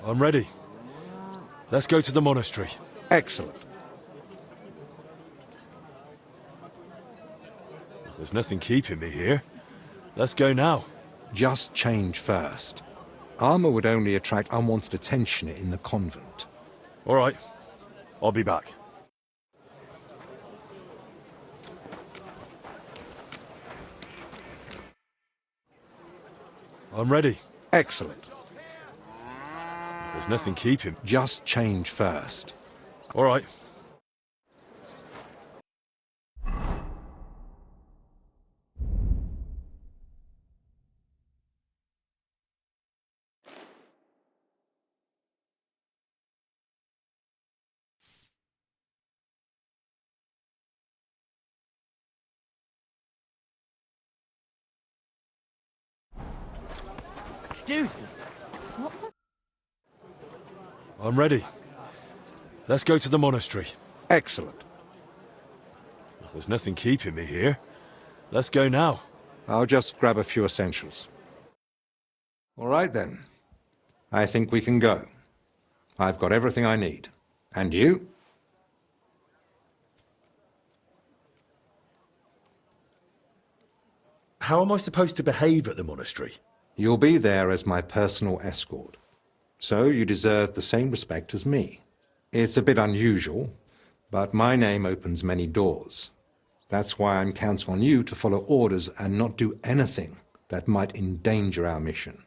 I'm ready. Let's go to the monastery. Excellent. There's nothing keeping me here. Let's go now. Just change first. Armor would only attract unwanted attention in the convent. All right. I'll be back. I'm ready. Excellent. There's nothing keeping. Just change first. All right. Excuse me. I'm ready. Let's go to the monastery. Excellent. There's nothing keeping me here. Let's go now. I'll just grab a few essentials. All right then. I think we can go. I've got everything I need. And you? How am I supposed to behave at the monastery? You'll be there as my personal escort. So you deserve the same respect as me. It's a bit unusual, but my name opens many doors. That's why I'm counting on you to follow orders and not do anything that might endanger our mission.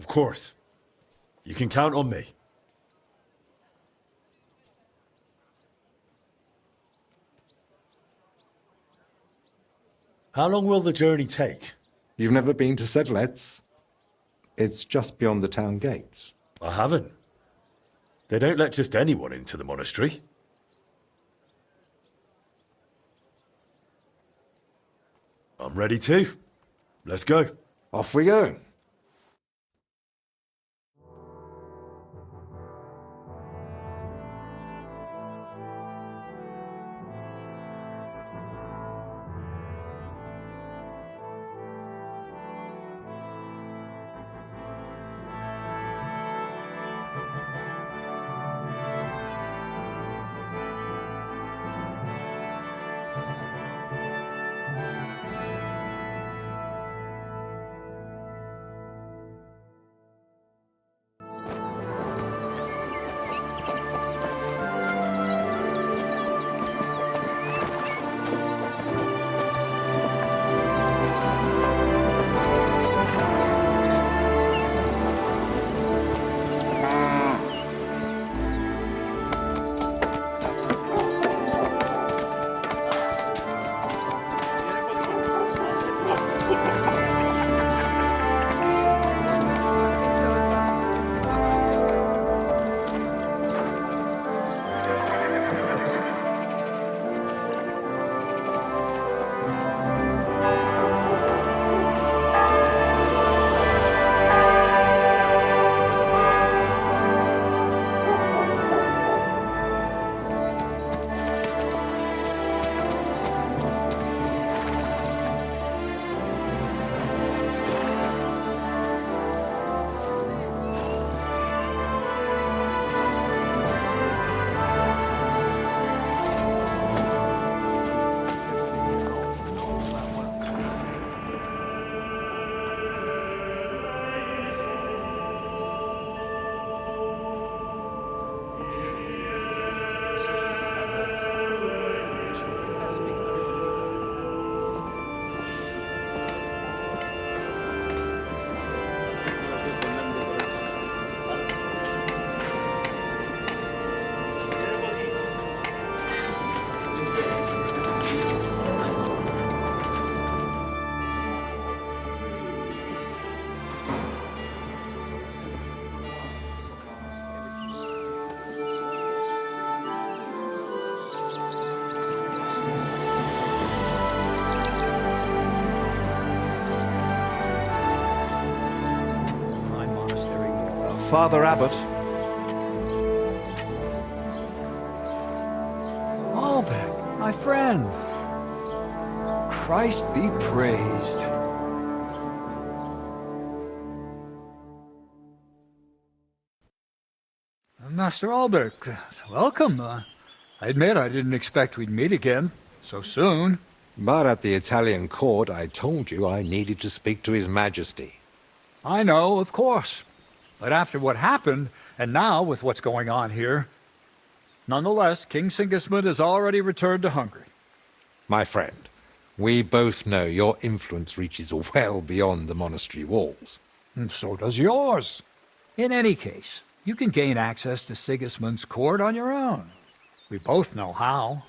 Of course. You can count on me. How long will the journey take? You've never been to Sedlets? It's just beyond the town gates. I haven't. They don't let just anyone into the monastery. I'm ready too. Let's go. Off we go. Father Abbot. Albert, my friend. Christ be praised. Master Albert, welcome. I admit I didn't expect we'd meet again so soon. But at the Italian court, I told you I needed to speak to His Majesty. I know, of course. But after what happened, and now with what's going on here, nonetheless, King Sigismund has already returned to Hungary. My friend, we both know your influence reaches well beyond the monastery walls. And so does yours. In any case, you can gain access to Sigismund's court on your own. We both know how.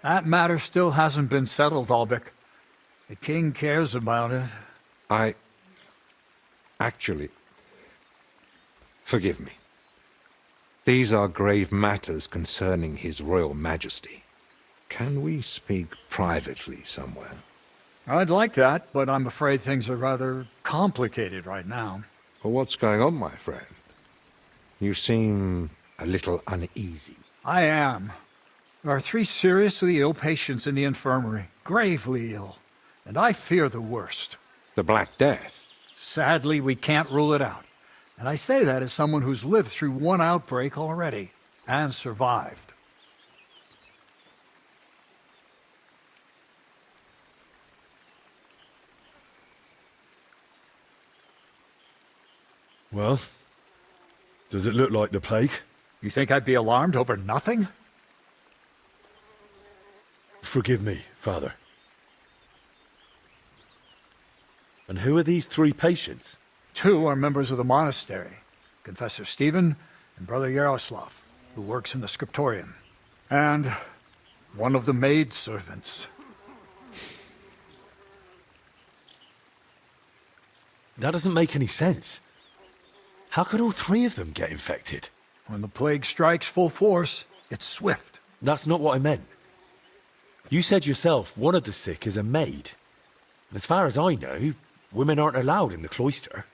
That matter still hasn't been settled, Albrecht. The king cares about it. Actually, forgive me. These are grave matters concerning His Royal Majesty. Can we speak privately somewhere? I'd like that, but I'm afraid things are rather complicated right now. Well, what's going on, my friend? You seem a little uneasy. I am. There are 3 seriously ill patients in the infirmary, gravely ill, and I fear the worst. The Black Death? Sadly, we can't rule it out. And I say that as someone who's lived through one outbreak already, and survived. Well, does it look like the plague? You think I'd be alarmed over nothing? Forgive me, Father. And who are these 3 patients? 2 are members of the monastery, Confessor Stephen and Brother Yaroslav, who works in the scriptorium, and one of the maidservants. That doesn't make any sense. How could all 3 of them get infected? When the plague strikes full force, it's swift. That's not what I meant. You said yourself one of the sick is a maid. And as far as I know, women aren't allowed in the cloister.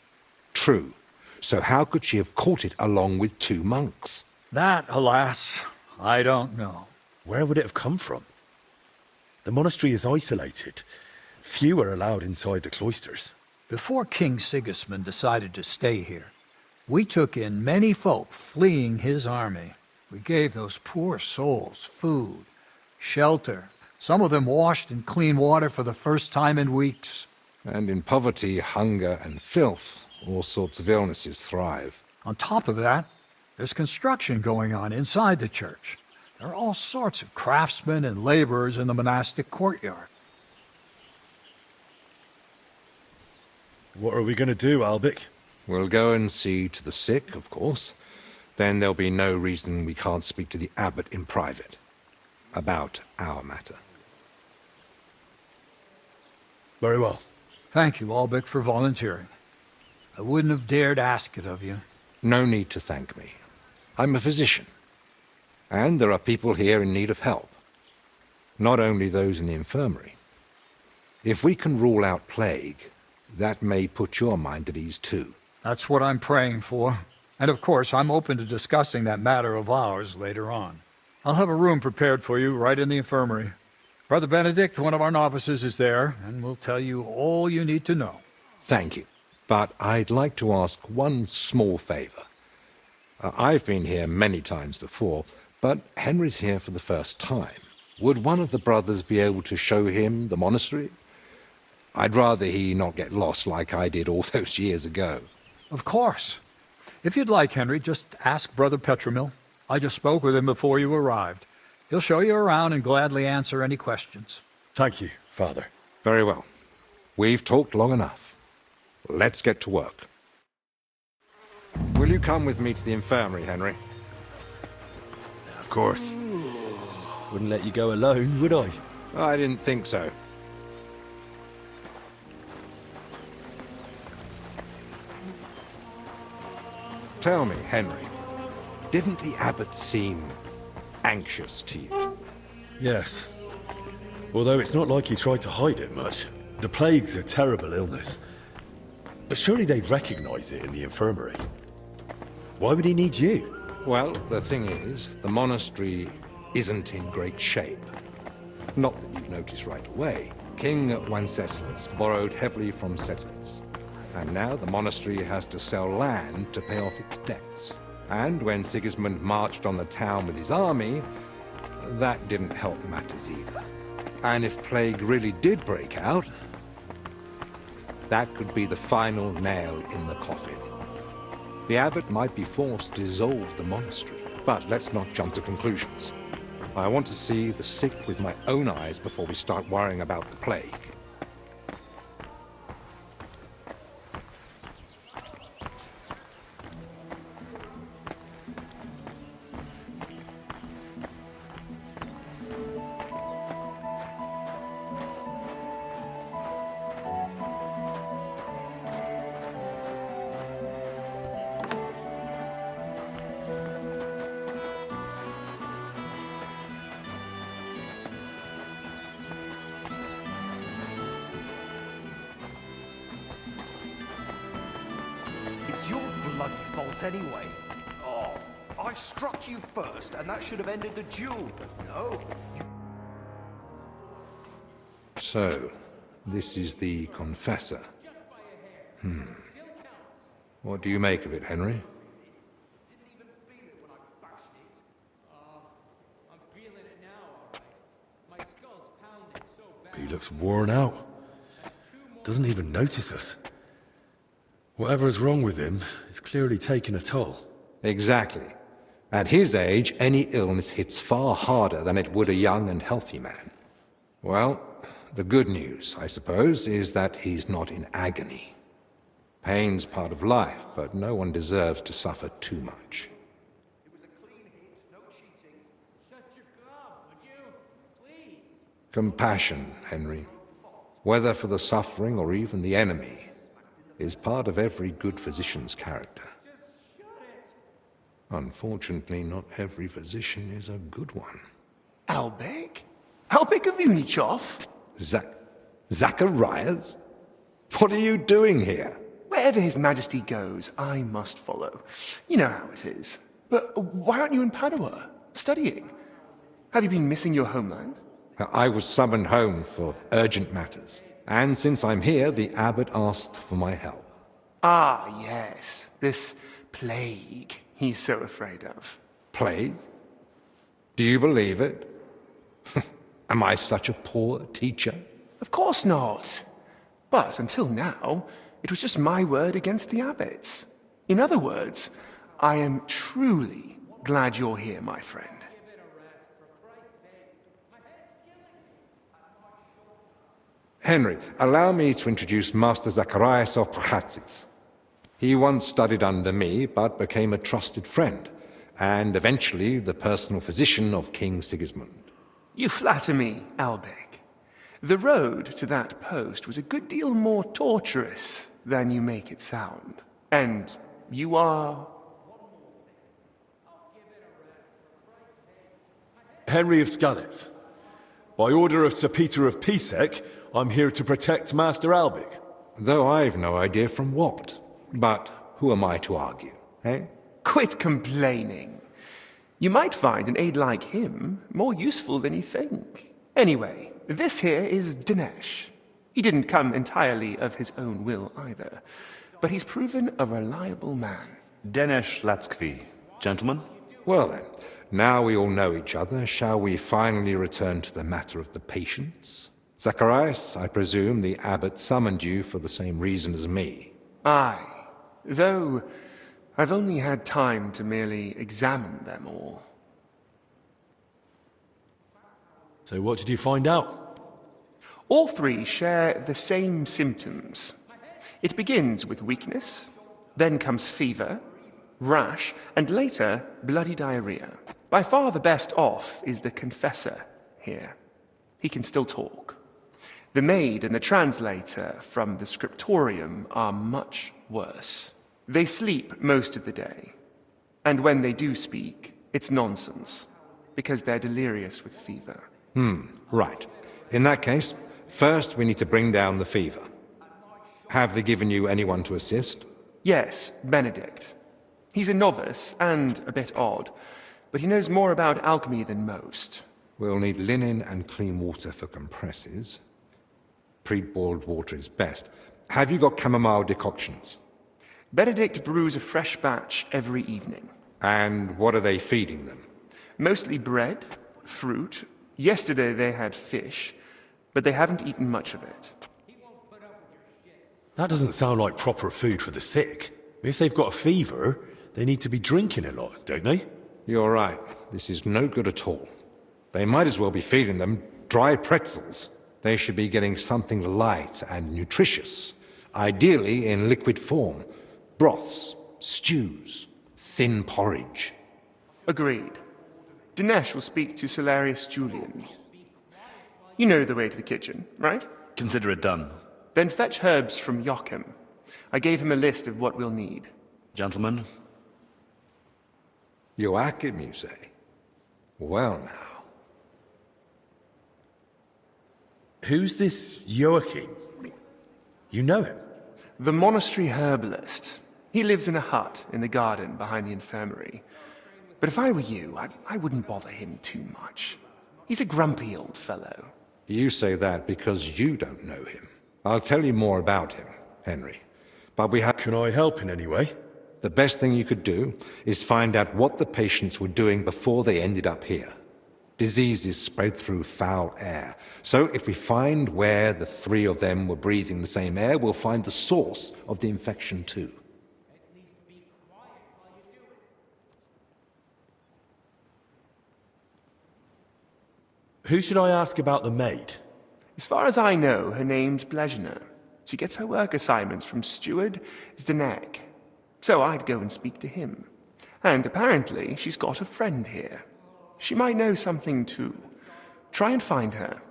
True. So how could she have caught it along with 2 monks? That, alas, I don't know. Where would it have come from? The monastery is isolated. Few are allowed inside the cloisters. Before King Sigismund decided to stay here, we took in many folk fleeing his army. We gave those poor souls food, shelter. Some of them washed in clean water for the first time in weeks. And in poverty, hunger, and filth, all sorts of illnesses thrive. On top of that, there's construction going on inside the church. There are all sorts of craftsmen and laborers in the monastic courtyard. What are we going to do, Albik? We'll go and see to the sick, of course. Then there'll be no reason we can't speak to the abbot in private about our matter. Very well. Thank you, Albrecht, for volunteering. I wouldn't have dared ask it of you. No need to thank me. I'm a physician. And there are people here in need of help. Not only those in the infirmary. If we can rule out plague, that may put your mind at ease too. That's what I'm praying for. And of course, I'm open to discussing that matter of ours later on. I'll have a room prepared for you right in the infirmary. Brother Benedict, one of our novices, is there, and will tell you all you need to know. Thank you. But I'd like to ask one small favor. I've been here many times before, but Henry's here for the first time. Would one of the brothers be able to show him the monastery? I'd rather he not get lost like I did all those years ago. Of course. If you'd like, Henry, just ask Brother Petramil. I just spoke with him before you arrived. He'll show you around and gladly answer any questions. Thank you, Father. Very well. We've talked long enough. Let's get to work. Will you come with me to the infirmary, Henry? Of course. Wouldn't let you go alone, would I? I didn't think so. Tell me, Henry, didn't the abbot seem anxious to you? Yes. Although it's not like he tried to hide it much. The plague's a terrible illness. But surely they'd recognize it in the infirmary. Why would he need you? Well, the thing is, the monastery isn't in great shape. Not that you'd notice right away. King Wenceslas borrowed heavily from settlers. And now the monastery has to sell land to pay off its debts. And when Sigismund marched on the town with his army, that didn't help matters either. And if plague really did break out, that could be the final nail in the coffin. The abbot might be forced to dissolve the monastery. But let's not jump to conclusions. I want to see the sick with my own eyes before we start worrying about the plague. It's your bloody fault anyway. Oh, I struck you first, and that should have ended the duel. But no, you... So, this is the confessor. What do you make of it, Henry? He looks worn out. Doesn't even notice us. Whatever's wrong with him is clearly taking a toll. Exactly. At his age, any illness hits far harder than it would a young and healthy man. Well, the good news, I suppose, is that he's not in agony. Pain's part of life, but no one deserves to suffer too much. It was a clean hit, no cheating. Shut your gob, would you? Please. Compassion, Henry, whether for the suffering or even the enemy, is part of every good physician's character. Just shut it. Unfortunately, not every physician is a good one. Albek? Albek of Unichov? Zacharias? What are you doing here? Wherever His Majesty goes, I must follow. You know how it is. But why aren't you in Padua, studying? Have you been missing your homeland? I was summoned home for urgent matters. And since I'm here, the abbot asked for my help. Ah, yes. This plague he's so afraid of. Plague? Do you believe it? Am I such a poor teacher? Of course not. But until now, it was just my word against the abbot's. In other words, I am truly glad you're here, my friend. Henry, allow me to introduce Master Zacharias of Prchatsitz. He once studied under me, but became a trusted friend, and eventually the personal physician of King Sigismund. You flatter me, Albek. The road to that post was a good deal more torturous than you make it sound. And you are... Henry of Skalitz. By order of Sir Peter of Pisek, I'm here to protect Master Albic. Though I've no idea from what. But who am I to argue, eh? Quit complaining. You might find an aide like him more useful than you think. Anyway, this here is Dinesh. He didn't come entirely of his own will either, but he's proven a reliable man. Denesh Latskvi, gentlemen. Well then, now we all know each other, shall we finally return to the matter of the patients? Zacharias, I presume the abbot summoned you for the same reason as me. Aye, though I've only had time to merely examine them all. So what did you find out? All three share the same symptoms. It begins with weakness, then comes fever, rash, and later bloody diarrhea. By far the best off is the confessor here. He can still talk. The maid and the translator from the scriptorium are much worse. They sleep most of the day, and when they do speak, it's nonsense, because they're delirious with fever. Right. In that case, first we need to bring down the fever. Have they given you anyone to assist? Yes, Benedict. He's a novice and a bit odd, but he knows more about alchemy than most. We'll need linen and clean water for compresses. Pre-boiled water is best. Have you got chamomile decoctions? Benedict brews a fresh batch every evening. And what are they feeding them? Mostly bread, fruit. Yesterday they had fish, but they haven't eaten much of it. That doesn't sound like proper food for the sick. If they've got a fever, they need to be drinking a lot, don't they? You're right. This is no good at all. They might as well be feeding them dry pretzels. They should be getting something light and nutritious, ideally in liquid form. Broths, stews, thin porridge. Agreed. Dinesh will speak to Solarius Julian. You know the way to the kitchen, right? Consider it done. Then fetch herbs from Joachim. I gave him a list of what we'll need. Gentlemen, Joachim, you say? Well now. Who's this Joachim? You know him? The monastery herbalist. He lives in a hut in the garden behind the infirmary. But if I were you, I wouldn't bother him too much. He's a grumpy old fellow. You say that because you don't know him. I'll tell you more about him, Henry. But we have... Can I help in any way? The best thing you could do is find out what the patients were doing before they ended up here. Diseases spread through foul air. So if we find where the three of them were breathing the same air, we'll find the source of the infection too. Who should I ask about the maid? As far as I know, her name's Blezhna. She gets her work assignments from Steward Zdenek. So I'd go and speak to him. And apparently, she's got a friend here. She might know something too. Try and find her.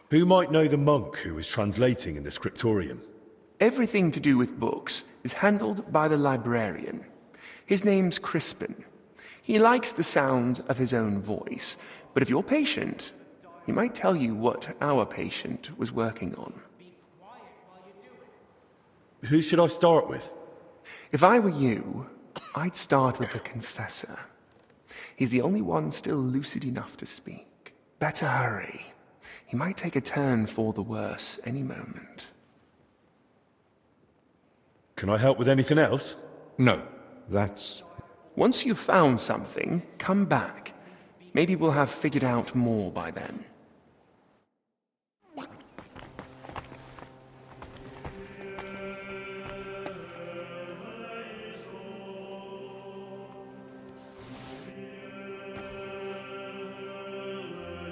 Who might know the monk who was translating in the scriptorium? Everything to do with books is handled by the librarian. His name's Crispin. He likes the sound of his own voice, but if you're patient, he might tell you what our patient was working on. Who should I start with? If I were you, I'd start with the confessor. He's the only one still lucid enough to speak. Better hurry. He might take a turn for the worse any moment. Can I help with anything else? No, that's... Once you've found something, come back. Maybe we'll have figured out more by then.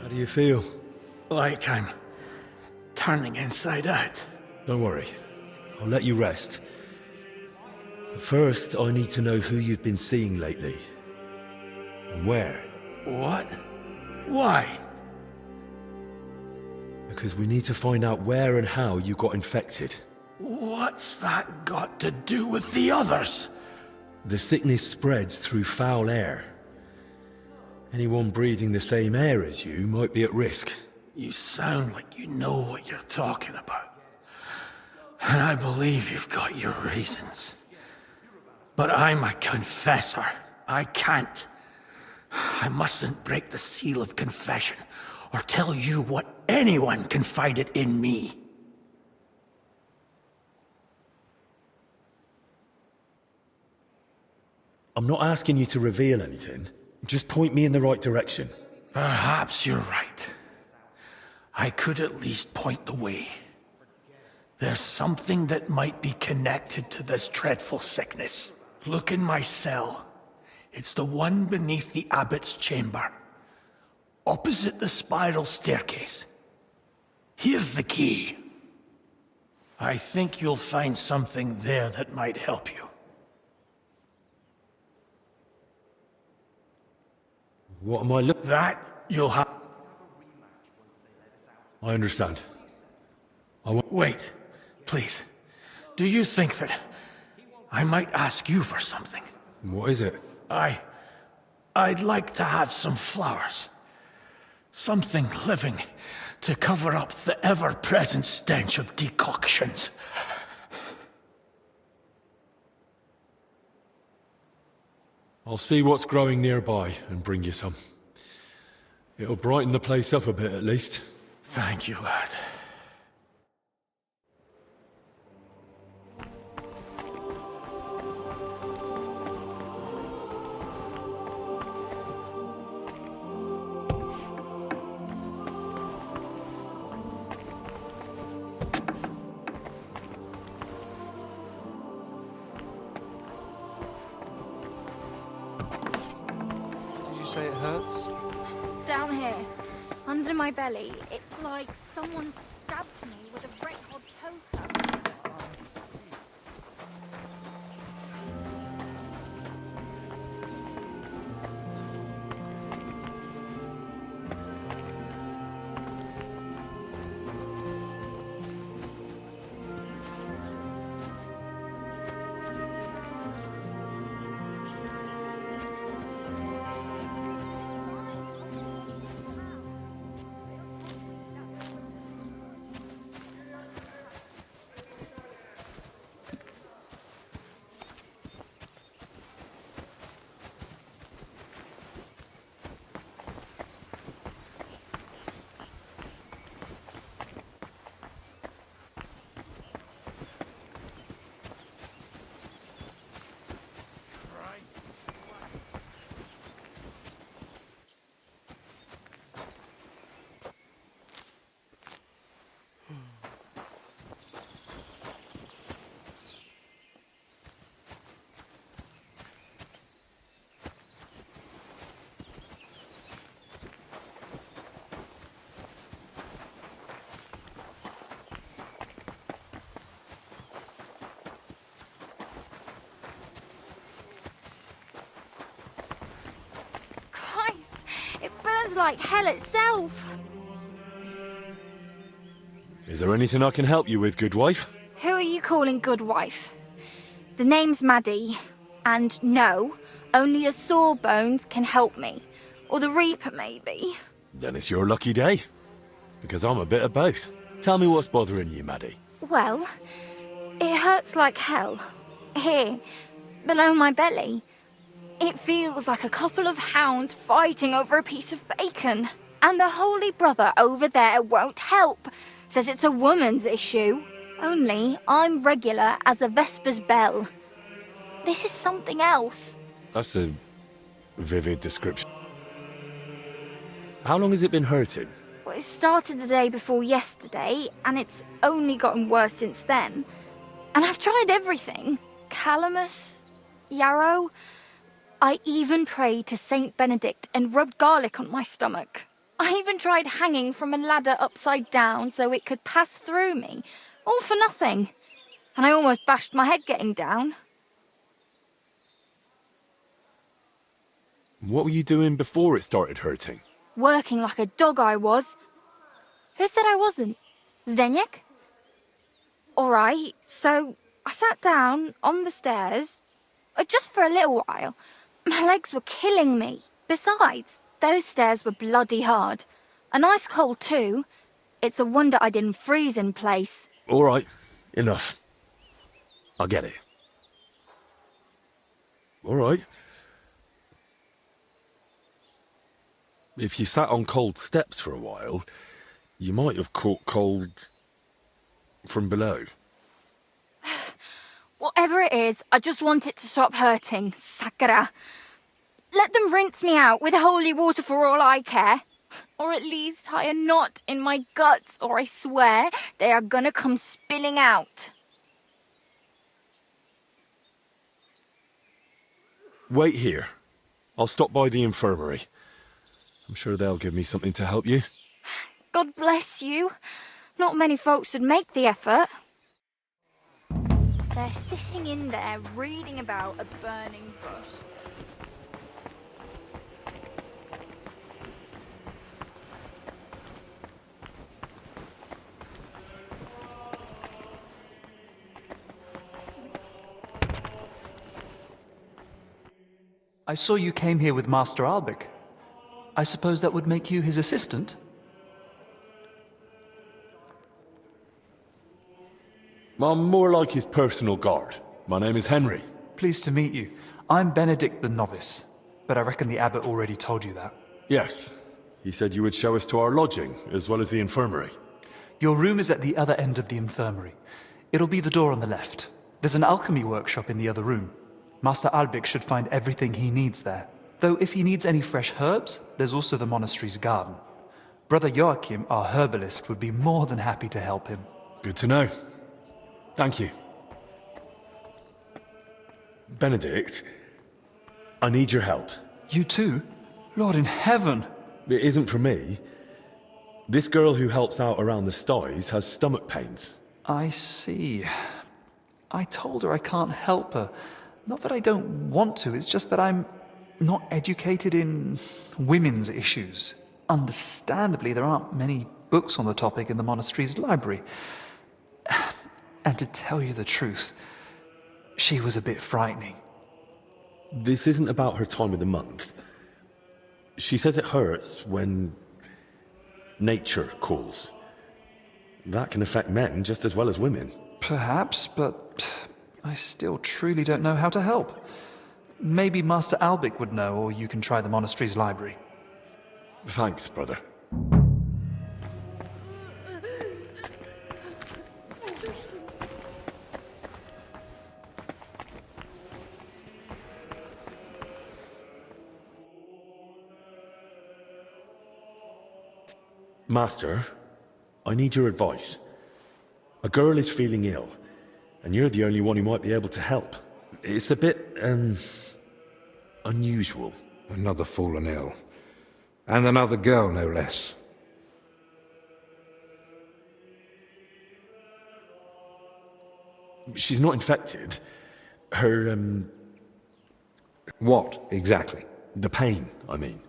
How do you feel? Like I'm turning inside out. Don't worry. I'll let you rest. But first, I need to know who you've been seeing lately. And where. What? Why? Because we need to find out where and how you got infected. What's that got to do with the others? The sickness spreads through foul air. Anyone breathing the same air as you might be at risk. You sound like you know what you're talking about. And I believe you've got your reasons. But I'm a confessor. I can't. I mustn't break the seal of confession or tell you what anyone confided in me. I'm not asking you to reveal anything. Just point me in the right direction. Perhaps you're right. I could at least point the way. There's something that might be connected to this dreadful sickness. Look in my cell. It's the one beneath the abbot's chamber, opposite the spiral staircase. Here's the key. I think you'll find something there that might help you. What am I looking... That you'll have... I understand. Wait, please. Do you think that I might ask you for something? What is it? I'd like to have some flowers. Something living to cover up the ever-present stench of decoctions. I'll see what's growing nearby and bring you some. It'll brighten the place up a bit at least. Thank you, lad. Did you say it hurts? Down here, under my belly, it's like someone stabbed me with a red hot poker. Christ, it burns like hell itself. Is there anything I can help you with, good wife? Who are you calling good wife? The name's Maddie, and no, only a Sawbones can help me. Or the Reaper, maybe. Then it's your lucky day. Because I'm a bit of both. Tell me what's bothering you, Maddie. Well, it hurts like hell. Here, below my belly. It feels like a couple of hounds fighting over a piece of bacon. And the Holy Brother over there won't help. Says it's a woman's issue. Only I'm regular as a Vesper's bell. This is something else. That's a vivid description. How long has it been hurting? Well, it started the day before yesterday, and it's only gotten worse since then. And I've tried everything. Calamus, yarrow. I even prayed to Saint Benedict and rubbed garlic on my stomach. I even tried hanging from a ladder upside down so it could pass through me. All for nothing. And I almost bashed my head getting down. What were you doing before it started hurting? Working like a dog I was. Who said I wasn't? Zdeněk? Alright, so I sat down on the stairs, just for a little while. My legs were killing me. Besides, those stairs were bloody hard. And ice cold too. It's a wonder I didn't freeze in place. All right, enough. I get it. All right. If you sat on cold steps for a while, you might have caught cold from below. Whatever it is, I just want it to stop hurting. Sakura. Let them rinse me out with holy water for all I care. Or at least tie a knot in my guts, or I swear they are gonna come spilling out. Wait here. I'll stop by the infirmary. I'm sure they'll give me something to help you. God bless you. Not many folks would make the effort. They're sitting in there reading about a burning bush. I saw you came here with Master Albic. I suppose that would make you his assistant? I'm more like his personal guard. My name is Henry. Pleased to meet you. I'm Benedict the Novice, but I reckon the abbot already told you that. Yes. He said you would show us to our lodging, as well as the infirmary. Your room is at the other end of the infirmary. It'll be the door on the left. There's an alchemy workshop in the other room. Master Albic should find everything he needs there. Though if he needs any fresh herbs, there's also the monastery's garden. Brother Joachim, our herbalist, would be more than happy to help him. Good to know. Thank you. Benedict, I need your help. You too? Lord in heaven! It isn't for me. This girl who helps out around the sties has stomach pains. I see. I told her I can't help her. Not that I don't want to, it's just that I'm not educated in women's issues. Understandably, there aren't many books on the topic in the monastery's library. And to tell you the truth, she was a bit frightening. This isn't about her time of the month. She says it hurts when nature calls. That can affect men just as well as women. Perhaps, but I still truly don't know how to help. Maybe Master Albic would know, or you can try the monastery's library. Thanks, brother. Master, I need your advice. A girl is feeling ill, and you're the only one who might be able to help. It's a bit, unusual. Another fallen ill. And another girl, no less. She's not infected. Her, What, exactly? the pain, I mean.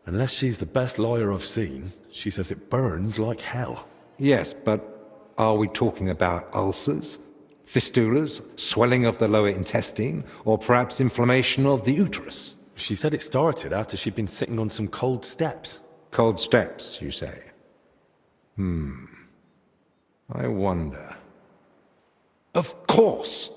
Unless she's the best liar I've seen, she says it burns like hell. Yes, but are we talking about ulcers, fistulas, swelling of the lower intestine, or perhaps inflammation of the uterus? She said it started after she'd been sitting on some cold steps. Cold steps, you say? I wonder. Of course!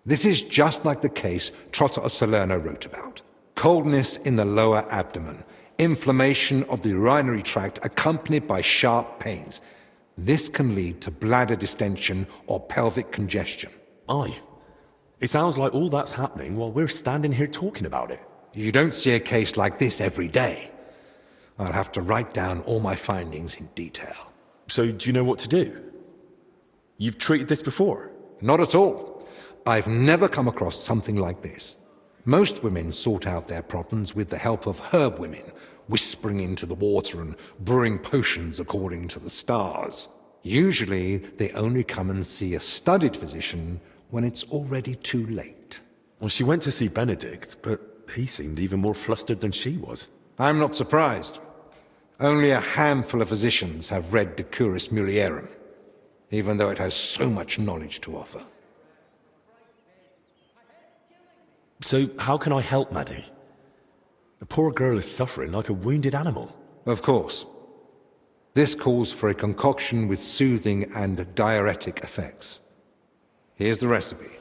This is just like the case Trotter of Salerno wrote about. Coldness in the lower abdomen, inflammation of the urinary tract accompanied by sharp pains. This can lead to bladder distension or pelvic congestion. Aye. It sounds like all that's happening while we're standing here talking about it. You don't see a case like this every day. I'll have to write down all my findings in detail. So do you know what to do? You've treated this before? Not at all. I've never come across something like this. Most women sort out their problems with the help of herb women, whispering into the water and brewing potions according to the stars. Usually, they only come and see a studied physician when it's already too late. Well, she went to see Benedict, but he seemed even more flustered than she was. I'm not surprised. Only a handful of physicians have read De Curis Mulierum, even though it has so much knowledge to offer. So how can I help Maddie? The poor girl is suffering like a wounded animal. Of course. This calls for a concoction with soothing and diuretic effects. Here's the recipe.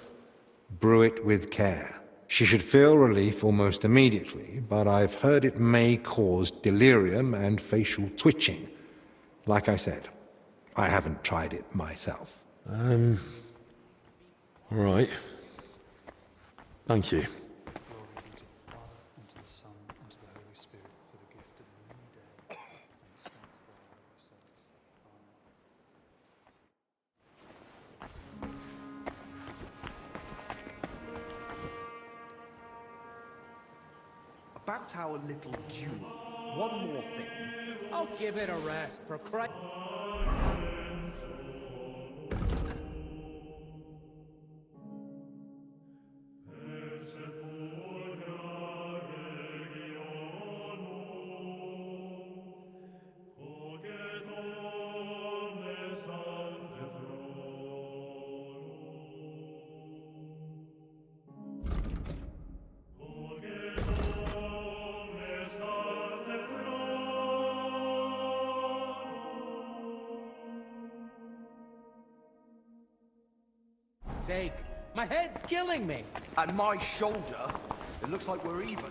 Brew it with care. She should feel relief almost immediately, but I've heard it may cause delirium and facial twitching. Like I said, I haven't tried it myself. All right. Thank you. About our little duel, one more thing. Oh, give it a rest, for Christ. sake. My head's killing me. And my shoulder. It looks like we're even.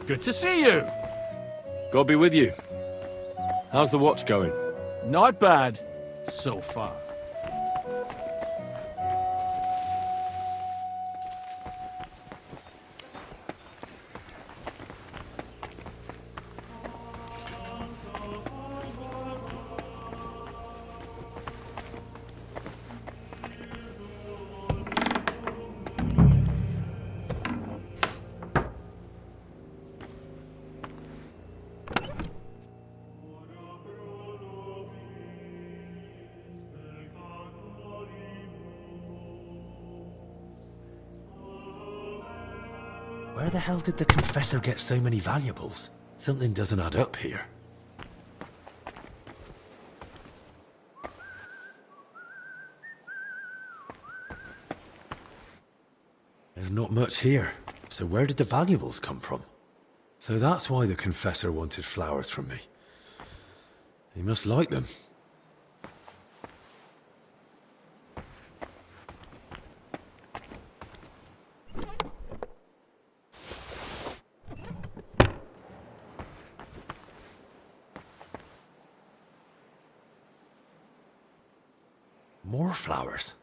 Good to see you. God be with you. How's the watch going? Not bad, so far. Where the hell did the Confessor get so many valuables? Something doesn't add up here. There's not much here. So where did the valuables come from? So that's why the Confessor wanted flowers from me. He must like them. More flowers.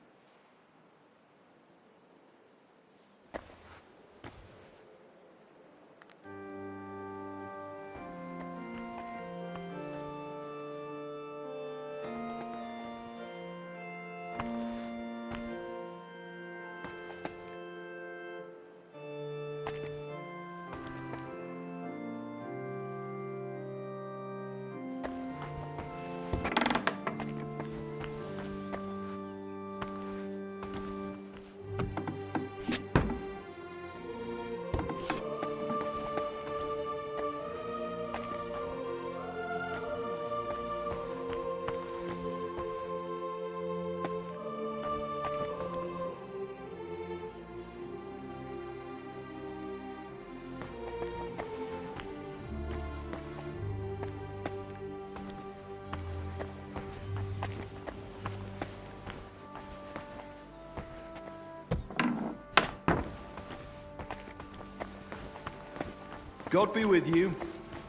God be with you.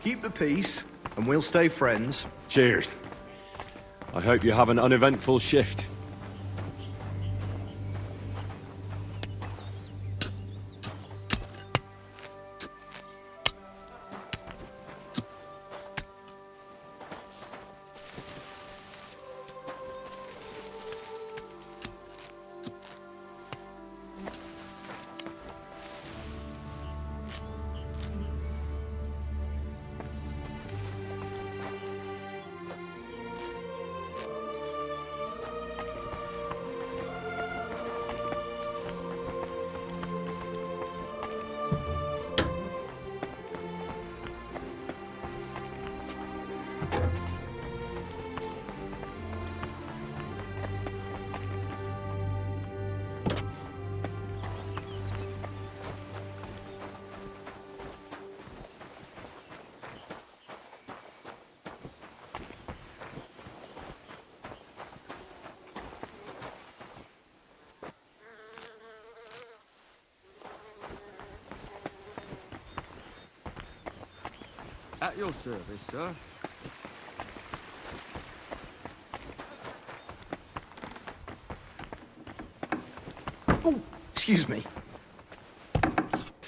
Keep the peace, and we'll stay friends. Cheers. I hope you have an uneventful shift. At your service, sir. Oh, excuse me.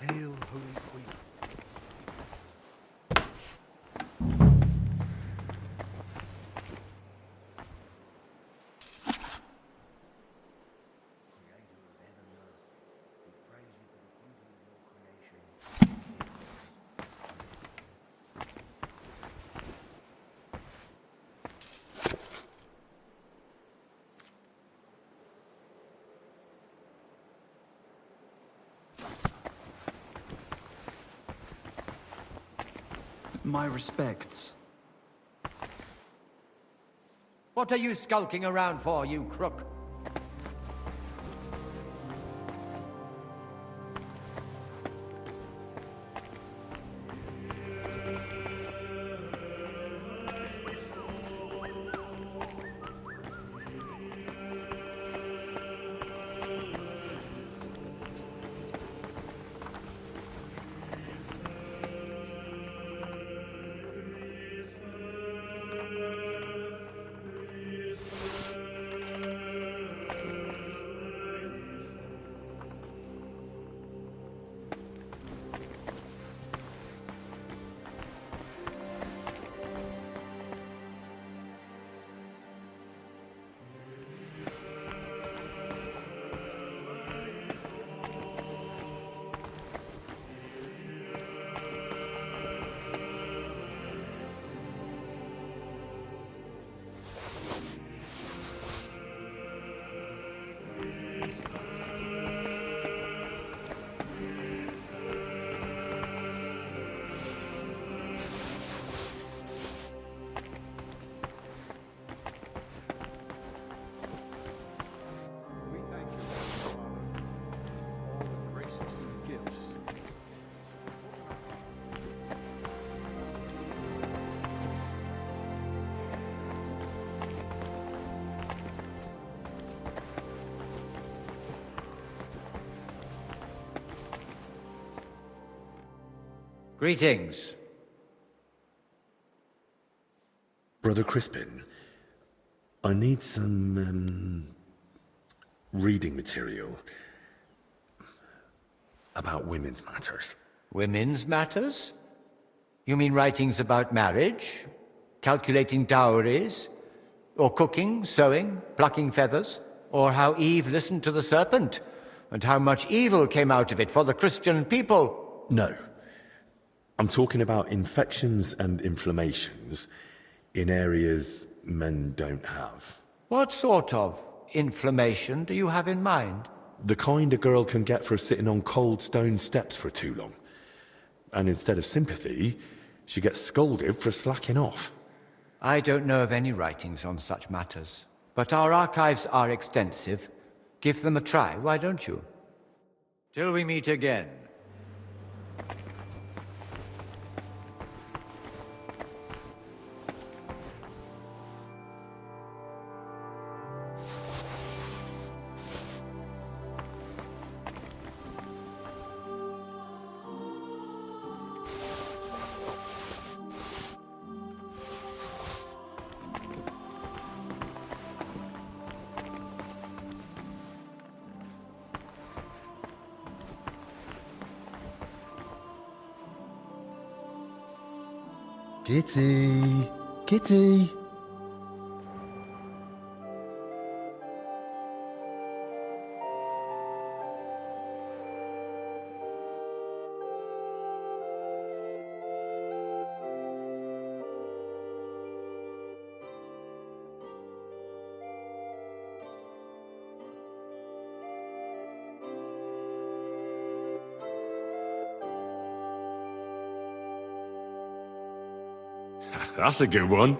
Hail, Holy Queen. My respects. What are you skulking around for, you crook? We thank you, Father, for all the graces and gifts. Greetings. Brother Crispin, I need some reading material about women's matters. Women's matters? You mean writings about marriage? Calculating dowries? Or cooking, sewing, plucking feathers? Or how Eve listened to the serpent? And how much evil came out of it for the Christian people? No. I'm talking about infections and inflammations in areas men don't have. What sort of inflammation do you have in mind? The kind a girl can get for sitting on cold stone steps for too long. And instead of sympathy, she gets scolded for slacking off. I don't know of any writings on such matters, but our archives are extensive. Give them a try, why don't you? Till we meet again. Kitty! Kitty! That's a good one.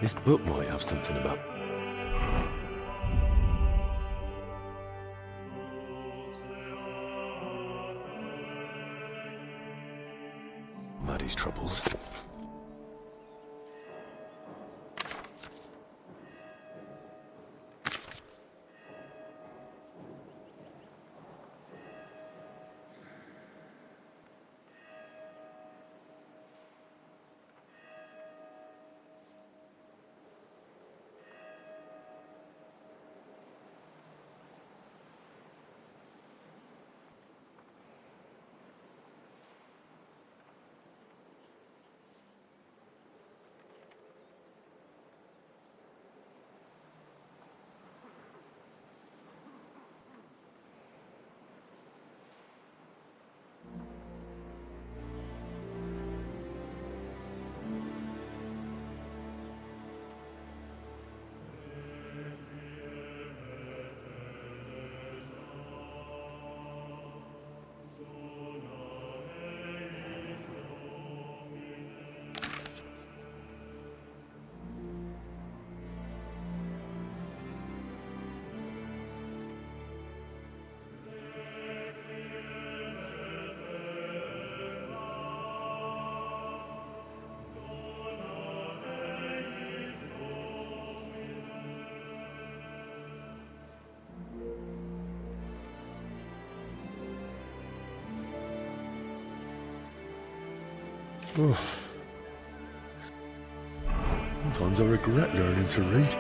This book might have something about... Maddie's troubles. Sometimes I regret learning to read.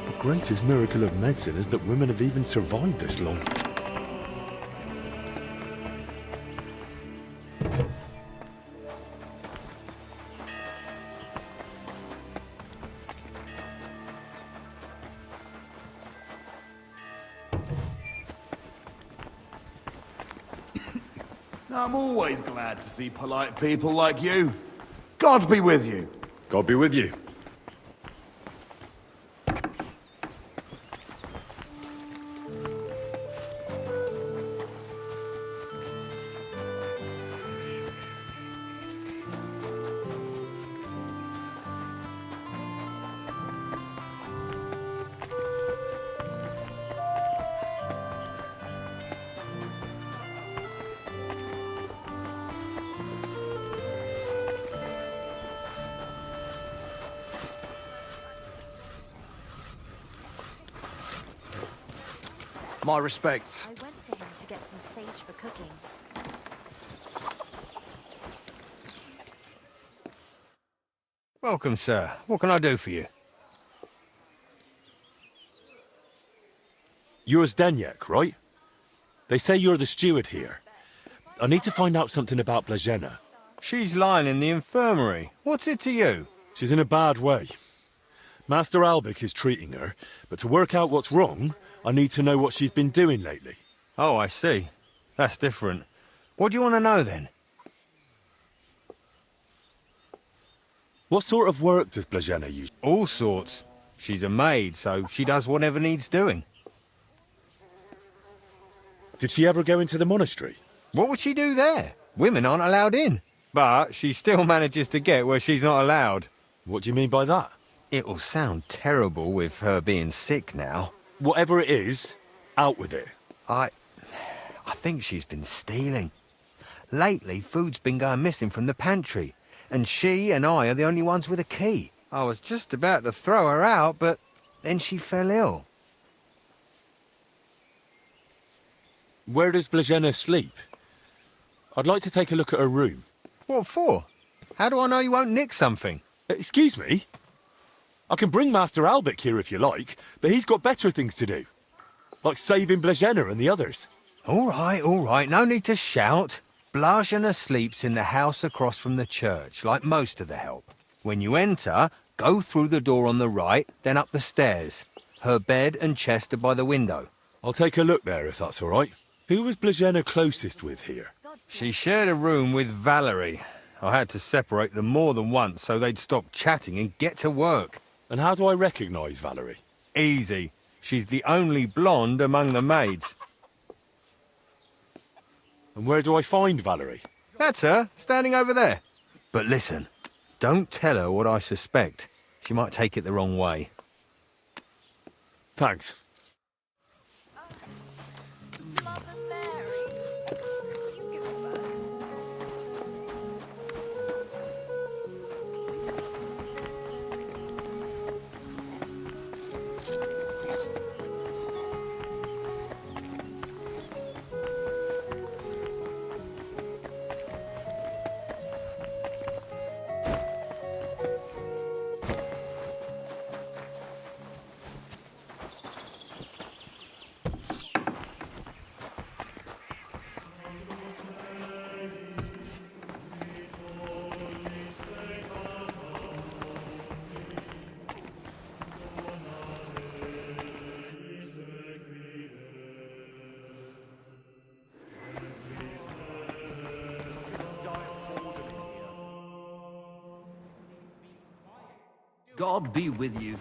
The greatest miracle of medicine is that women have even survived this long. I'm always glad to see polite people like you. God be with you. God be with you. My respects. I went to him to get some sage for cooking. Welcome, sir. What can I do for you? You're Zdeněk, right? They say you're the steward here. I need to find out something about Blazena. She's lying in the infirmary. What's it to you? She's in a bad way. Master Albic is treating her, but to work out what's wrong, I need to know what she's been doing lately. Oh, I see. That's different. What do you want to know, then? What sort of work does Blazena use? All sorts. She's a maid, so she does whatever needs doing. Did she ever go into the monastery? What would she do there? Women aren't allowed in. But she still manages to get where she's not allowed. What do you mean by that? It'll sound terrible with her being sick now. Whatever it is, out with it. I think she's been stealing. Lately, food's been going missing from the pantry, and she and I are the only ones with a key. I was just about to throw her out, but then she fell ill. Where does Blazena sleep? I'd like to take a look at her room. What for? How do I know you won't nick something? Excuse me? I can bring Master Albic here if you like, but he's got better things to do. Like saving Blazena and the others. All right, no need to shout. Blazena sleeps in the house across from the church, like most of the help. When you enter, go through the door on the right, then up the stairs. Her bed and chest are by the window. I'll take a look there if that's all right. Who was Blazena closest with here? She shared a room with Valerie. I had to separate them more than once so they'd stop chatting and get to work. And how do I recognise Valerie? Easy. She's the only blonde among the maids. And where do I find Valerie? That's her, standing over there. But listen, Don't tell her what I suspect. She might take it the wrong way. Thanks. Mother Mary, you give birth. God be with you.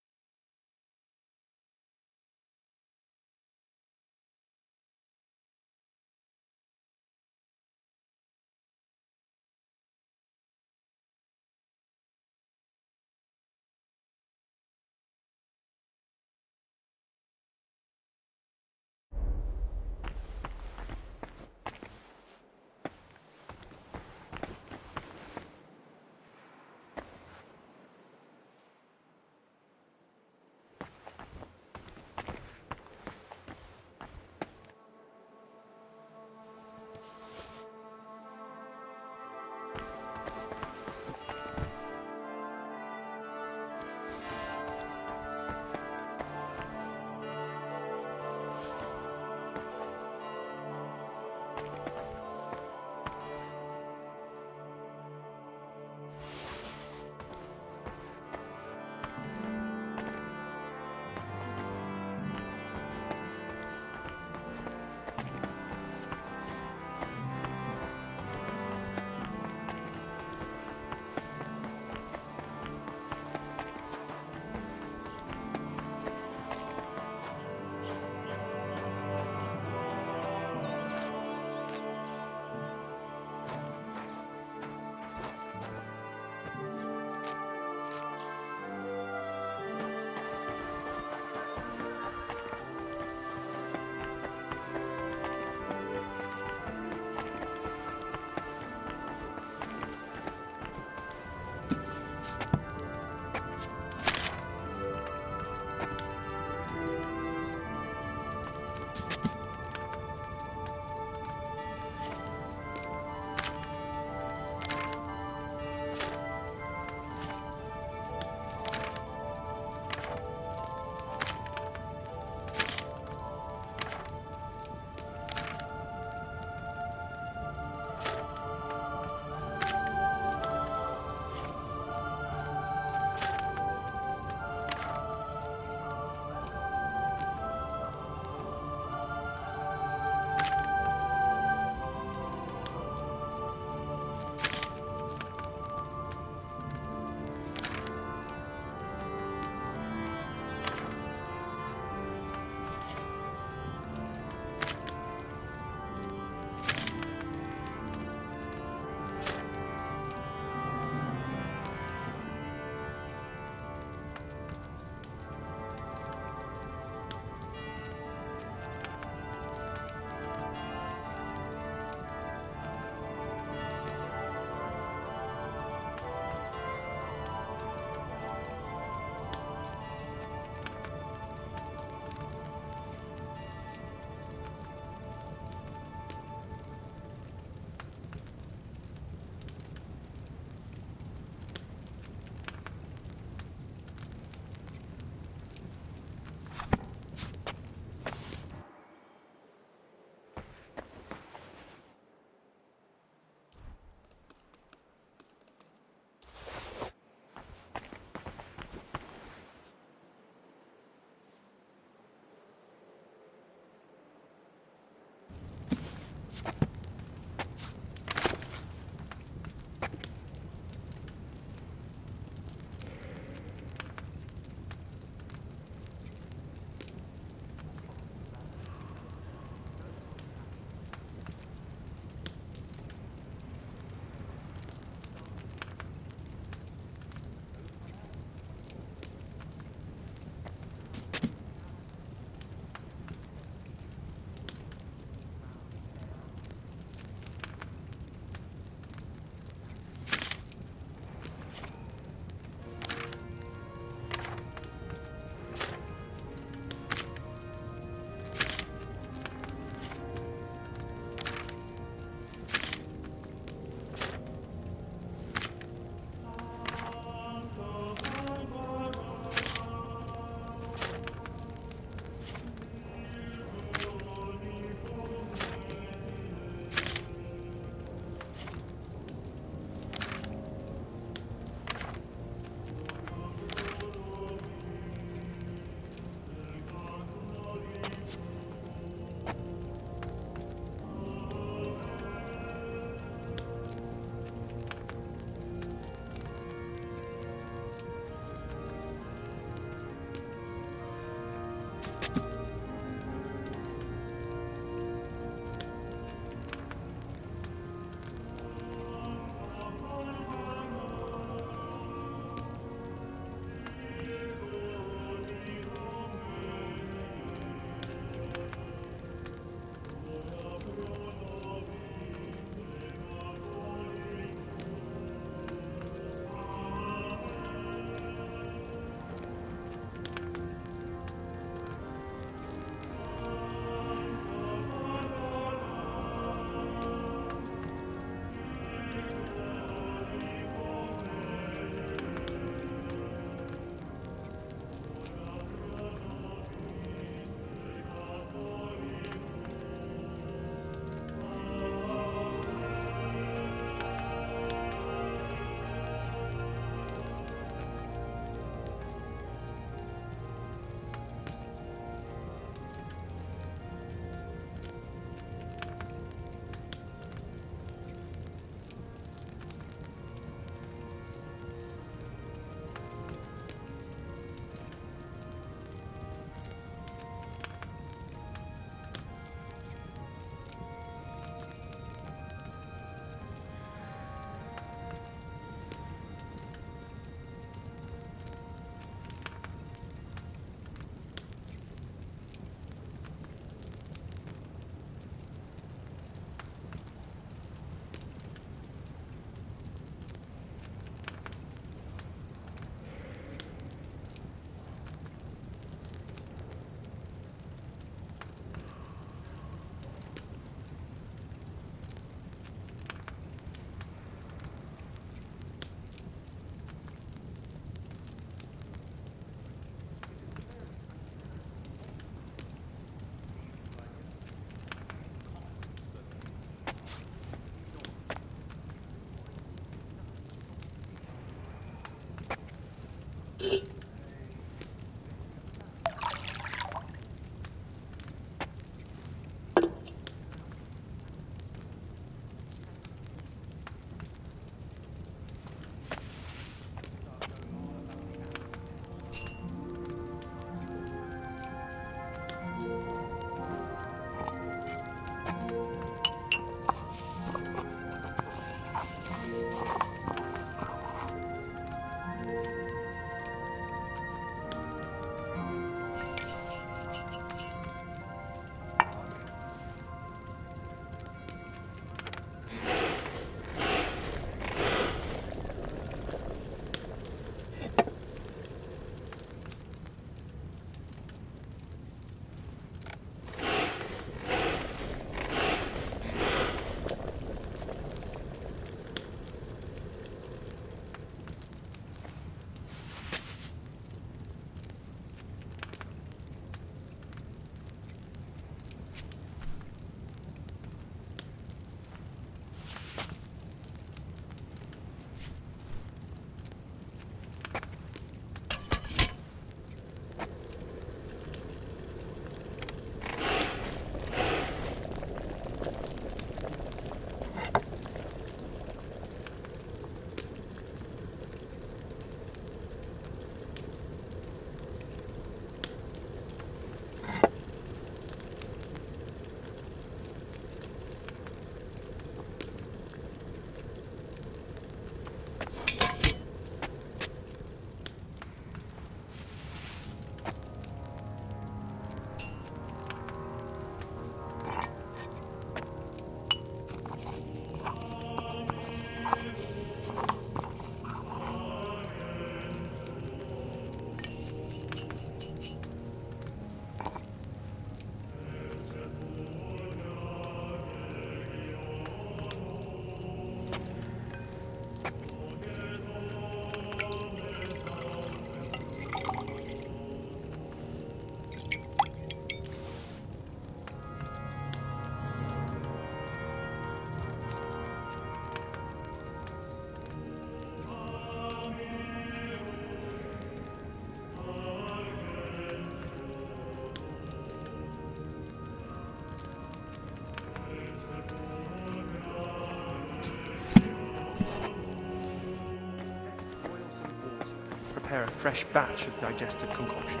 a fresh batch of digestive concoction.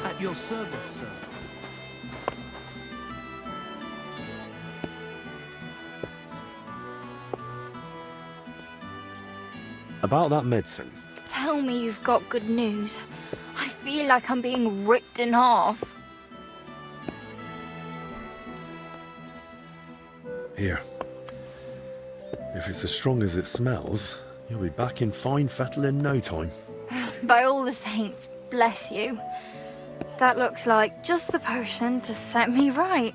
At your service, sir. About that medicine. Tell me you've got good news. I feel like I'm being ripped in half. Here. If it's as strong as it smells, you'll be back in fine fettle in no time. By all the saints, bless you. That looks like just the potion to set me right.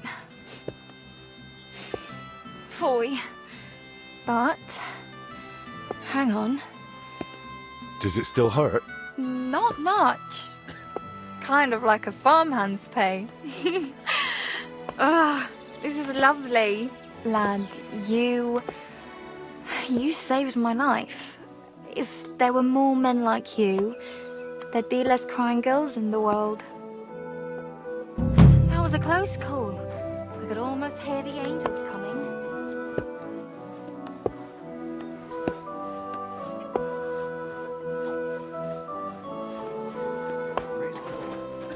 Foy. But... hang on. Does it still hurt? Not much. Kind of like a farmhand's pay. Ugh, this is lovely. Lad, you saved my life. If there were more men like you, there'd be less crying girls in the world. That was a close call. I could almost hear the angels coming.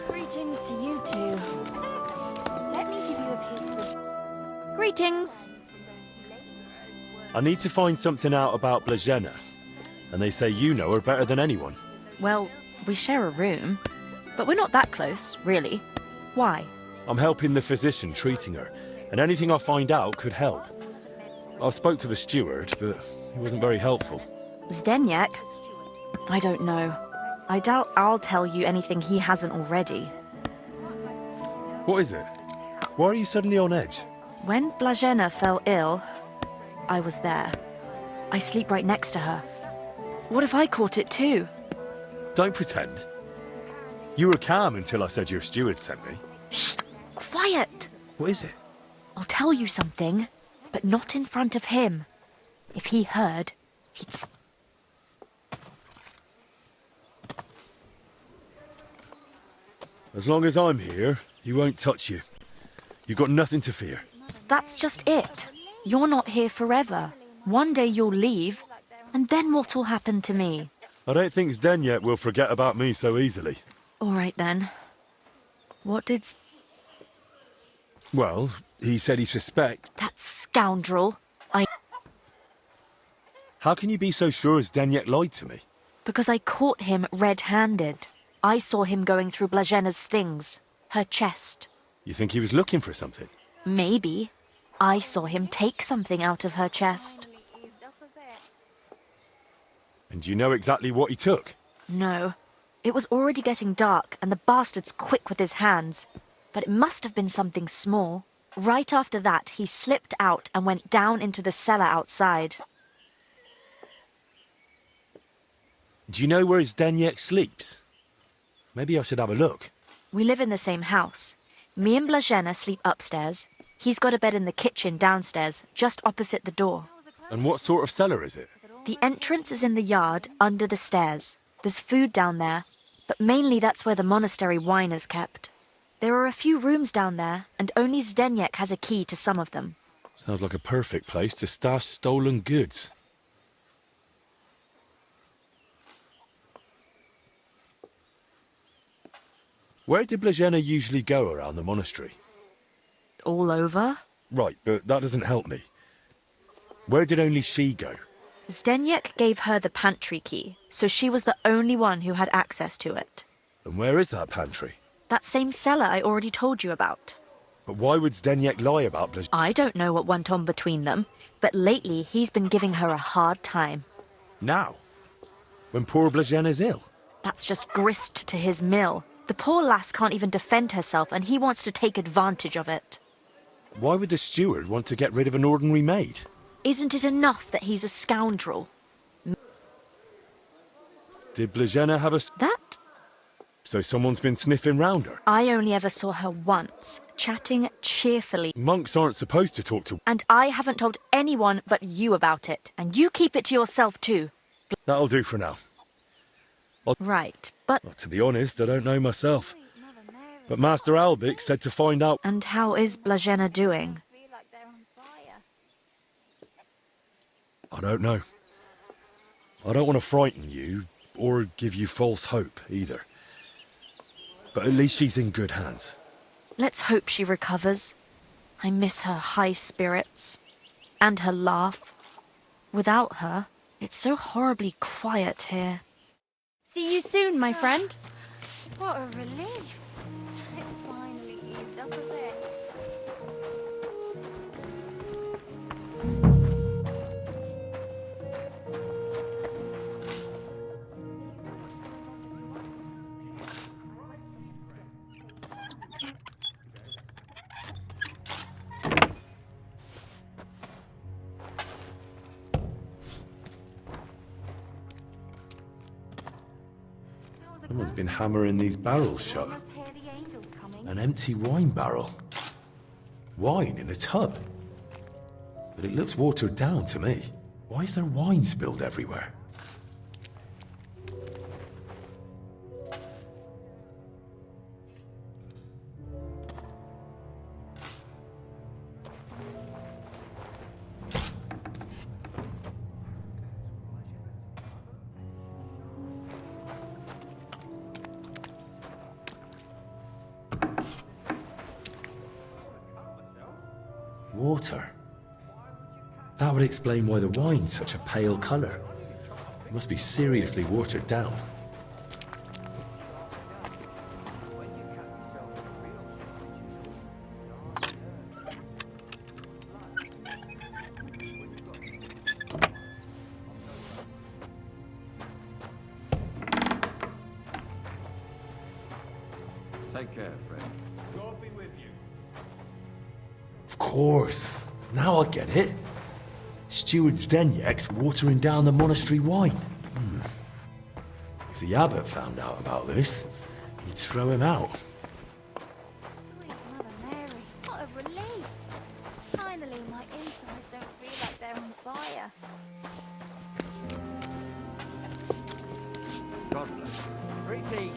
Greetings to you two. Let me give you a piece of... Greetings. I need to find something out about Blazena. And they say you know her better than anyone. Well, we share a room, but we're not that close, really. Why? I'm helping the physician treating her, and anything I find out could help. I spoke to the steward, but he wasn't very helpful. Zdeněk? I don't know. I doubt I'll tell you anything he hasn't already. What is it? Why are you suddenly on edge? When Blazena fell ill, I was there. I sleep right next to her. What if I caught it too? Don't pretend. You were calm until I said your steward sent me. Shh! Quiet! What is it? I'll tell you something, but not in front of him. If he heard, he'd... As long as I'm here, he won't touch you. You've got nothing to fear. That's just it. You're not here forever. One day you'll leave, and then what'll happen to me? I don't think Zdeněk will forget about me so easily. All right then. What did... Well, he said he suspects. That scoundrel. How can you be so sure Zdeněk lied to me? Because I caught him red-handed. I saw him going through Blažena's things. Her chest. You think he was looking for something? Maybe. I saw him take something out of her chest. And do you know exactly what he took? No. It was already getting dark, and the bastard's quick with his hands. But it must have been something small. Right after that, he slipped out and went down into the cellar outside. Do you know where Zdeněk sleeps? Maybe I should have a look. We live in the same house. Me and Blazena sleep upstairs. He's got a bed in the kitchen downstairs, just opposite the door. And what sort of cellar is it? The entrance is in the yard, under the stairs. There's food down there, but mainly that's where the monastery wine is kept. There are a few rooms down there, and only Zdeněk has a key to some of them. Sounds like a perfect place to stash stolen goods. Where did Blazena usually go around the monastery? All over? Right, but that doesn't help me. Where did only she go? Zdeněk gave her the pantry key, so she was the only one who had access to it. And where is that pantry? That same cellar I already told you about. But why would Zdeněk lie about Blazena? I don't know what went on between them, but lately he's been giving her a hard time. Now? When poor Blazena's ill? That's just grist to his mill. The poor lass can't even defend herself, and he wants to take advantage of it. Why would the steward want to get rid of an ordinary maid? Isn't it enough that he's a scoundrel? Did Blazena have a... That? So someone's been sniffing round her? I only ever saw her once, chatting cheerfully. Monks aren't supposed to talk to... And I haven't told anyone but you about it. And you keep it to yourself too. That'll do for now. Right, but... Well, to be honest, I don't know myself. But Master Albic said to find out... And how is Blazena doing? I don't know. I don't want to frighten you, or give you false hope, either. But at least she's in good hands. Let's hope she recovers. I miss her high spirits. And her laugh. Without her, it's so horribly quiet here. See you soon, my friend. What a relief. It finally eased up a bit. Someone's been hammering these barrels shut. An empty wine barrel. Wine in a tub. But it looks watered down to me. Why is there wine spilled everywhere? Water. That would explain why the wine's such a pale colour. It must be seriously watered down. Take care, friend. God be with you. Of course. Now I get it. Steward Zdenyek's watering down the monastery wine. If the abbot found out about this, he'd throw him out. Sweet Mother Mary, what a relief. Finally, my insides don't feel like they're on fire. God bless you. Repeat.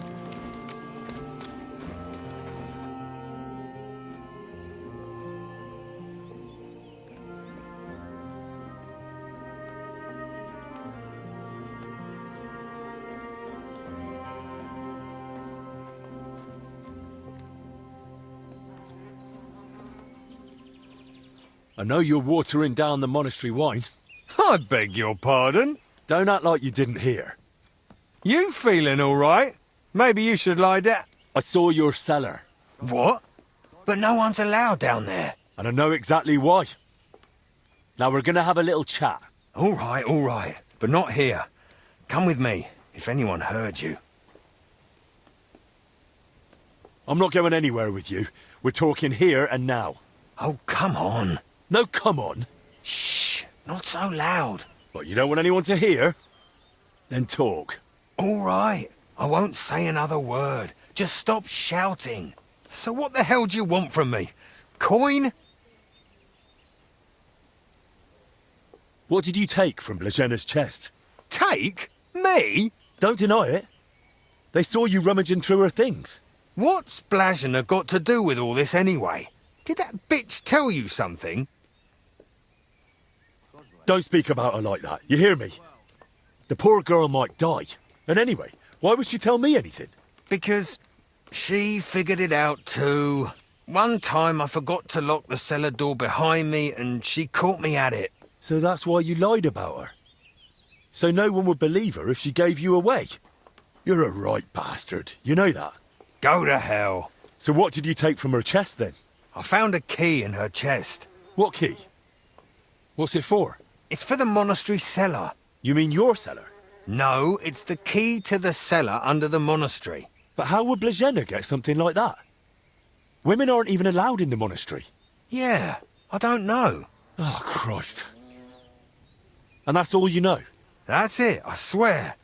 I know you're watering down the monastery wine. I beg your pardon? Don't act like you didn't hear. You feeling all right? Maybe you should lie down. I saw your cellar. What? But no one's allowed down there. And I know exactly why. Now we're gonna have a little chat. All right. But not here. Come with me, if anyone heard you. I'm not going anywhere with you. We're talking here and now. Oh, come on. No, come on. Shh, not so loud. What, you don't want anyone to hear? Then talk. All right. I won't say another word. Just stop shouting. So what the hell do you want from me? Coin? What did you take from Blazena's chest? Take? Me? Don't deny it. They saw you rummaging through her things. What's Blazena got to do with all this anyway? Did that bitch tell you something? Don't speak about her like that, you hear me? The poor girl might die. And anyway, why would she tell me anything? Because she figured it out too. One time I forgot to lock the cellar door behind me and she caught me at it. So that's why you lied about her? So no one would believe her if she gave you away? You're a right bastard, you know that? Go to hell. So what did you take from her chest then? I found a key in her chest. What key? What's it for? It's for the monastery cellar. You mean your cellar? No, it's the key to the cellar under the monastery. But how would Blazena get something like that? Women aren't even allowed in the monastery. Yeah, I don't know. Oh, Christ. And that's all you know? That's it, I swear.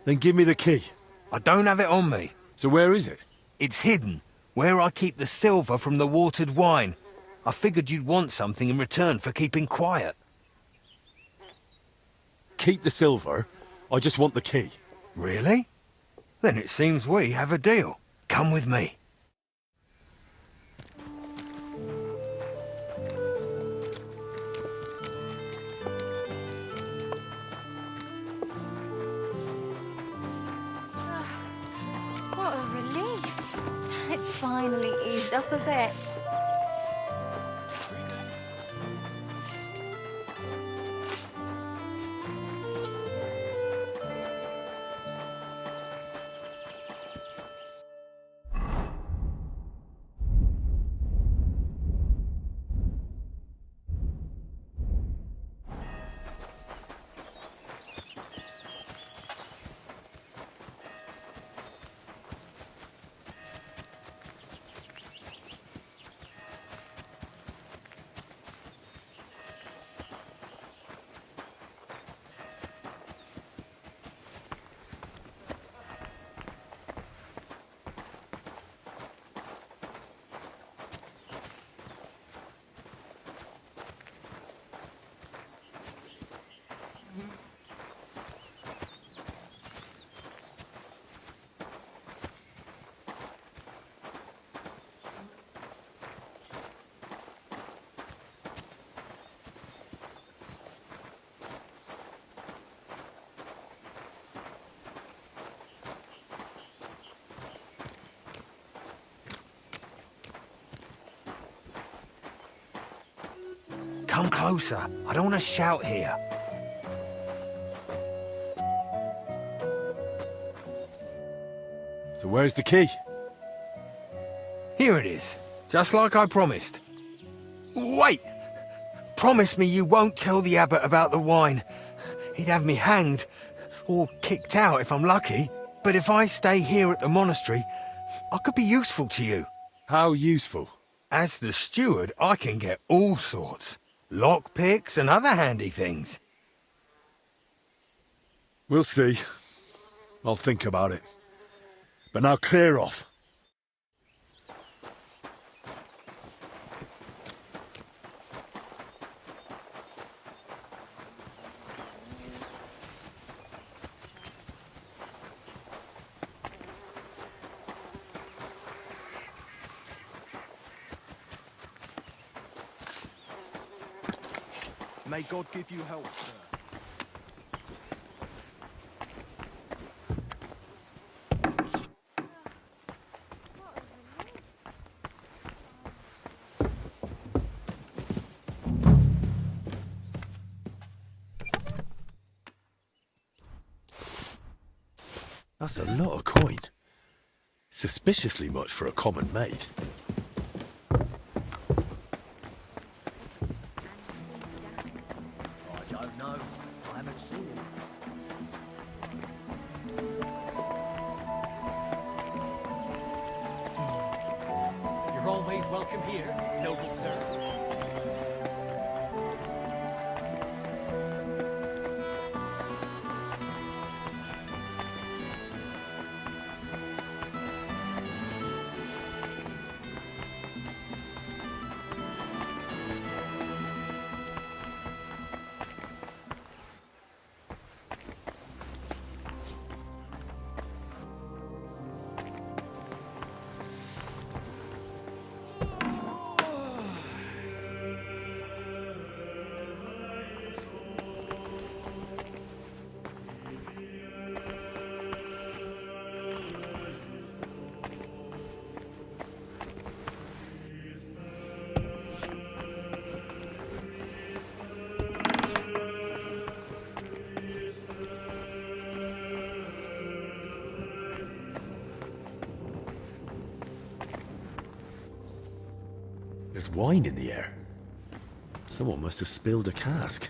Then give me the key. I don't have it on me. So where is it? It's hidden, where I keep the silver from the watered wine. I figured you'd want something in return for keeping quiet. Keep the silver. I just want the key. Really? Then it seems we have a deal. Come with me. What a relief. It finally eased up a bit. Come closer. I don't want to shout here. So where's the key? Here it is. Just like I promised. Wait! Promise me you won't tell the abbot about the wine. He'd have me hanged, or kicked out if I'm lucky. But if I stay here at the monastery, I could be useful to you. How useful? As the steward, I can get all sorts. Lockpicks and other handy things. We'll see. I'll think about it. But now clear off. May God give you help, sir. That's a lot of coin. Suspiciously much for a common maid. You're always welcome here, noble sir. There's wine in the air. Someone must have spilled a cask.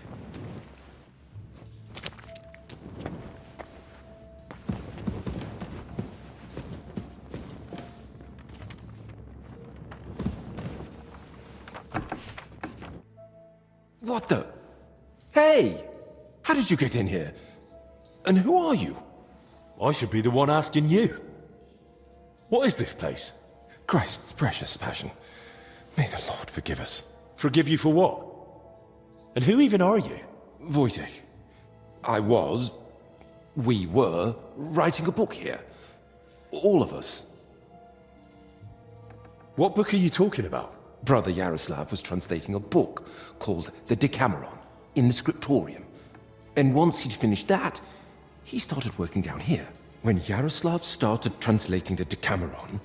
What the? Hey! How did you get in here? And who are you? I should be the one asking you. What is this place? Christ's precious passion. May the Lord forgive us. Forgive you for what? And who even are you? Wojtek. We were writing a book here. All of us. What book are you talking about? Brother Yaroslav was translating a book called The Decameron in the scriptorium. And once he'd finished that, he started working down here. When Yaroslav started translating the Decameron,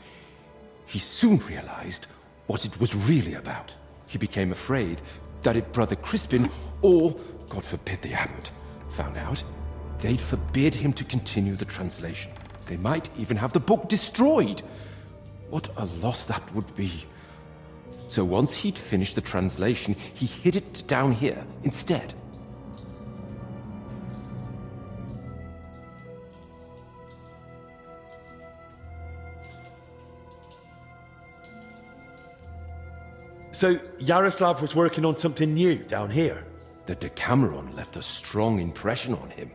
he soon realized what it was really about. He became afraid that if Brother Crispin, or, God forbid, the abbot, found out, they'd forbid him to continue the translation. They might even have the book destroyed. What a loss that would be. So once he'd finished the translation, he hid it down here instead. So Yaroslav was working on something new down here? The Decameron left a strong impression on him.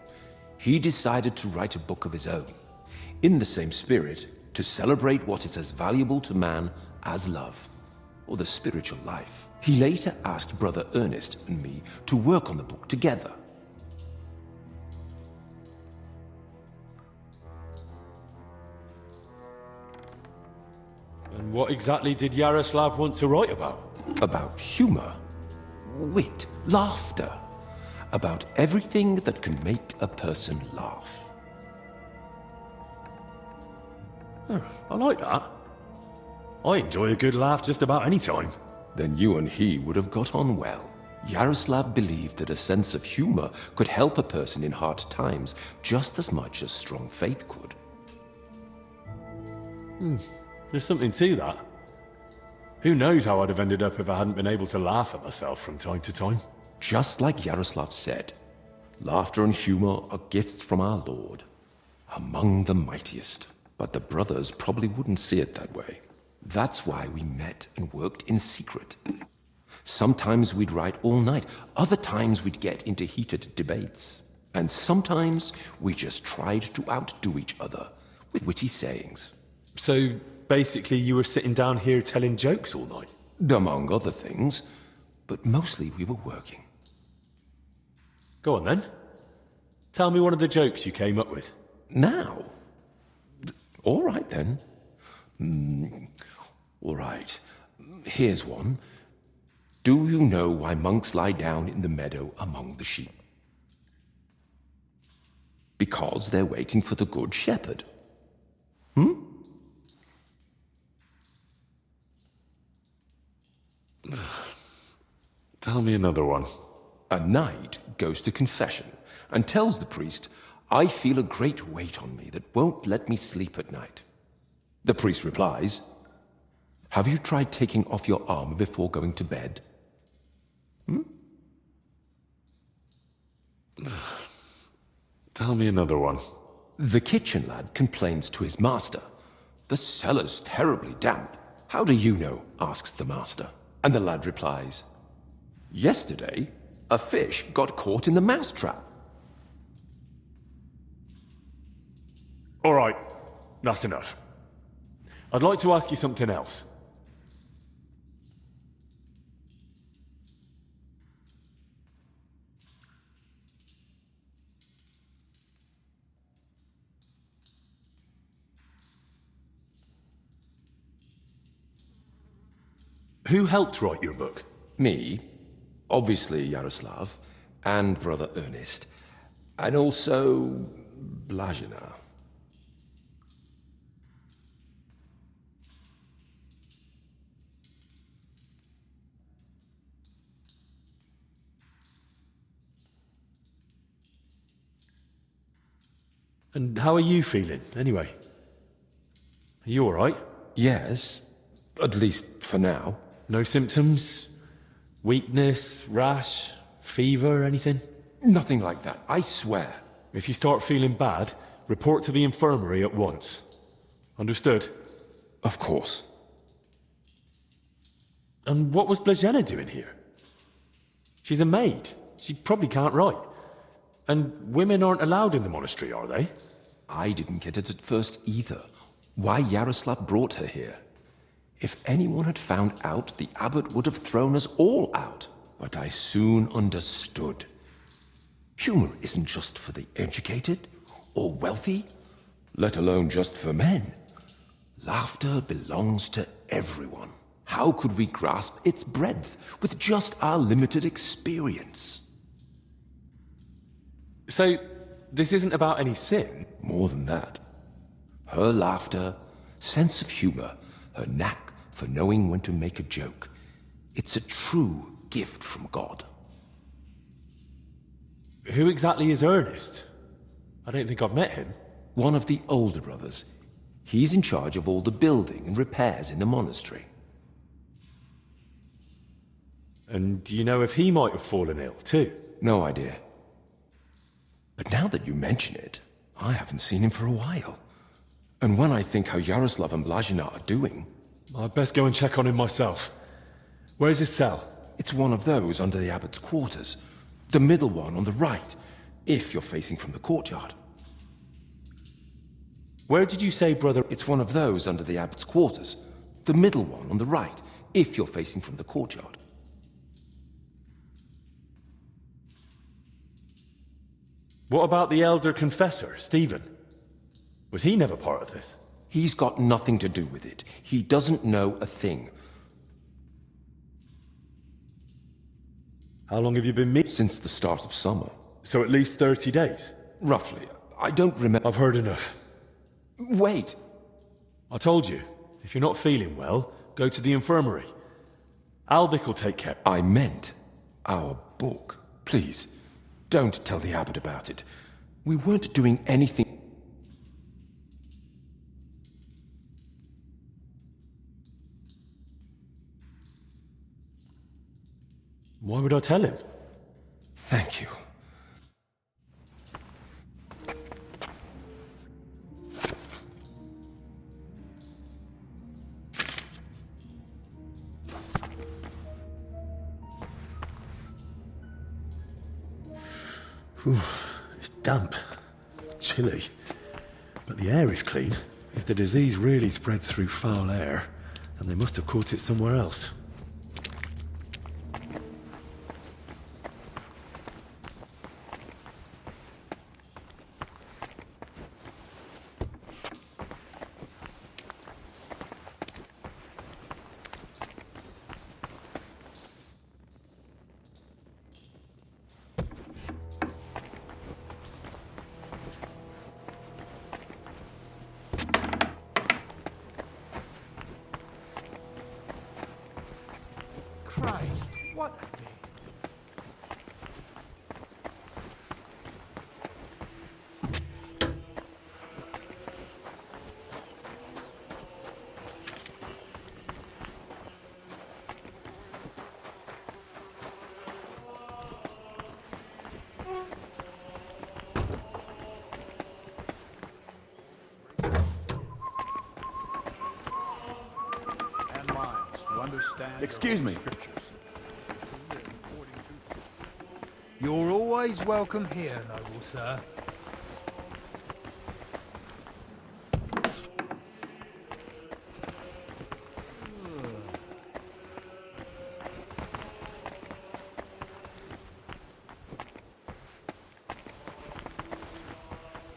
He decided to write a book of his own, in the same spirit, to celebrate what is as valuable to man as love, or the spiritual life. He later asked Brother Ernest and me to work on the book together. And what exactly did Yaroslav want to write about? About humor, wit, laughter. About everything that can make a person laugh. Oh, I like that. I enjoy a good laugh just about any time. Then you and he would have got on well. Yaroslav believed that a sense of humor could help a person in hard times just as much as strong faith could. There's something to that. Who knows how I'd have ended up if I hadn't been able to laugh at myself from time to time. Just like Yaroslav said, laughter and humor are gifts from our Lord, among the mightiest. But the brothers probably wouldn't see it that way. That's why we met and worked in secret. Sometimes we'd write all night, other times we'd get into heated debates. And sometimes we just tried to outdo each other with witty sayings. So basically you were sitting down here telling jokes all night? Among other things, but mostly we were working. Go on then. Tell me one of the jokes you came up with. Now? All right then. All right. Here's one. Do you know why monks lie down in the meadow among the sheep? Because they're waiting for the good shepherd. Tell me another one. A knight goes to confession and tells the priest, I feel a great weight on me that won't let me sleep at night. The priest replies, have you tried taking off your armor before going to bed? Tell me another one. The kitchen lad complains to his master. The cellar's terribly damp. How do you know? Asks the master. And the lad replies, yesterday, a fish got caught in the mousetrap. All right, that's enough. I'd like to ask you something else. Who helped write your book? Me, obviously Yaroslav, and Brother Ernest, and also Blazina. And how are you feeling, anyway? Are you all right? Yes, at least for now. No symptoms? Weakness, rash, fever, anything? Nothing like that, I swear. If you start feeling bad, report to the infirmary at once. Understood? Of course. And what was Blazena doing here? She's a maid. She probably can't write. And women aren't allowed in the monastery, are they? I didn't get it at first either. Why Yaroslav brought her here. If anyone had found out, the abbot would have thrown us all out. But I soon understood. Humor isn't just for the educated or wealthy, let alone just for men. Laughter belongs to everyone. How could we grasp its breadth with just our limited experience? So, this isn't about any sin? More than that. Her laughter, sense of humor, her knack for knowing when to make a joke. It's a true gift from God. Who exactly is Ernest? I don't think I've met him. One of the older brothers. He's in charge of all the building and repairs in the monastery. And do you know if he might have fallen ill, too? No idea. But now that you mention it, I haven't seen him for a while. And when I think how Yaroslav and Blazina are doing... I'd best go and check on him myself. Where's his cell? It's one of those under the abbot's quarters. The middle one on the right, if you're facing from the courtyard. Where did you say, brother? It's one of those under the abbot's quarters. The middle one on the right, if you're facing from the courtyard. What about the elder confessor, Stephen? Was he never part of this? He's got nothing to do with it. He doesn't know a thing. How long have you been meeting? Since the start of summer. So at least 30 days? Roughly. I don't remember. I've heard enough. Wait. I told you, if you're not feeling well, go to the infirmary. Albic will take care. I meant our book. Please, don't tell the abbot about it. We weren't doing anything. Why would I tell him? Thank you. Ooh, it's damp, chilly, but the air is clean. If the disease really spreads through foul air, then they must have caught it somewhere else. Christ, what a day. And minds to understand. Excuse me. You're always welcome here, noble sir.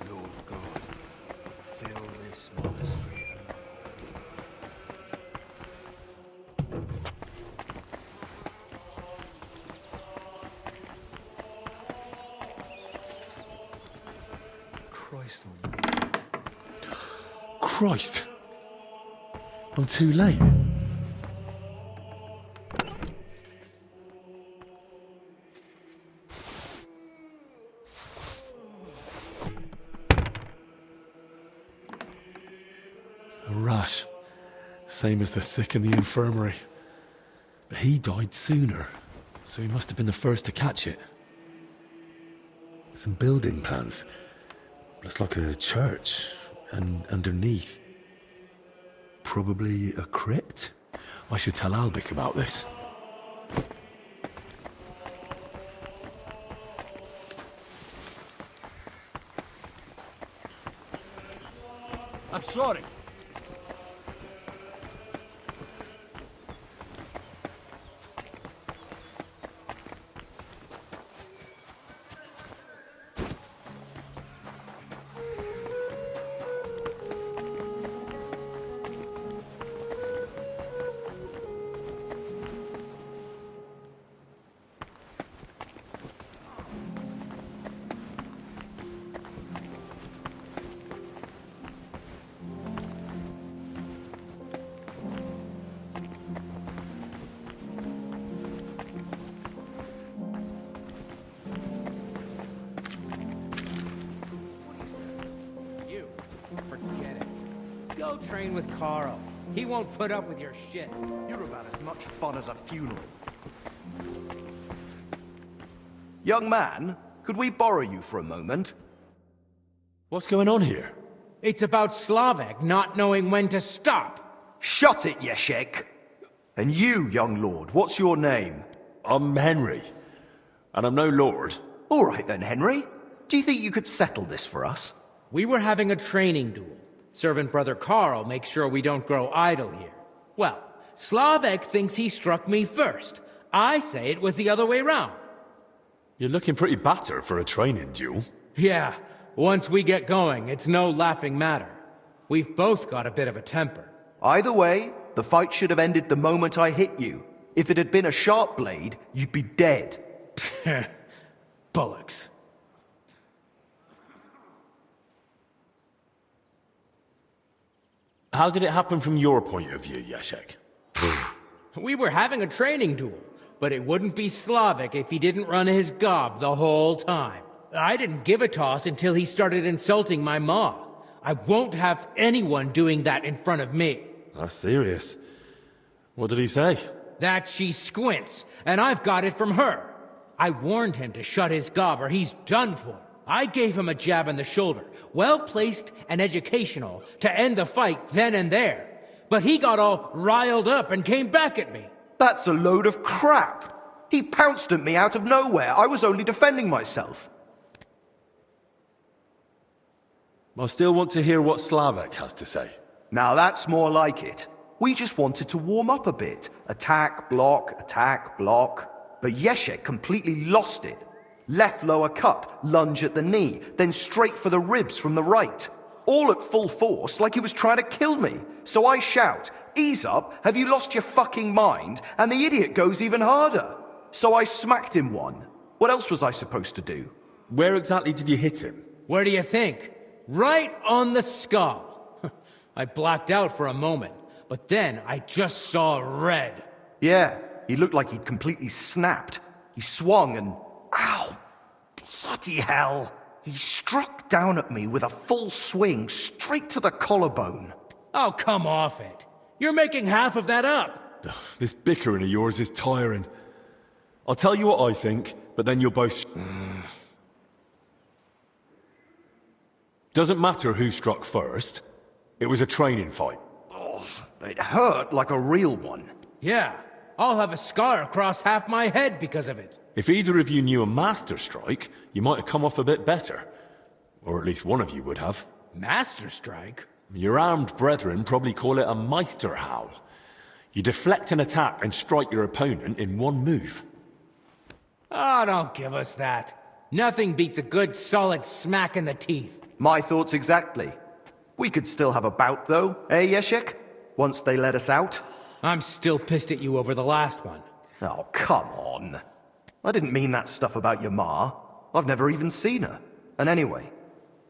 Lord God, fill this monastery. Christ almighty. Christ! I'm too late. A rash. Same as the sick in the infirmary. But he died sooner, so he must have been the first to catch it. Some building plans. Looks like a church, and underneath, probably a crypt? I should tell Albic about this. I'm sorry. Forget it. Go train with Carl. He won't put up with your shit. You're about as much fun as a funeral. Young man, could we borrow you for a moment? What's going on here? It's about Slavek not knowing when to stop. Shut it, Yeshek! And you, young lord, what's your name? I'm Henry, and I'm no lord. All right then, Henry. Do you think you could settle this for us? We were having a training duel. Servant brother Carl makes sure we don't grow idle here. Well, Slavek thinks he struck me first. I say it was the other way round. You're looking pretty battered for a training duel. Yeah, once we get going, it's no laughing matter. We've both got a bit of a temper. Either way, the fight should have ended the moment I hit you. If it had been a sharp blade, you'd be dead. Bullocks. How did it happen from your point of view, Yashek? We were having a training duel, but it wouldn't be Slavek if he didn't run his gob the whole time. I didn't give a toss until he started insulting my ma. I won't have anyone doing that in front of me. That's serious. What did he say? That she squints, and I've got it from her. I warned him to shut his gob or he's done for. I gave him a jab in the shoulder, well-placed and educational, to end the fight then and there. But he got all riled up and came back at me. That's a load of crap. He pounced at me out of nowhere. I was only defending myself. I still want to hear what Slavek has to say. Now that's more like it. We just wanted to warm up a bit. Attack, block, But Yeshek completely lost it. Left lower cut, lunge at the knee, then straight for the ribs from the right. All at full force, like he was trying to kill me. So I shout, "Ease up, have you lost your fucking mind?" And the idiot goes even harder. So I smacked him one. What else was I supposed to do? Where exactly did you hit him? Where do you think? Right on the skull. I blacked out for a moment, but then I just saw red. Yeah, he looked like he'd completely snapped. He swung and... Ow! Bloody hell! He struck down at me with a full swing, straight to the collarbone. Oh, come off it. You're making half of that up. This bickering of yours is tiring. I'll tell you what I think, but then you'll both... Doesn't matter who struck first. It was a training fight. Oh, it hurt like a real one. Yeah, I'll have a scar across half my head because of it. If either of you knew a master strike, you might have come off a bit better. Or at least one of you would have. Master strike? Your armed brethren probably call it a Meisterhau. You deflect an attack and strike your opponent in one move. Oh, don't give us that. Nothing beats a good solid smack in the teeth. My thoughts exactly. We could still have a bout though, eh, Yeshek? Once they let us out. I'm still pissed at you over the last one. Oh, come on. I didn't mean that stuff about your ma. I've never even seen her. And anyway,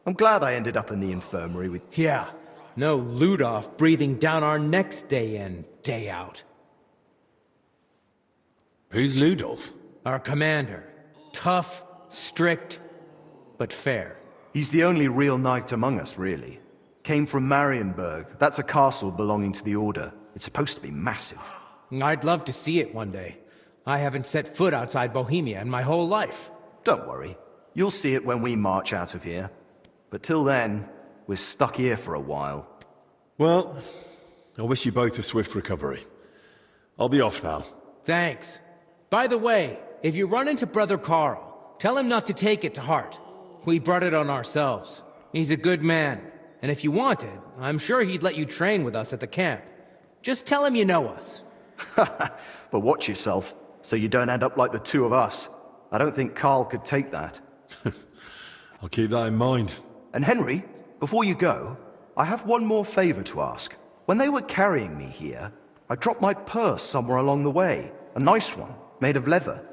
I'm glad I ended up in the infirmary with... Yeah, no Ludolf breathing down our necks day in, day out. Who's Ludolf? Our commander. Tough, strict, but fair. He's the only real knight among us, really. Came from Marienburg. That's a castle belonging to the Order. It's supposed to be massive. I'd love to see it one day. I haven't set foot outside Bohemia in my whole life. Don't worry. You'll see it when we march out of here. But till then, we're stuck here for a while. Well, I wish you both a swift recovery. I'll be off now. Thanks. By the way, if you run into Brother Carl, tell him not to take it to heart. We brought it on ourselves. He's a good man. And if you wanted, I'm sure he'd let you train with us at the camp. Just tell him you know us. But watch yourself, so you don't end up like the two of us. I don't think Carl could take that. I'll keep that in mind. And Henry, before you go, I have one more favor to ask. When they were carrying me here, I dropped my purse somewhere along the way. A nice one, made of leather.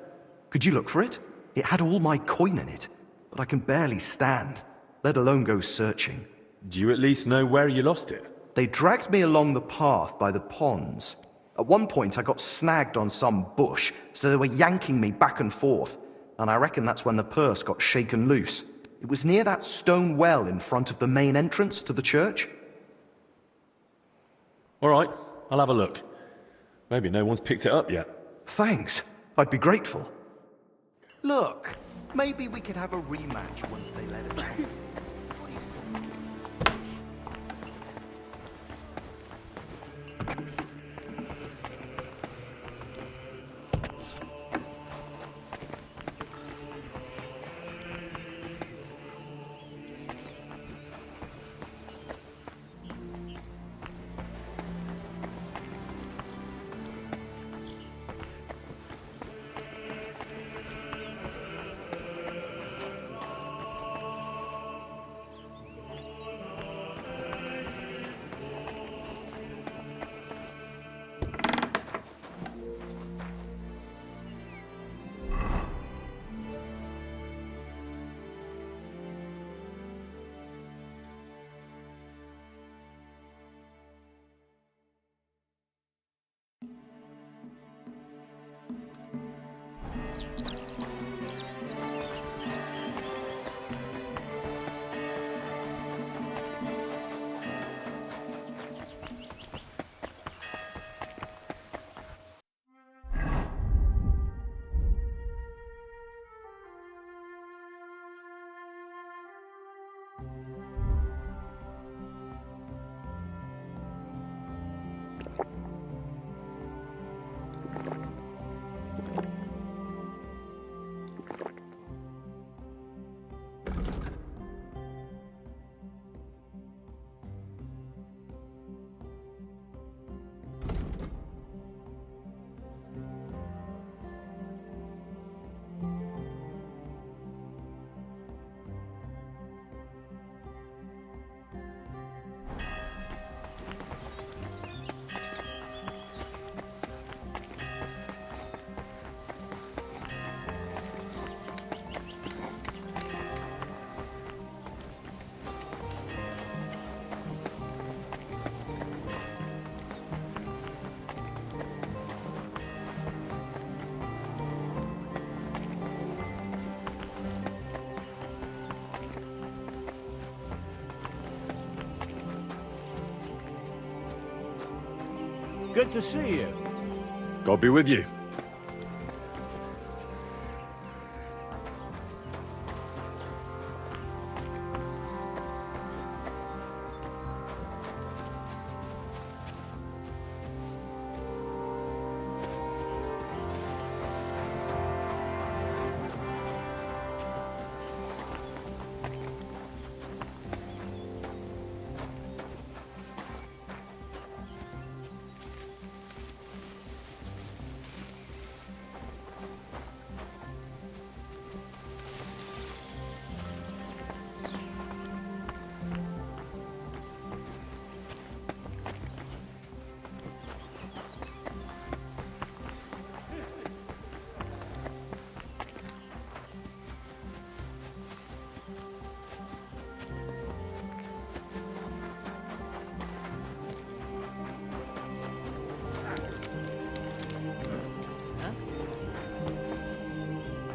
Could you look for it? It had all my coin in it, but I can barely stand, let alone go searching. Do you at least know where you lost it? They dragged me along the path by the ponds. At one point, I got snagged on some bush, so they were yanking me back and forth, and I reckon that's when the purse got shaken loose. It was near that stone well in front of the main entrance to the church. All right, I'll have a look. Maybe no one's picked it up yet. Thanks. I'd be grateful. Look, maybe we could have a rematch once they let us out. Good to see you. God be with you.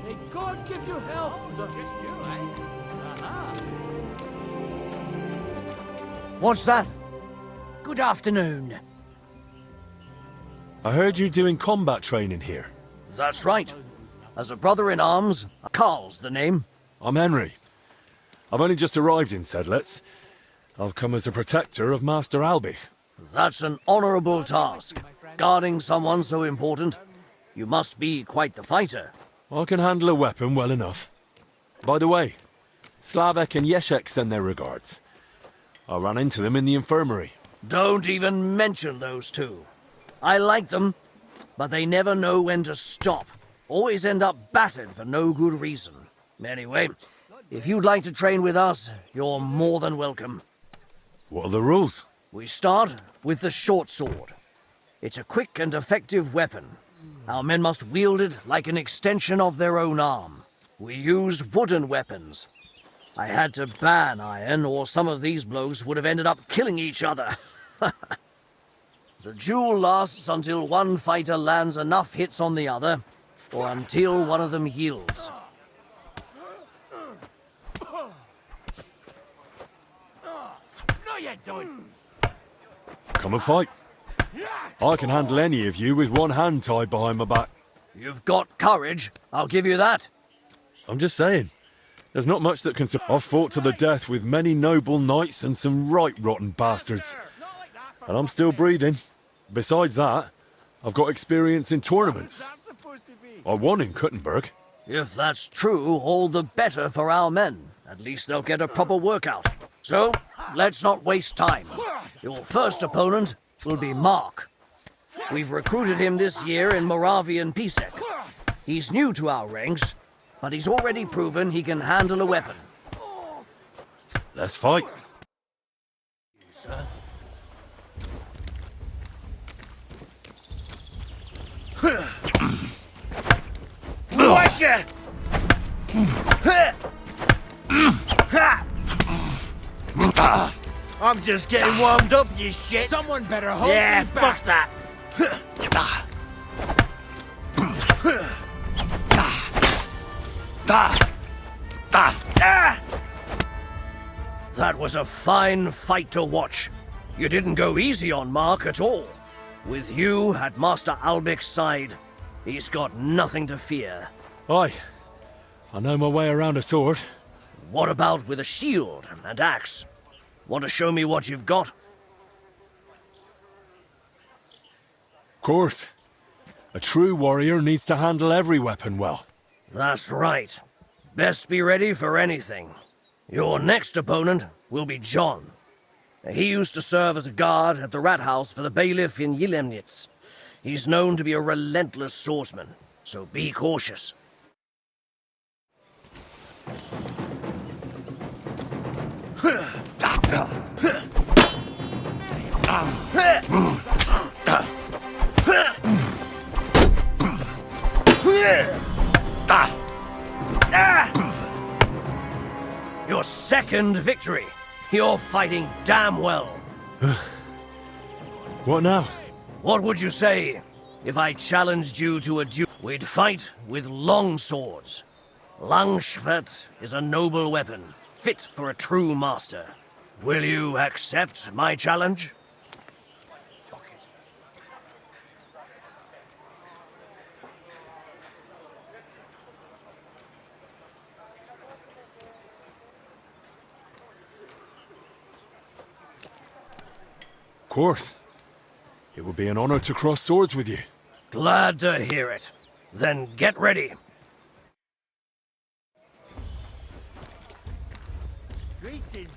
May God give you health, sir. Just you, eh? Aha. What's that? Good afternoon. I heard you doing combat training here. That's right. As a brother-in-arms, Carl's the name. I'm Henry. I've only just arrived in Sedlitz. I've come as a protector of Master Albich. That's an honorable task. Guarding someone so important. You must be quite the fighter. I can handle a weapon well enough. By the way, Slavek and Yeshek send their regards. I ran into them in the infirmary. Don't even mention those two. I like them, but they never know when to stop. Always end up battered for no good reason. Anyway, if you'd like to train with us, you're more than welcome. What are the rules? We start with the short sword. It's a quick and effective weapon. Our men must wield it like an extension of their own arm. We use wooden weapons. I had to ban iron, or some of these blokes would have ended up killing each other. The duel lasts until one fighter lands enough hits on the other, or until one of them yields. No, you don't. Come and fight. I can handle any of you with one hand tied behind my back. You've got courage, I'll give you that. I'm just saying. There's not much that can... I've fought to the death with many noble knights and some right rotten bastards. And I'm still breathing. Besides that, I've got experience in tournaments. I won in Kuttenberg. If that's true, all the better for our men. At least they'll get a proper workout. So, let's not waste time. Your first opponent will be Mark. We've recruited him this year in Moravian Pisek. He's new to our ranks, but he's already proven he can handle a weapon. Let's fight. Sir? Watcha! I'm just getting warmed up, you shit. Someone better hold yeah, me back. fuck that. That was a fine fight to watch. You didn't go easy on Mark at all. With you at Master Albic's side, he's got nothing to fear. Aye. I know my way around a sword. What about with a shield and axe? Want to show me what you've got? Of course. A true warrior needs to handle every weapon well. That's right. Best be ready for anything. Your next opponent will be John. He used to serve as a guard at the rat house for the bailiff in Yilemnitz. He's known to be a relentless swordsman, so be cautious. Your second victory. You're fighting damn well. What now? What would you say if I challenged you to a duel? We'd fight with long swords. Langschwert is a noble weapon, fit for a true master. Will you accept my challenge? Of course. It would be an honor to cross swords with you. Glad to hear it. Then get ready. Greetings.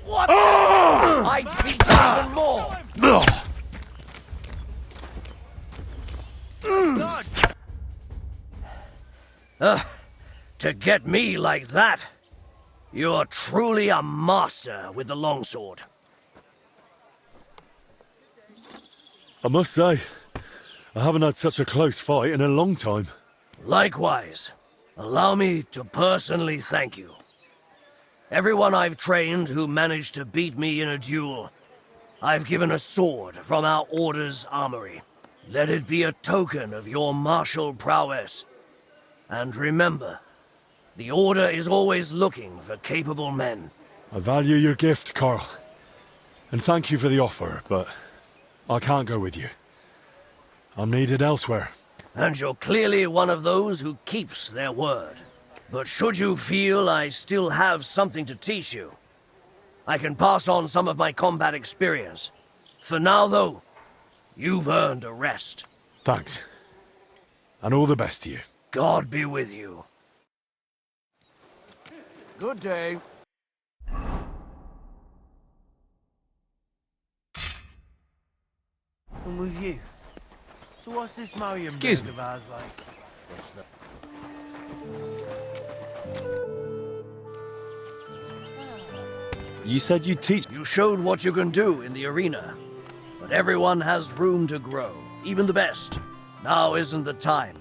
What? I'd beat even more. To get me like that, you're truly a master with the longsword. I must say, I haven't had such a close fight in a long time. Likewise, allow me to personally thank you. Everyone I've trained who managed to beat me in a duel, I've given a sword from our Order's armory. Let it be a token of your martial prowess. And remember, the Order is always looking for capable men. I value your gift, Carl. And thank you for the offer, but I can't go with you. I'm needed elsewhere. And you're clearly one of those who keeps their word. But should you feel I still have something to teach you, I can pass on some of my combat experience. For now, though, You've earned a rest. Thanks. And all the best to you. God be with you. Good day. And with you. So what's this Marion Excuse band me. of ours like? You said you'd teach... You showed what you can do in the arena. But everyone has room to grow, even the best. Now isn't the time.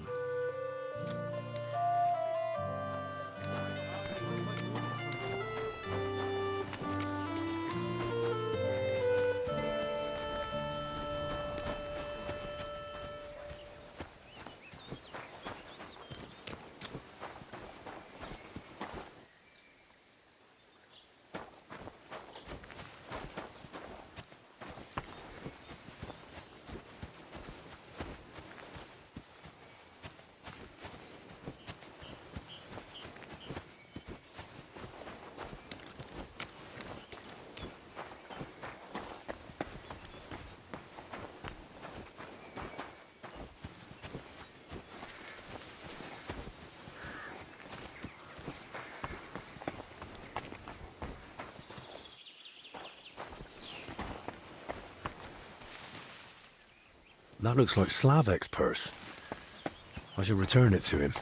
That looks like Slavek's purse. I should return it to him.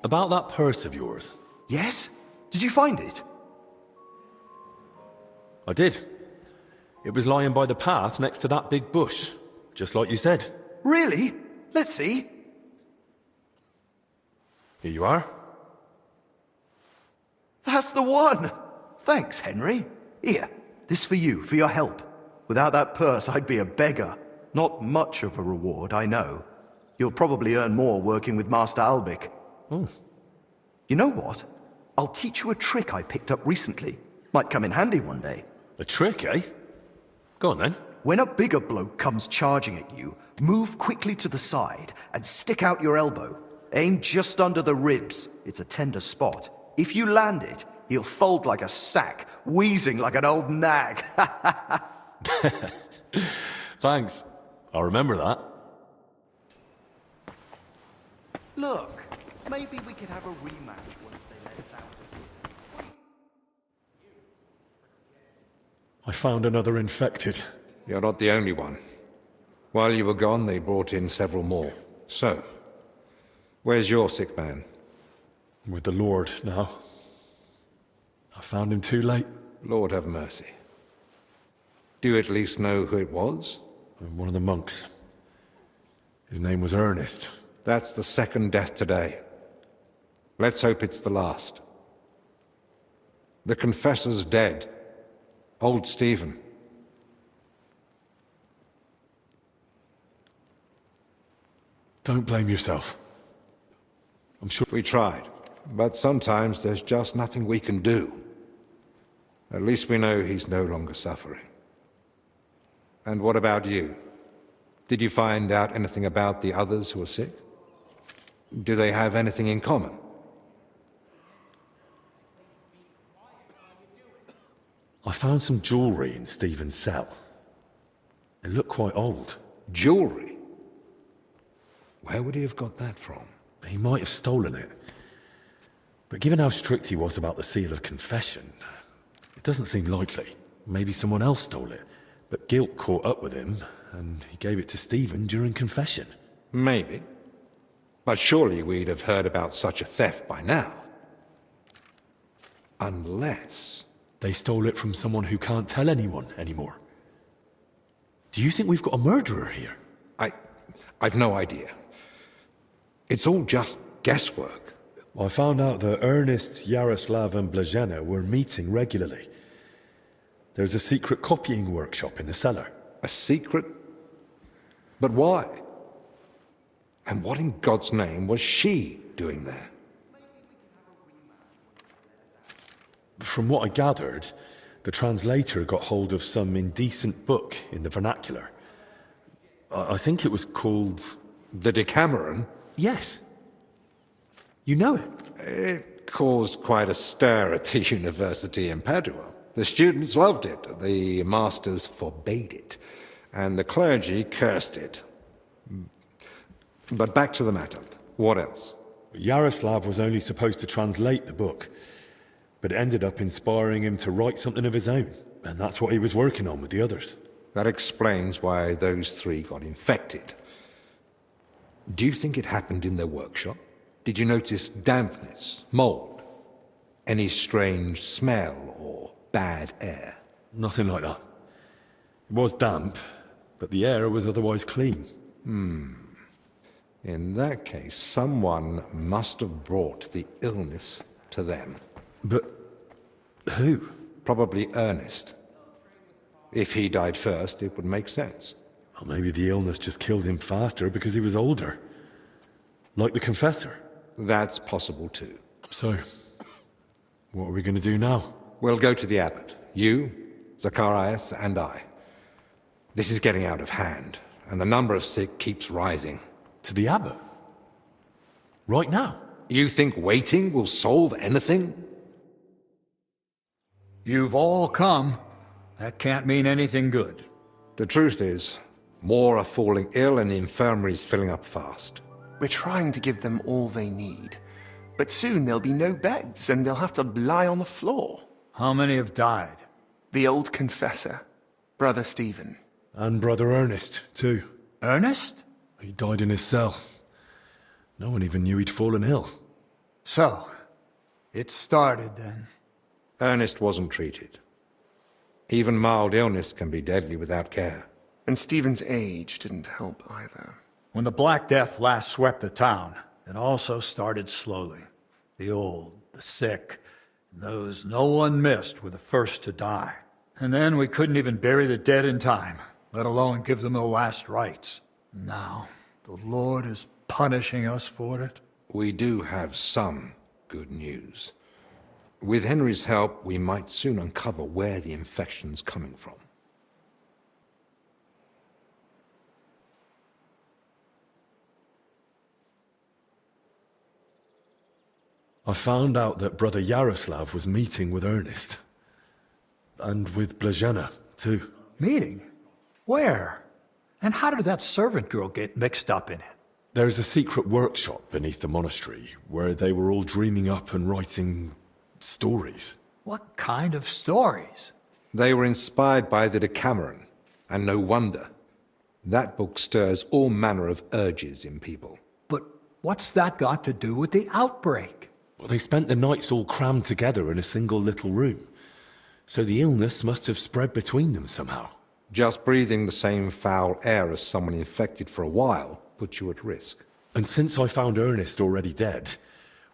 About that purse of yours. Yes? Did you find it? I did. It was lying by the path next to that big bush, just like you said. Really? Let's see. Here you are. That's the one! Thanks, Henry. Here, this for you, for your help. Without that purse, I'd be a beggar. Not much of a reward, I know. You'll probably earn more working with Master Albic. Oh. You know what? I'll teach you a trick I picked up recently. Might come in handy one day. A trick, eh? Go on then. When a bigger bloke comes charging at you, move quickly to the side and stick out your elbow. Aim just under the ribs. It's a tender spot. If you land it, he'll fold like a sack, wheezing like an old nag. Thanks. I'll remember that. Look, maybe we could have a rematch once they let us out of here. I found another infected. You're not the only one. While you were gone, they brought in several more. So, where's your sick man? With the Lord now. I found him too late. Lord have mercy. Do you at least know who it was? One of the monks. His name was Ernest. That's the second death today. Let's hope it's the last. The confessor's dead. Old Stephen. Don't blame yourself. I'm sure we tried, but sometimes there's just nothing we can do. At least we know he's no longer suffering. And what about you? Did you find out anything about the others who are sick? Do they have anything in common? I found some jewellery in Stephen's cell. It looked quite old. Jewellery? Where would he have got that from? He might have stolen it. But given how strict he was about the seal of confession, it doesn't seem likely. Maybe someone else stole it, but guilt caught up with him, and he gave it to Stephen during confession. Maybe. But surely we'd have heard about such a theft by now. Unless... they stole it from someone who can't tell anyone anymore. Do you think we've got a murderer here? I've no idea. It's all just guesswork. I found out that Ernest, Yaroslav and Blazhena were meeting regularly. There's a secret copying workshop in the cellar. A secret? But why? And what in God's name was she doing there? From what I gathered, the translator got hold of some indecent book in the vernacular. I think it was called... The Decameron? Yes. You know it? It caused quite a stir at the university in Padua. The students loved it, the masters forbade it, and the clergy cursed it. But back to the matter. What else? Yaroslav was only supposed to translate the book, but it ended up inspiring him to write something of his own, and that's what he was working on with the others. That explains why those three got infected. Do you think it happened in their workshop? Did you notice dampness, mold, any strange smell or bad air? Nothing like that. It was damp, but the air was otherwise clean. In that case, someone must have brought the illness to them. But who? Probably Ernest. If he died first, it would make sense. Or maybe the illness just killed him faster because he was older. Like the confessor. That's possible too. So, what are we going to do now? We'll go to the abbot. You, Zacharias, and I. This is getting out of hand, and the number of sick keeps rising. To the abbot? Right now? You think waiting will solve anything? You've all come. That can't mean anything good. The truth is, more are falling ill and the infirmary's filling up fast. We're trying to give them all they need. But soon there'll be no beds and they'll have to lie on the floor. How many have died? The old confessor, Brother Stephen. And Brother Ernest, too. Ernest? He died in his cell. No one even knew he'd fallen ill. So, it started then. Ernest wasn't treated. Even mild illness can be deadly without care. And Stephen's age didn't help either. When the Black Death last swept the town, it also started slowly. The old, the sick, those no one missed were the first to die. And then we couldn't even bury the dead in time, let alone give them the last rites. Now, the Lord is punishing us for it. We do have some good news. With Henry's help, we might soon uncover where the infection's coming from. I found out that Brother Yaroslav was meeting with Ernest. And with Blazhena, too. Meeting? Where? And how did that servant girl get mixed up in it? There's a secret workshop beneath the monastery where they were all dreaming up and writing stories. What kind of stories? They were inspired by the Decameron, and no wonder. That book stirs all manner of urges in people. But what's that got to do with the outbreak? Well, they spent the nights all crammed together in a single little room. So the illness must have spread between them somehow. Just breathing the same foul air as someone infected for a while puts you at risk. And since I found Ernest already dead,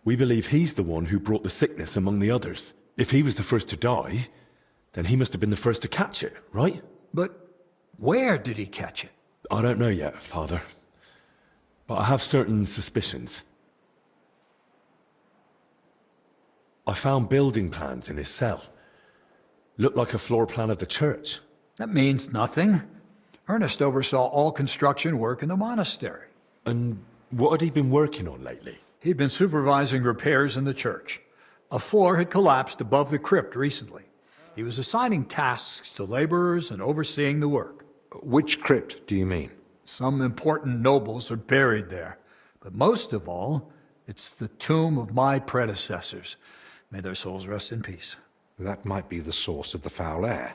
we believe he's the one who brought the sickness among the others. If he was the first to die, then he must have been the first to catch it, right? But where did he catch it? I don't know yet, Father. But I have certain suspicions. I found building plans in his cell. Looked like a floor plan of the church. That means nothing. Ernest oversaw all construction work in the monastery. And what had he been working on lately? He'd been supervising repairs in the church. A floor had collapsed above the crypt recently. He was assigning tasks to laborers and overseeing the work. Which crypt do you mean? Some important nobles are buried there. But most of all, it's the tomb of my predecessors. May their souls rest in peace. That might be the source of the foul air.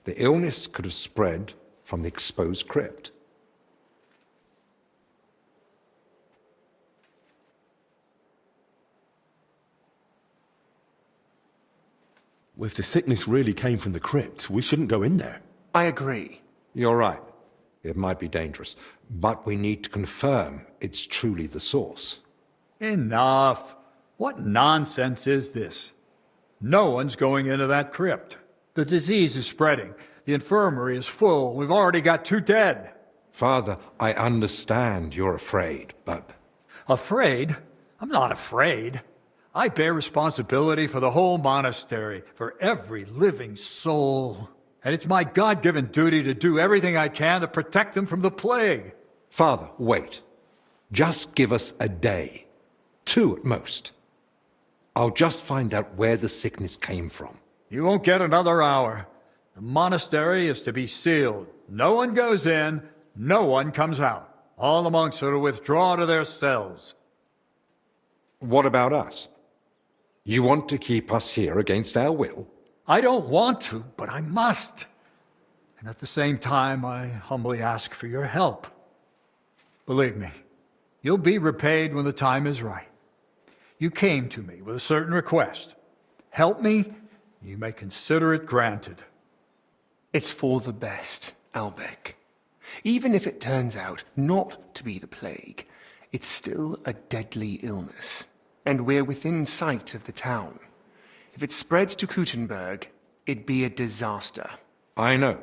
The illness could have spread from the exposed crypt. If the sickness really came from the crypt, we shouldn't go in there. I agree. You're right. It might be dangerous, but we need to confirm it's truly the source. Enough. What nonsense is this? No one's going into that crypt. The disease is spreading. The infirmary is full. We've already got 2 dead. Father, I understand you're afraid, but... Afraid? I'm not afraid. I bear responsibility for the whole monastery, for every living soul. And it's my God-given duty to do everything I can to protect them from the plague. Father, wait. Just give us a day. 2 at most. I'll just find out where the sickness came from. You won't get another hour. The monastery is to be sealed. No one goes in, no one comes out. All the monks are to withdraw to their cells. What about us? You want to keep us here against our will? I don't want to, but I must. And at the same time, I humbly ask for your help. Believe me, you'll be repaid when the time is right. You came to me with a certain request. Help me, you may consider it granted. It's for the best, Albec. Even if it turns out not to be the plague, it's still a deadly illness. And we're within sight of the town. If it spreads to Kuttenberg, it'd be a disaster. I know.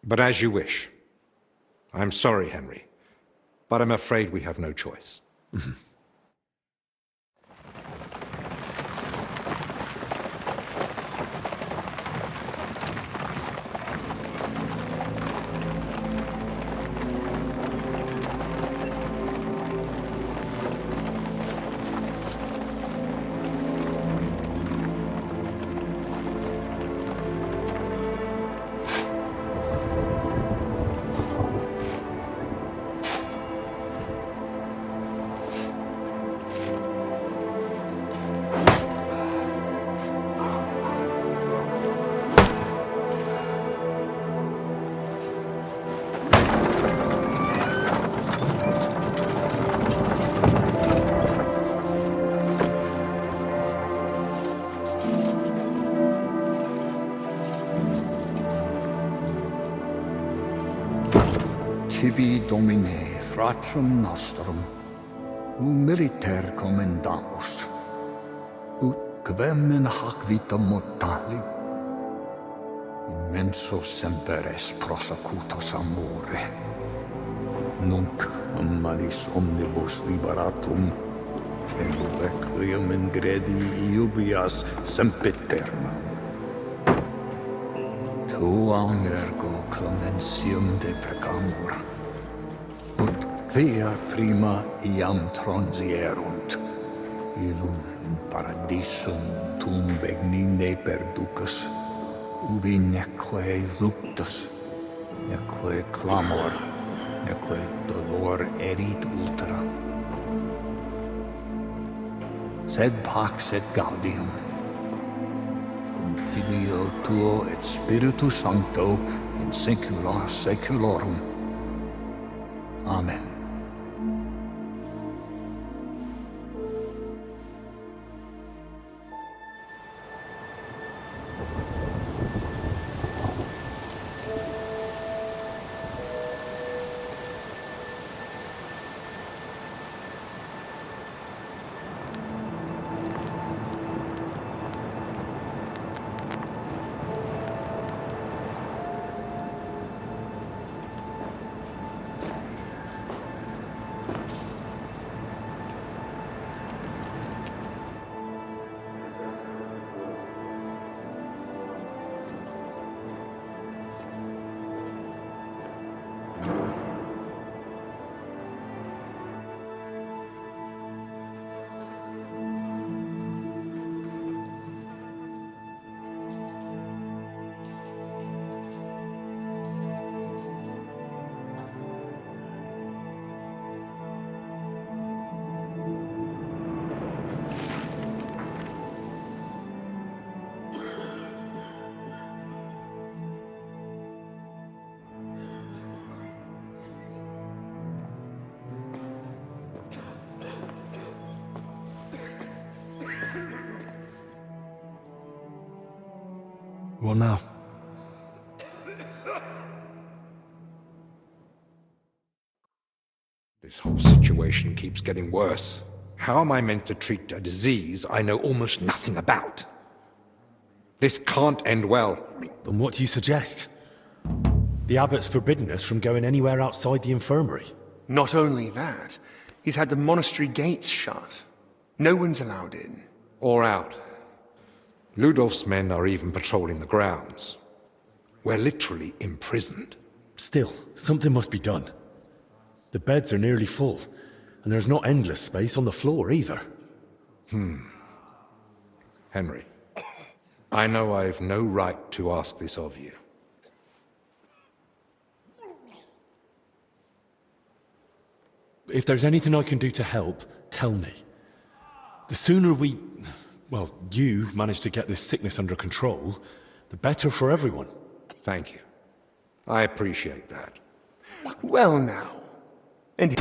But as you wish. I'm sorry, Henry, but I'm afraid we have no choice. Tibi Domine, fratrum nostrum, humiliter commendamus, ut quem in hac vita mortali, immenso semper es prosecutus amore, nunc malis omnibus liberatum, in requiem in gredi iubias sempiternam. Tuam ergo clementium deprecamur, ut quia prima iam transierunt, illum in paradisum tum benigne perducus, ubi neque luctus, neque clamor, neque dolor erit ultra. Sed pax et gaudium, Filio tuo et Spiritus Sancto in saecula saeculorum. Amen. What now? This whole situation keeps getting worse. How am I meant to treat a disease I know almost nothing about? This can't end well. Then what do you suggest? The abbot's forbidden us from going anywhere outside the infirmary. Not only that, he's had the monastery gates shut. No one's allowed in. Or out. Ludolf's men are even patrolling the grounds. We're literally imprisoned. Still, something must be done. The beds are nearly full, and there's not endless space on the floor either. Henry, I know I've no right to ask this of you. If there's anything I can do to help, tell me. The sooner you manage to get this sickness under control, the better for everyone. Thank you. I appreciate that. Well now. And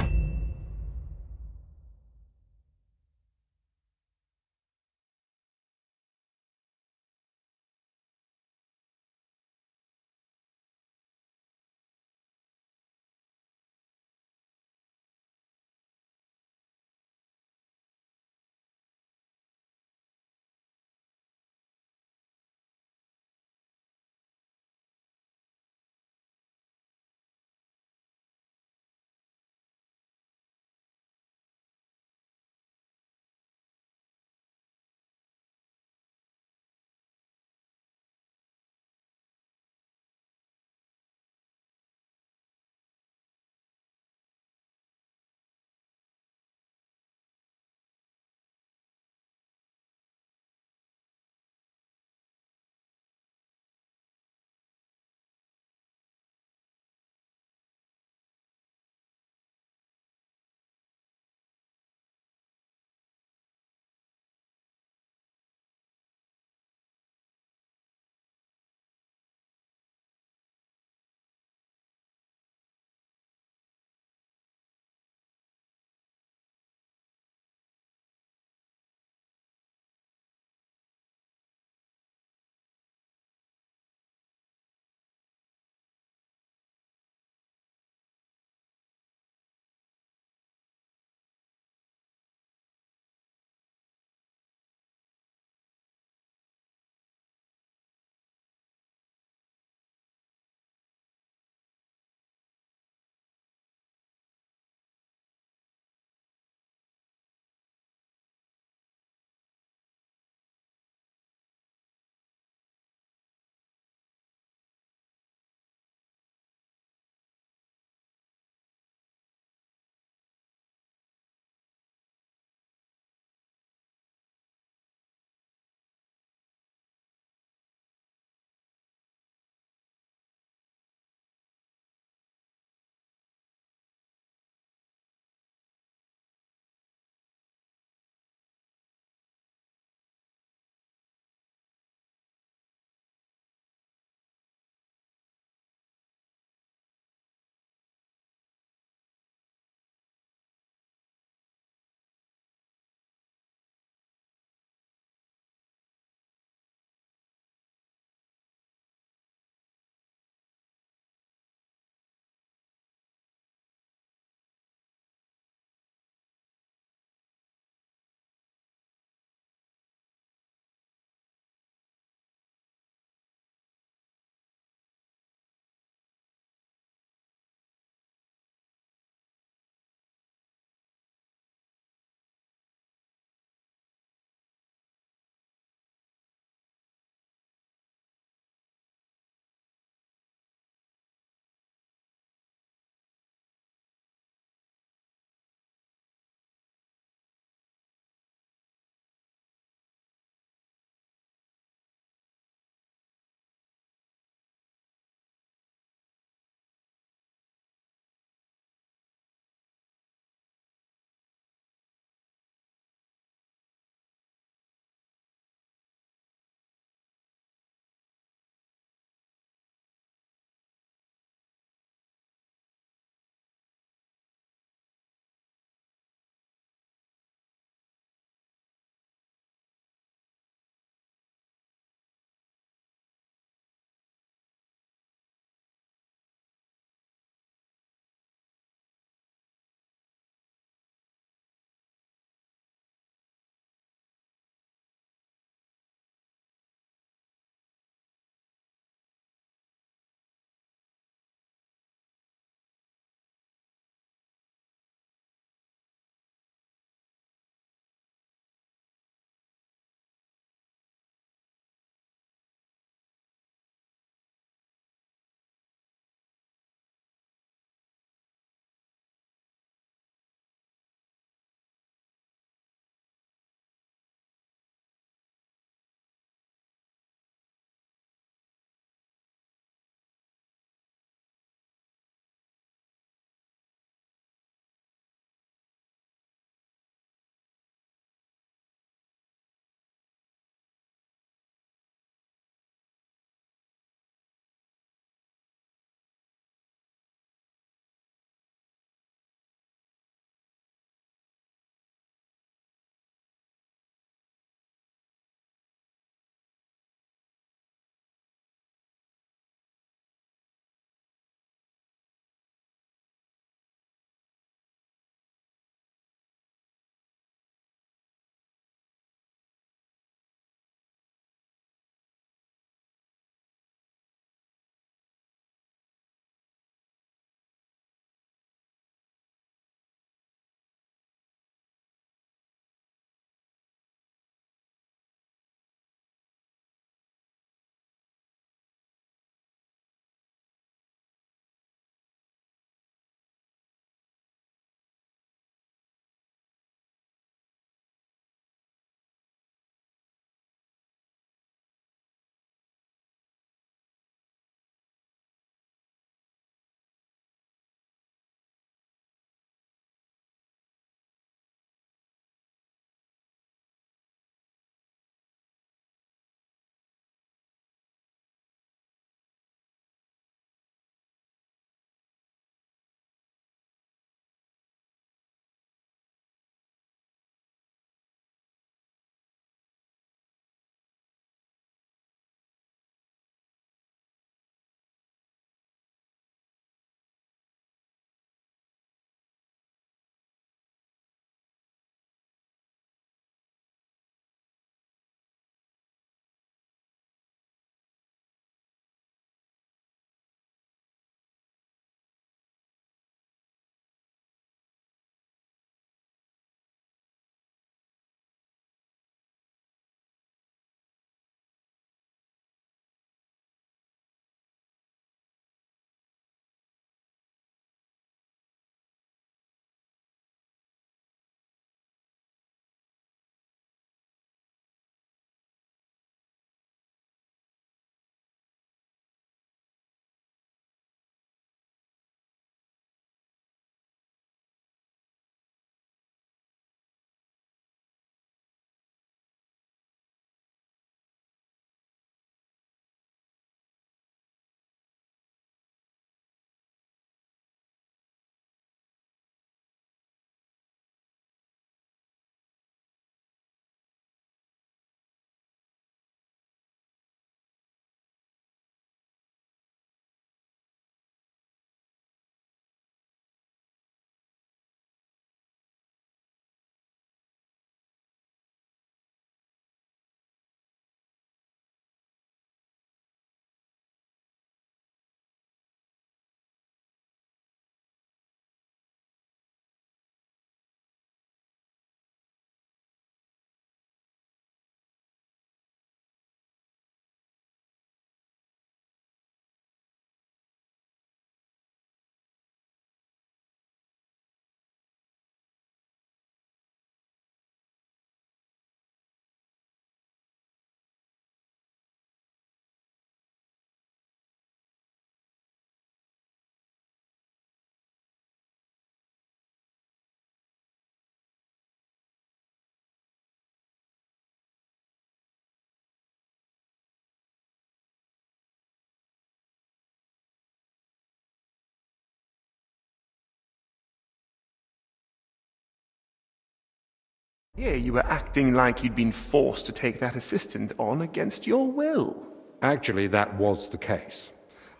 Here you were acting like you'd been forced to take that assistant on against your will. Actually, that was the case.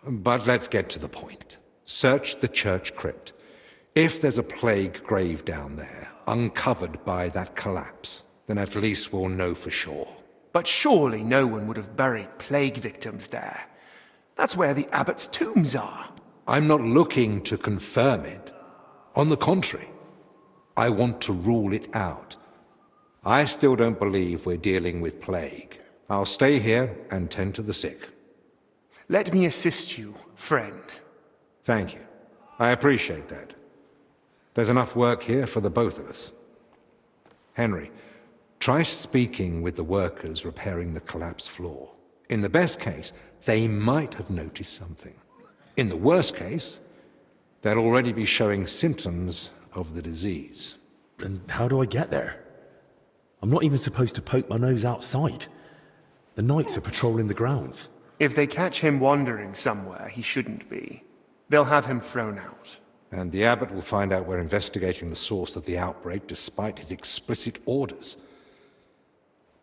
But let's get to the point. Search the church crypt. If there's a plague grave down there, uncovered by that collapse, then at least we'll know for sure. But surely no one would have buried plague victims there. That's where the abbot's tombs are. I'm not looking to confirm it. On the contrary, I want to rule it out. I still don't believe we're dealing with plague. I'll stay here and tend to the sick. Let me assist you, friend. Thank you. I appreciate that. There's enough work here for the both of us. Henry, try speaking with the workers repairing the collapsed floor. In the best case, they might have noticed something. In the worst case, they'll already be showing symptoms of the disease. And how do I get there? I'm not even supposed to poke my nose outside. The knights are patrolling the grounds. If they catch him wandering somewhere he shouldn't be, they'll have him thrown out. And the abbot will find out we're investigating the source of the outbreak despite his explicit orders.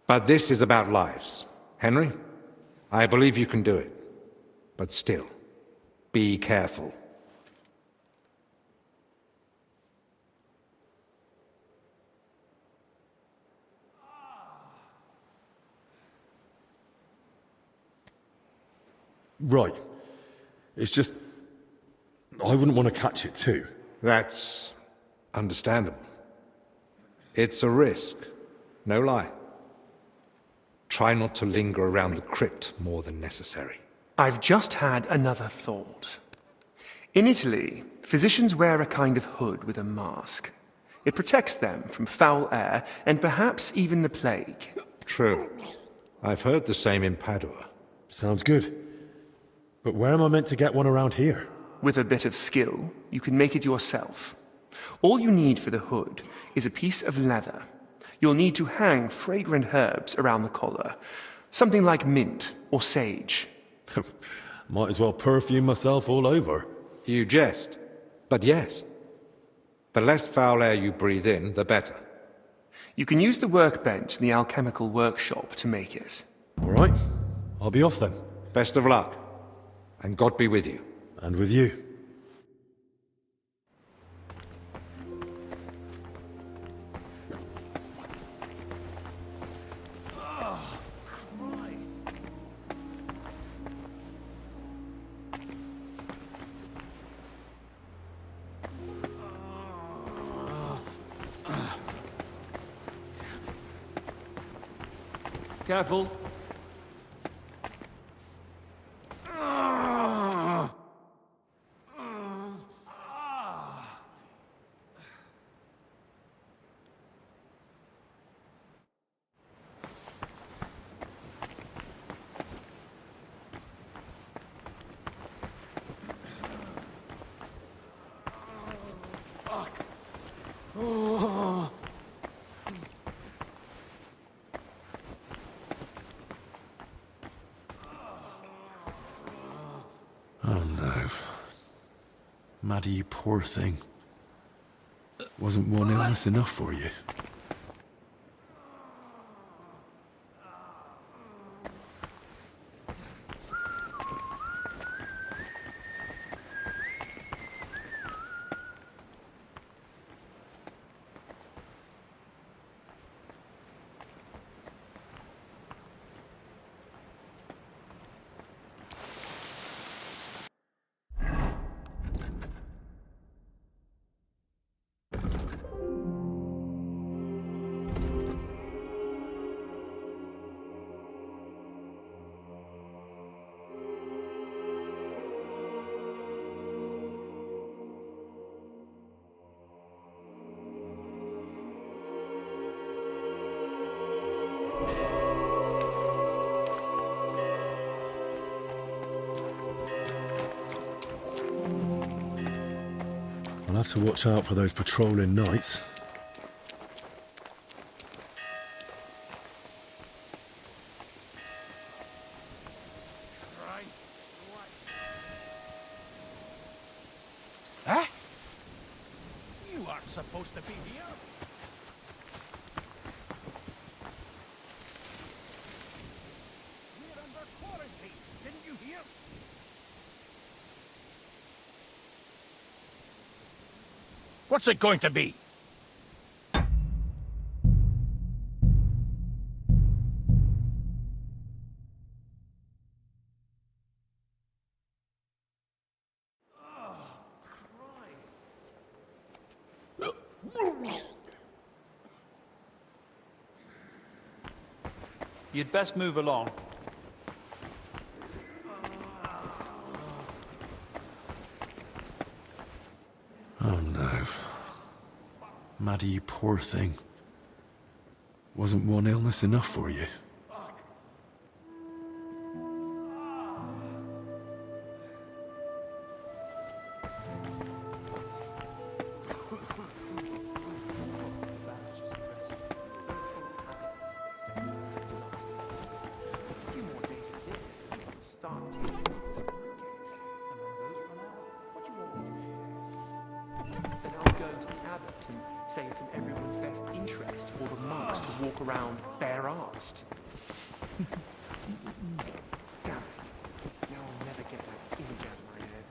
But this is about lives. Henry, I believe you can do it. But still, be careful. Right. It's just... I wouldn't want to catch it too. That's understandable. It's a risk. No lie. Try not to linger around the crypt more than necessary. I've just had another thought. In Italy, physicians wear a kind of hood with a mask. It protects them from foul air and perhaps even the plague. True. I've heard the same in Padua. Sounds good. But where am I meant to get one around here? With a bit of skill, you can make it yourself. All you need for the hood is a piece of leather. You'll need to hang fragrant herbs around the collar. Something like mint or sage. Might as well perfume myself all over. You jest. But yes. The less foul air you breathe in, the better. You can use the workbench in the alchemical workshop to make it. All right. I'll be off then. Best of luck. And God be with you. And with you. Careful. Oh no. Maddie, you poor thing. Wasn't one illness enough for you? I'll have to watch out for those patrolling knights. Huh? You aren't supposed to be here. What's it going to be? You'd best move along. Oh no. Maddie, you poor thing. Wasn't one illness enough for you? Then I'll go to the abbot and say it's in everyone's best interest for the monks to walk around bare-arsed. Damn it. Now I'll never get that image out of my head.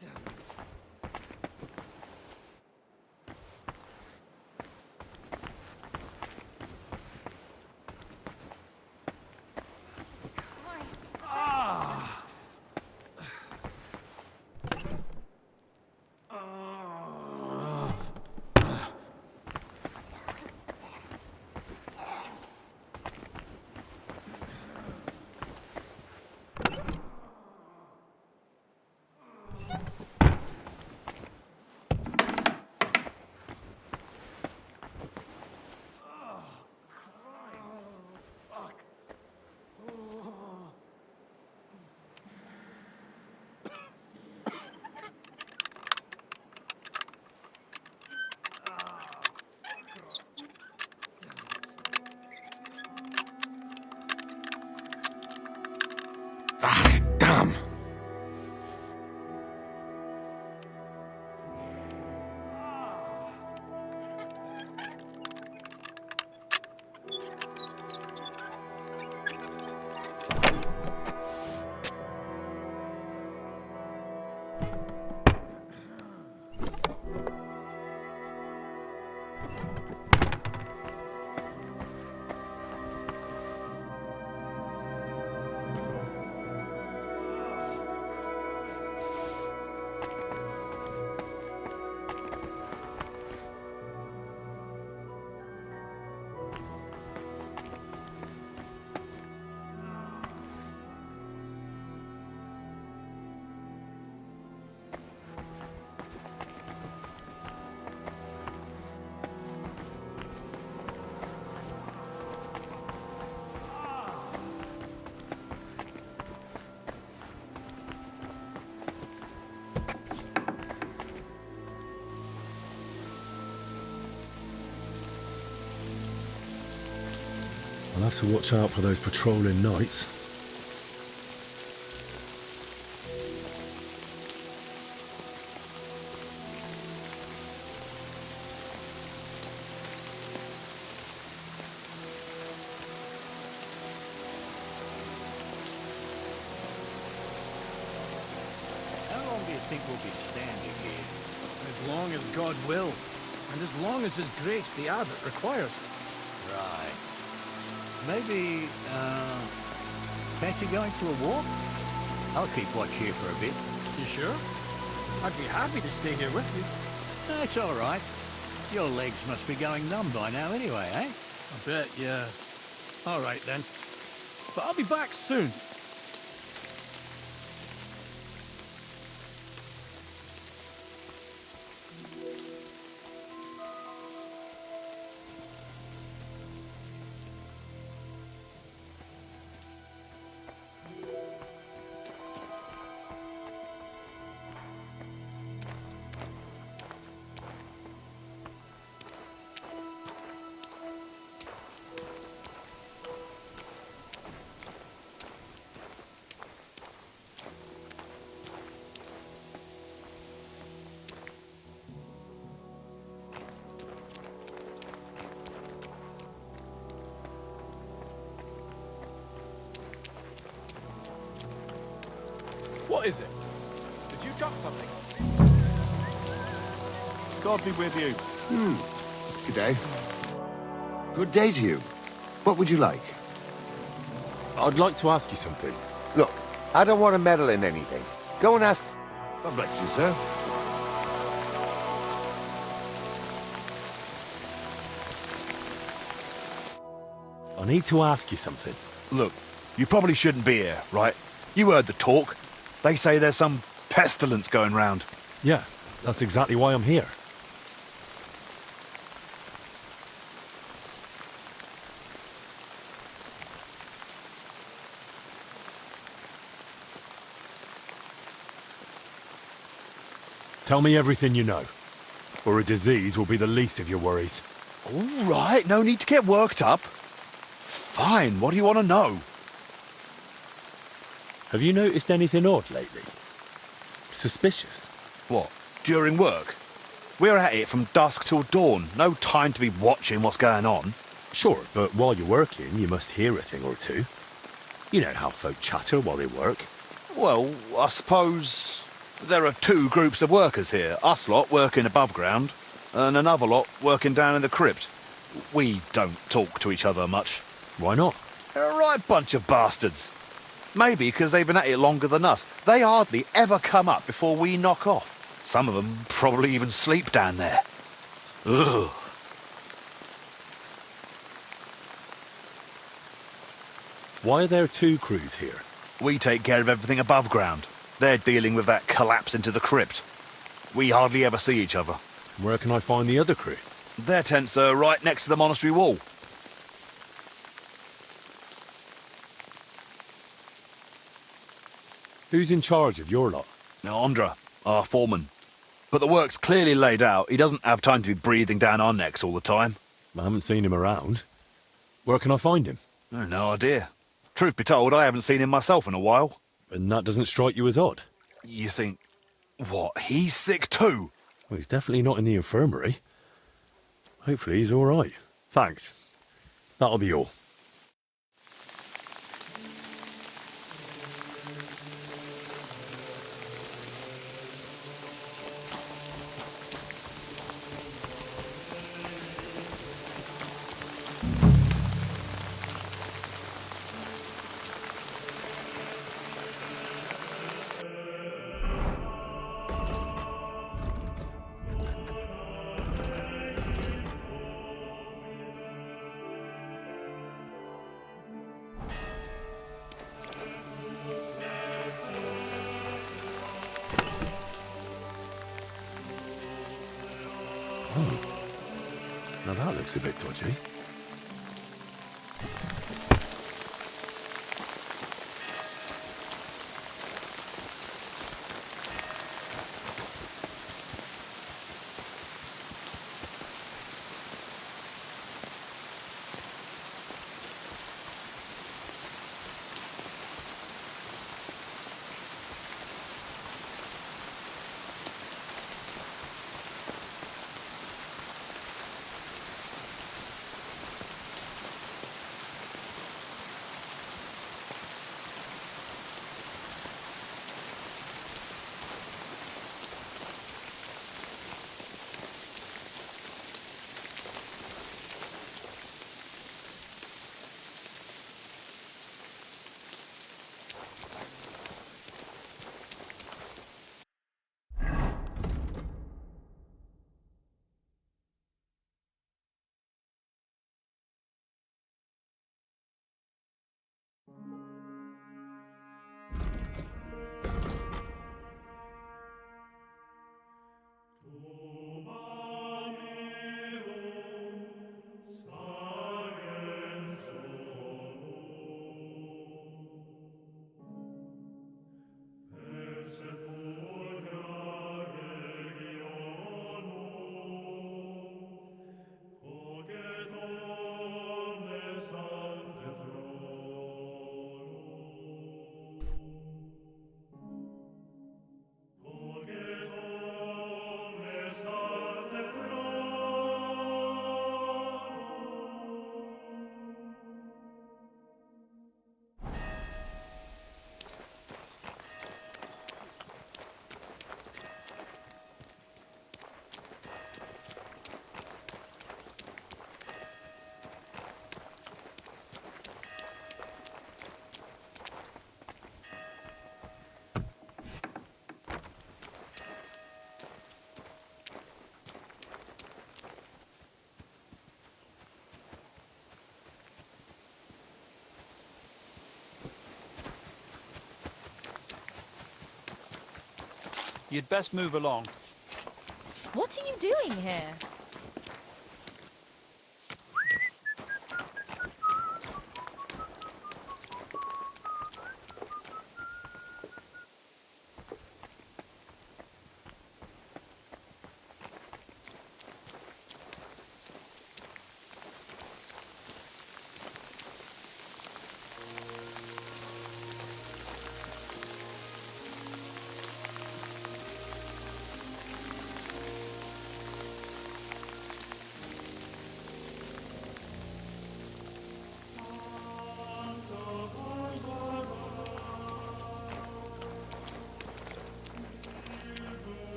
Damn it. Ah, damn! I'll have to watch out for those patrolling knights. How long do you think we'll be standing here? As long as God will, and as long as His grace the abbot requires. Right. Maybe, fancy going for a walk? I'll keep watch here for a bit. You sure? I'd be happy to stay here with you. That's all right. Your legs must be going numb by now anyway, eh? I bet, yeah. All right then. But I'll be back soon. What is it? Did you drop something? God be with you. Good day. Good day to you. What would you like? I'd like to ask you something. Look, I don't want to meddle in anything. Go and ask... God bless you, sir. I need to ask you something. Look, you probably shouldn't be here, right? You heard the talk. They say there's some pestilence going round. Yeah, that's exactly why I'm here. Tell me everything you know, or a disease will be the least of your worries. All right, no need to get worked up. Fine, what do you want to know? Have you noticed anything odd lately? Suspicious? What, during work? We're at it from dusk till dawn. No time to be watching what's going on. Sure, but while you're working, you must hear a thing or two. You know how folk chatter while they work. Well, I suppose there are two groups of workers here. Us lot working above ground, and another lot working down in the crypt. We don't talk to each other much. Why not? They're a right bunch of bastards. Maybe because they've been at it longer than us. They hardly ever come up before we knock off. Some of them probably even sleep down there. Ugh. Why are there two crews here? We take care of everything above ground. They're dealing with that collapse into the crypt. We hardly ever see each other. Where can I find the other crew? Their tents are right next to the monastery wall. Who's in charge of your lot? Andra, our foreman. But the work's clearly laid out. He doesn't have time to be breathing down our necks all the time. I haven't seen him around. Where can I find him? No idea. Truth be told, I haven't seen him myself in a while. And that doesn't strike you as odd? You think, what, he's sick too? Well, he's definitely not in the infirmary. Hopefully he's all right. Thanks. That'll be all. Now that looks a bit dodgy. You'd best move along. What are you doing here?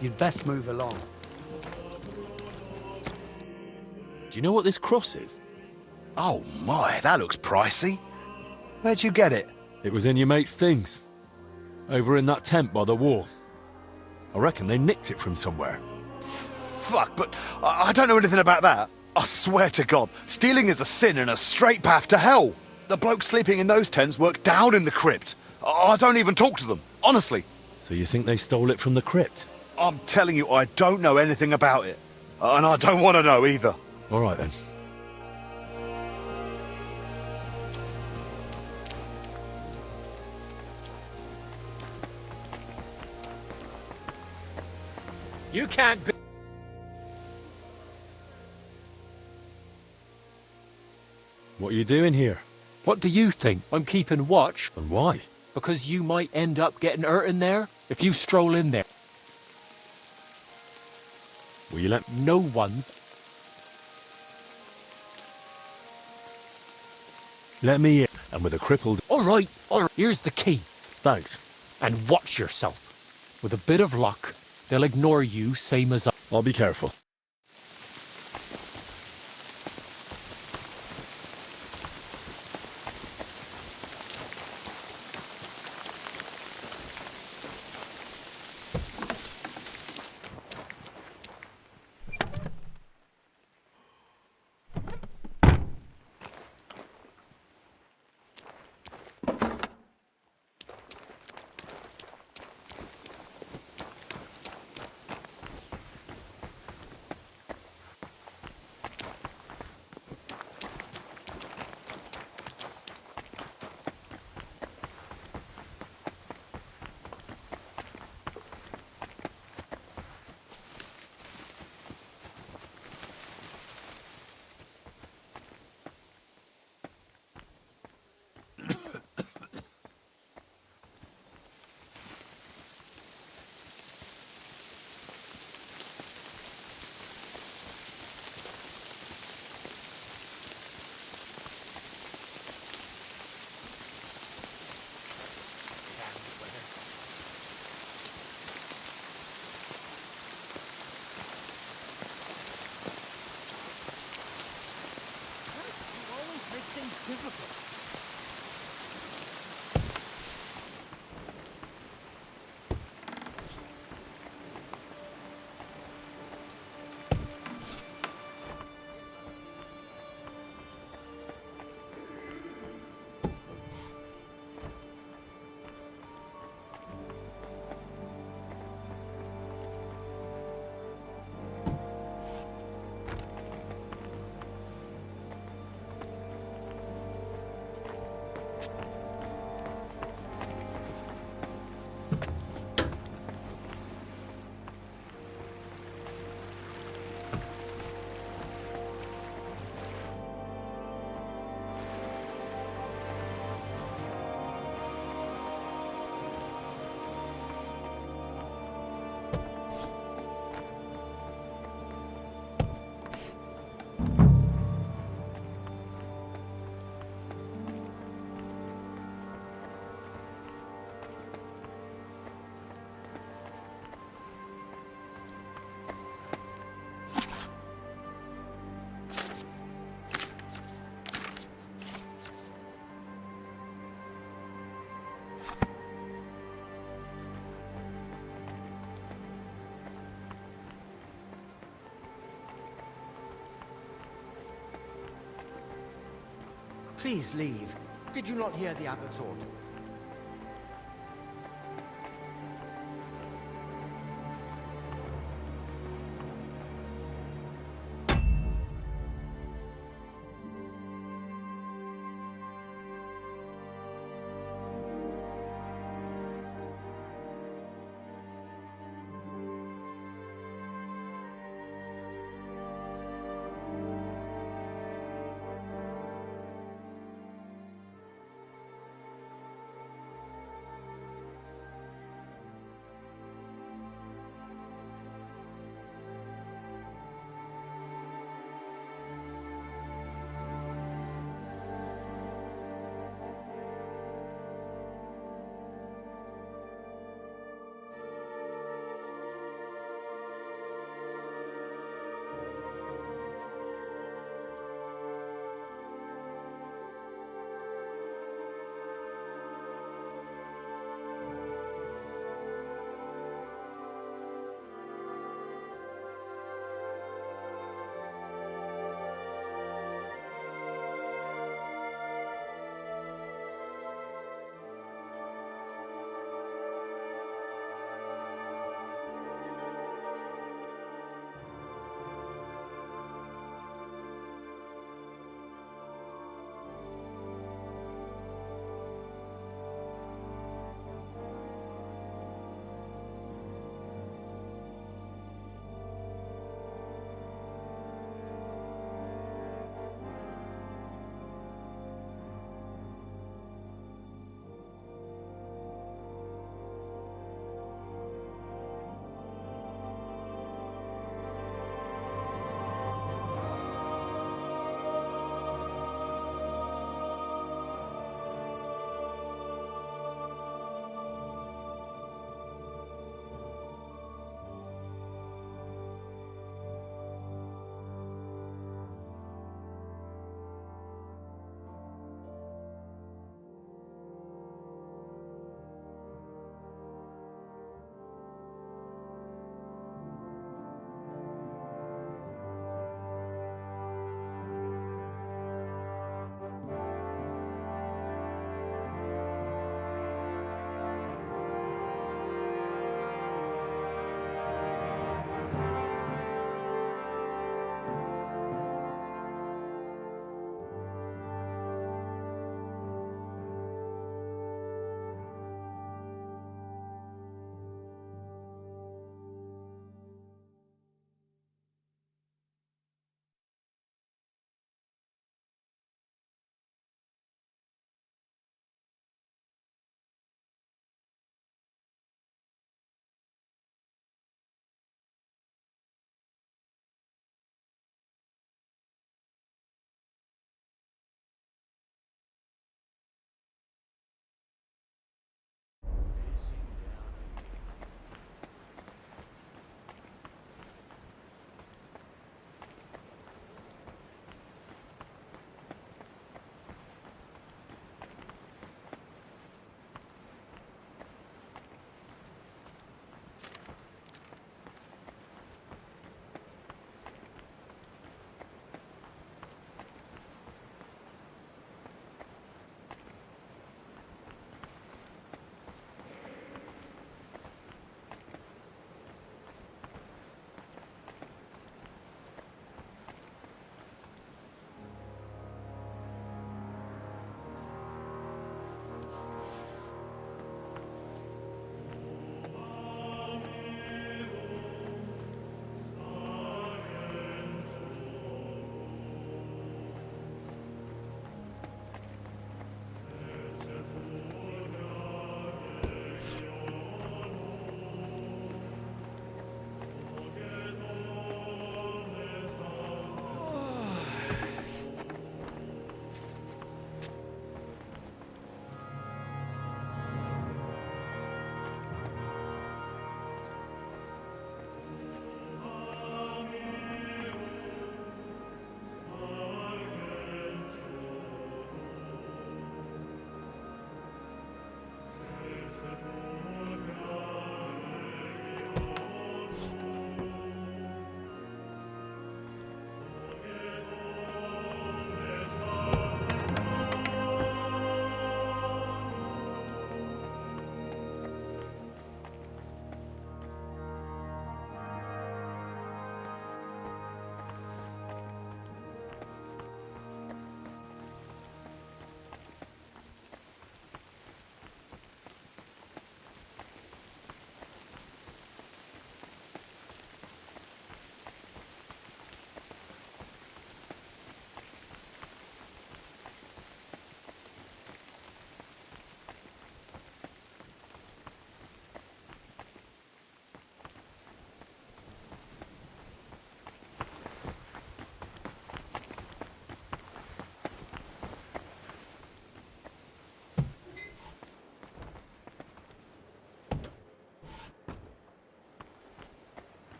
You'd best move along. Do you know what this cross is? Oh my, that looks pricey. Where'd you get it? It was in your mate's things. Over in that tent by the wall. I reckon they nicked it from somewhere. Fuck, but I don't know anything about that. I swear to God, stealing is a sin and a straight path to hell. The blokes sleeping in those tents work down in the crypt. I don't even talk to them, honestly. So you think they stole it from the crypt? I'm telling you, I don't know anything about it. And I don't want to know either. All right then. You can't be... What are you doing here? What do you think? I'm keeping watch. And why? Because you might end up getting hurt in there if you stroll in there. Will you let... No one's... Let me in. And with a crippled... All right. Here's the key. Thanks. And watch yourself. With a bit of luck, they'll ignore you same as I. I'll be careful. Please leave. Did you not hear the abbot's order?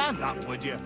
Stand up, would you?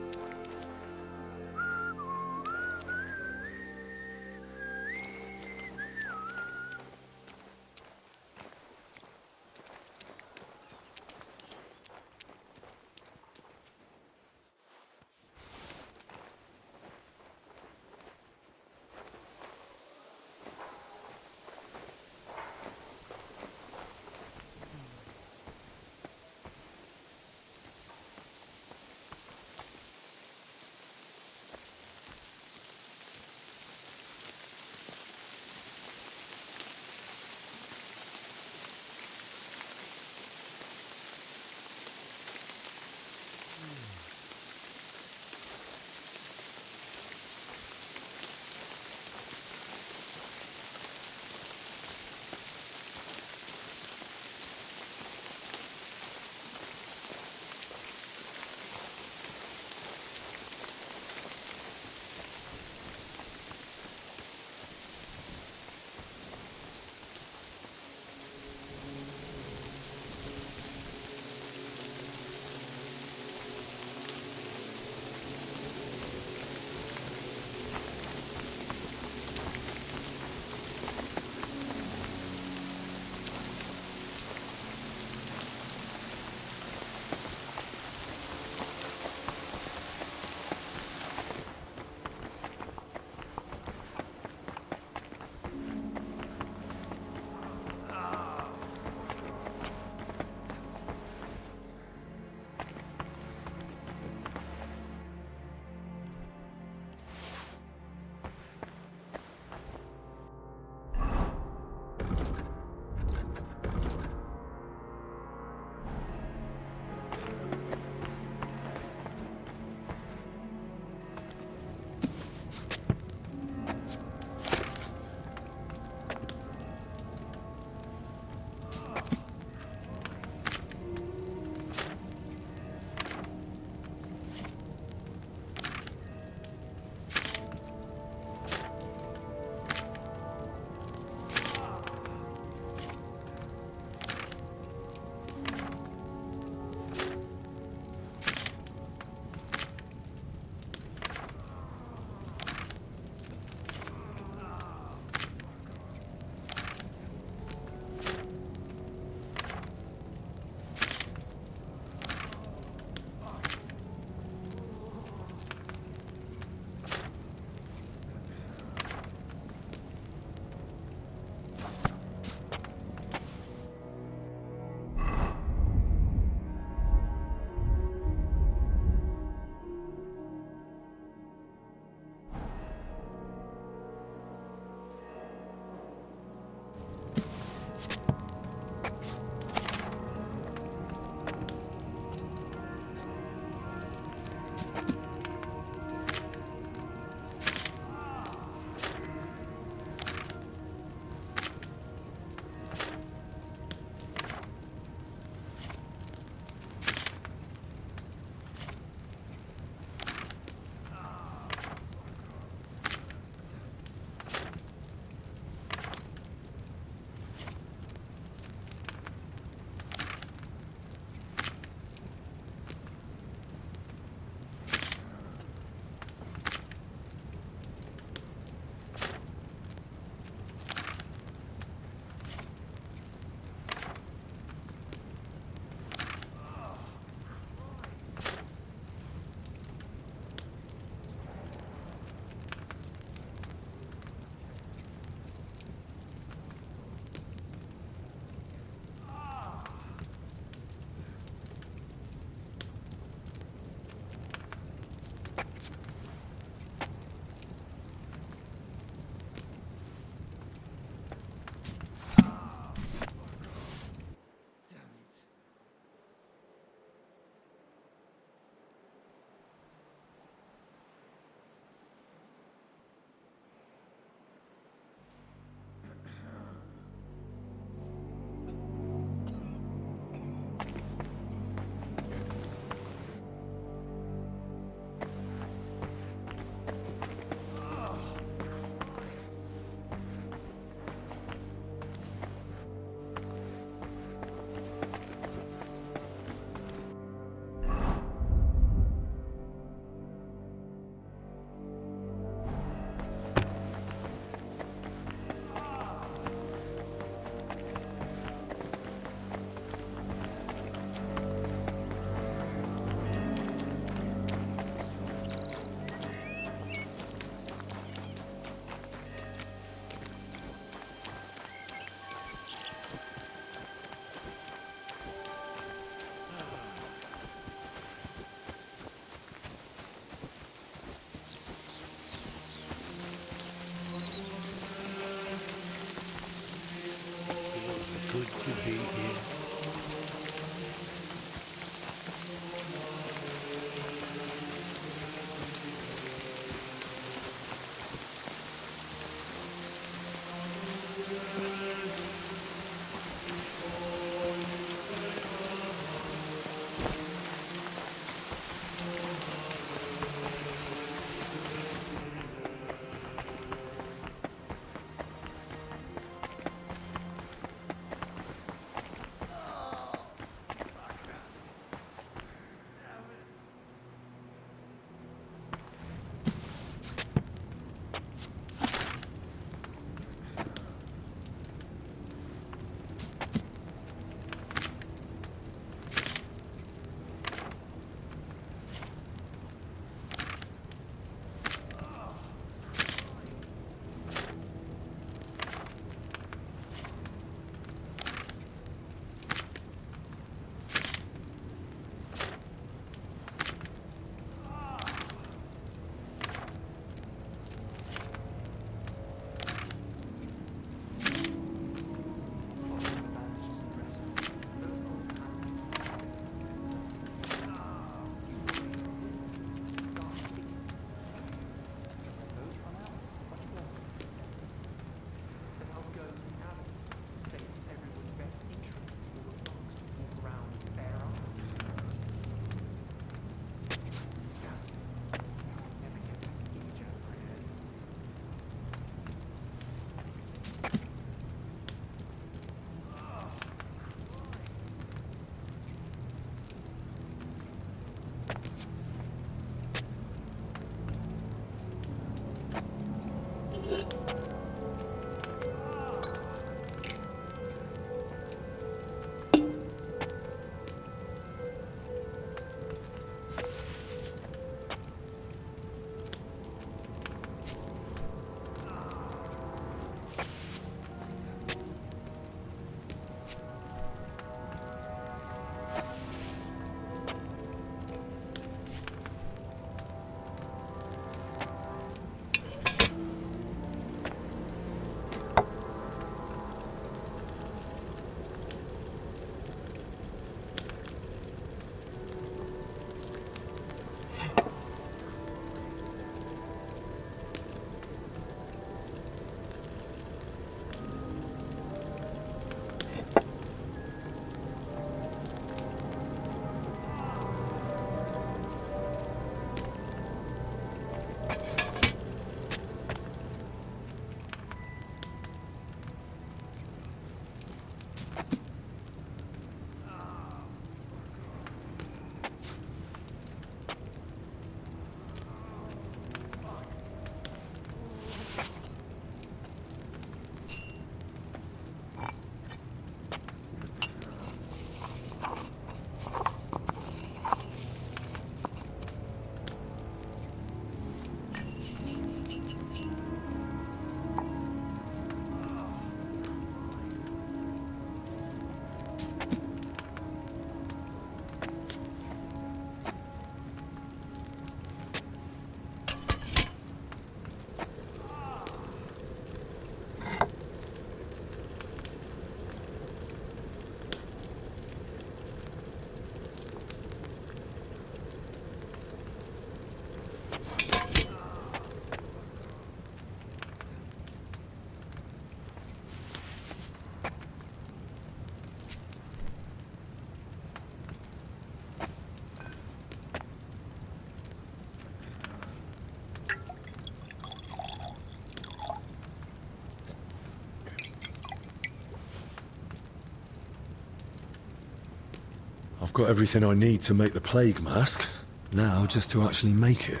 I've got everything I need to make the plague mask. Now, just to actually make it.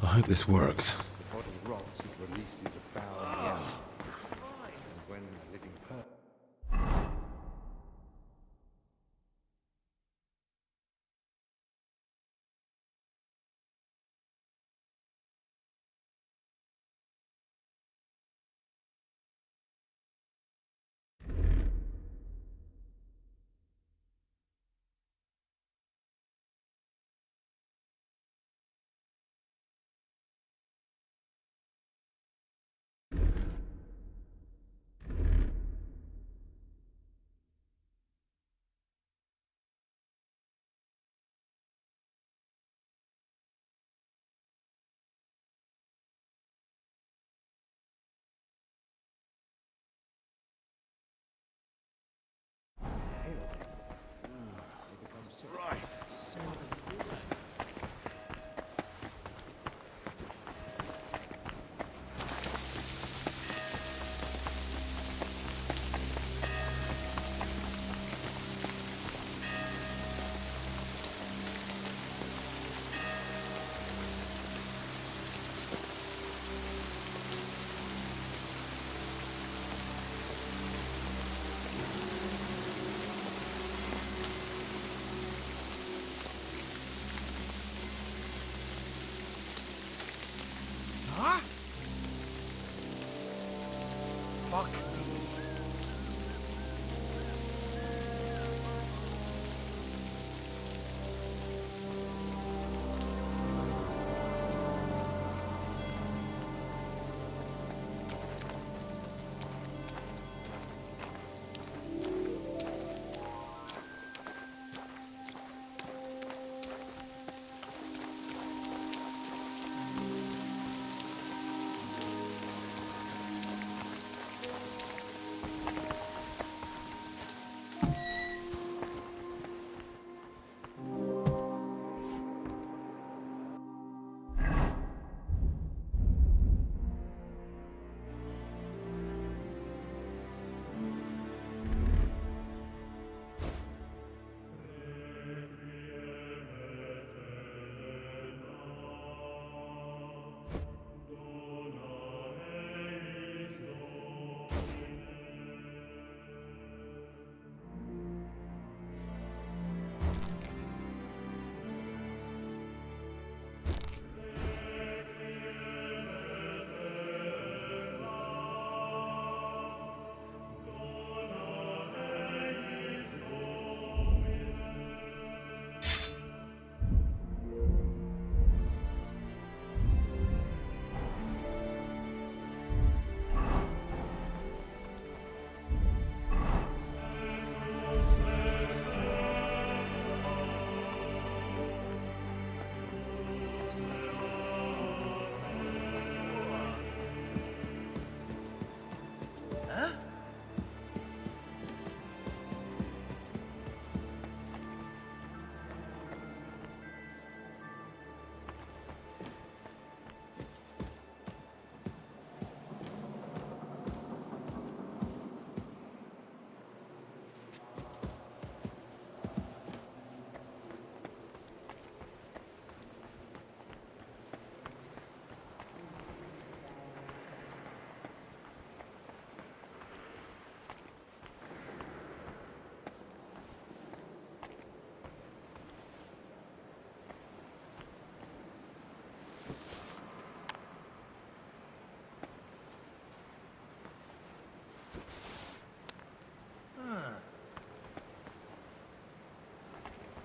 I hope this works. The body rots, it releases a foul miasma. And when the living person... Huh? Fuck me.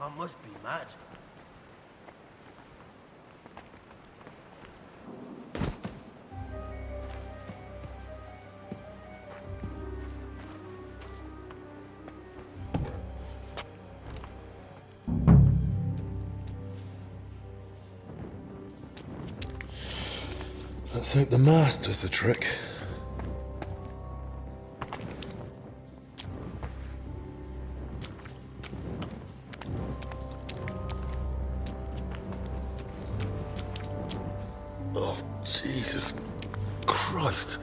I must be mad. Let's hope the mast does the trick. Oh, Jesus Christ.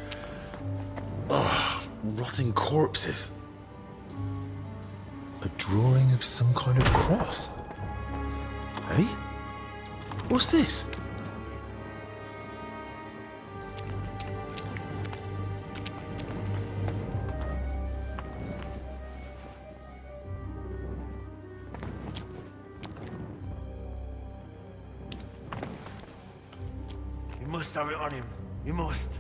Ugh, rotting corpses. A drawing of some kind of cross. Hey? What's this? You must have it on him. You must.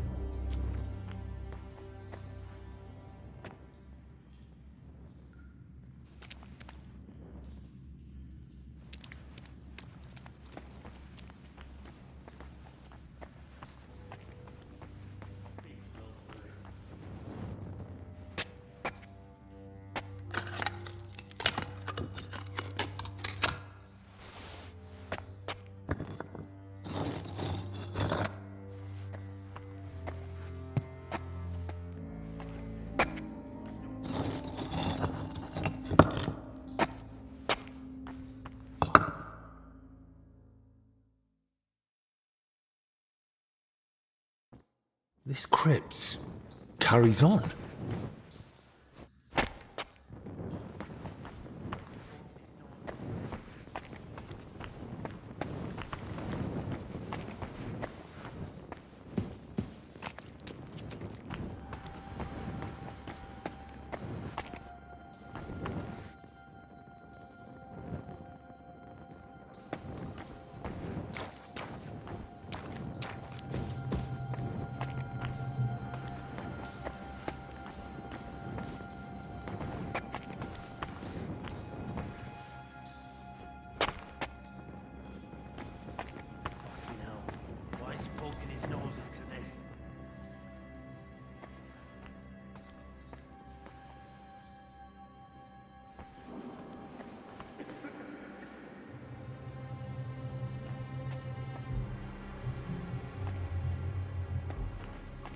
This crypt carries on. Why is he poking his nose into this?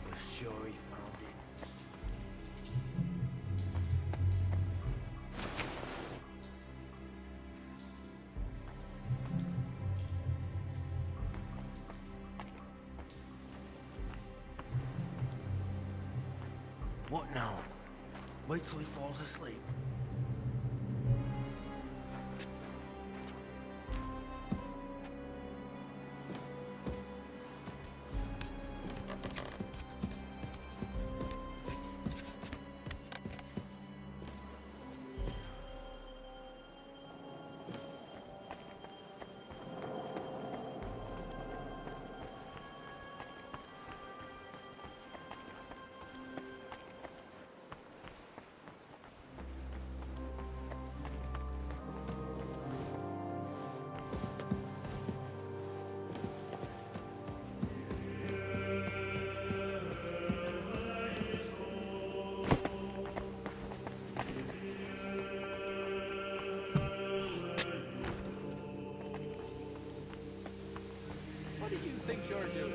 For sure he found it. What now? Wait till he falls asleep. What do you think you're doing?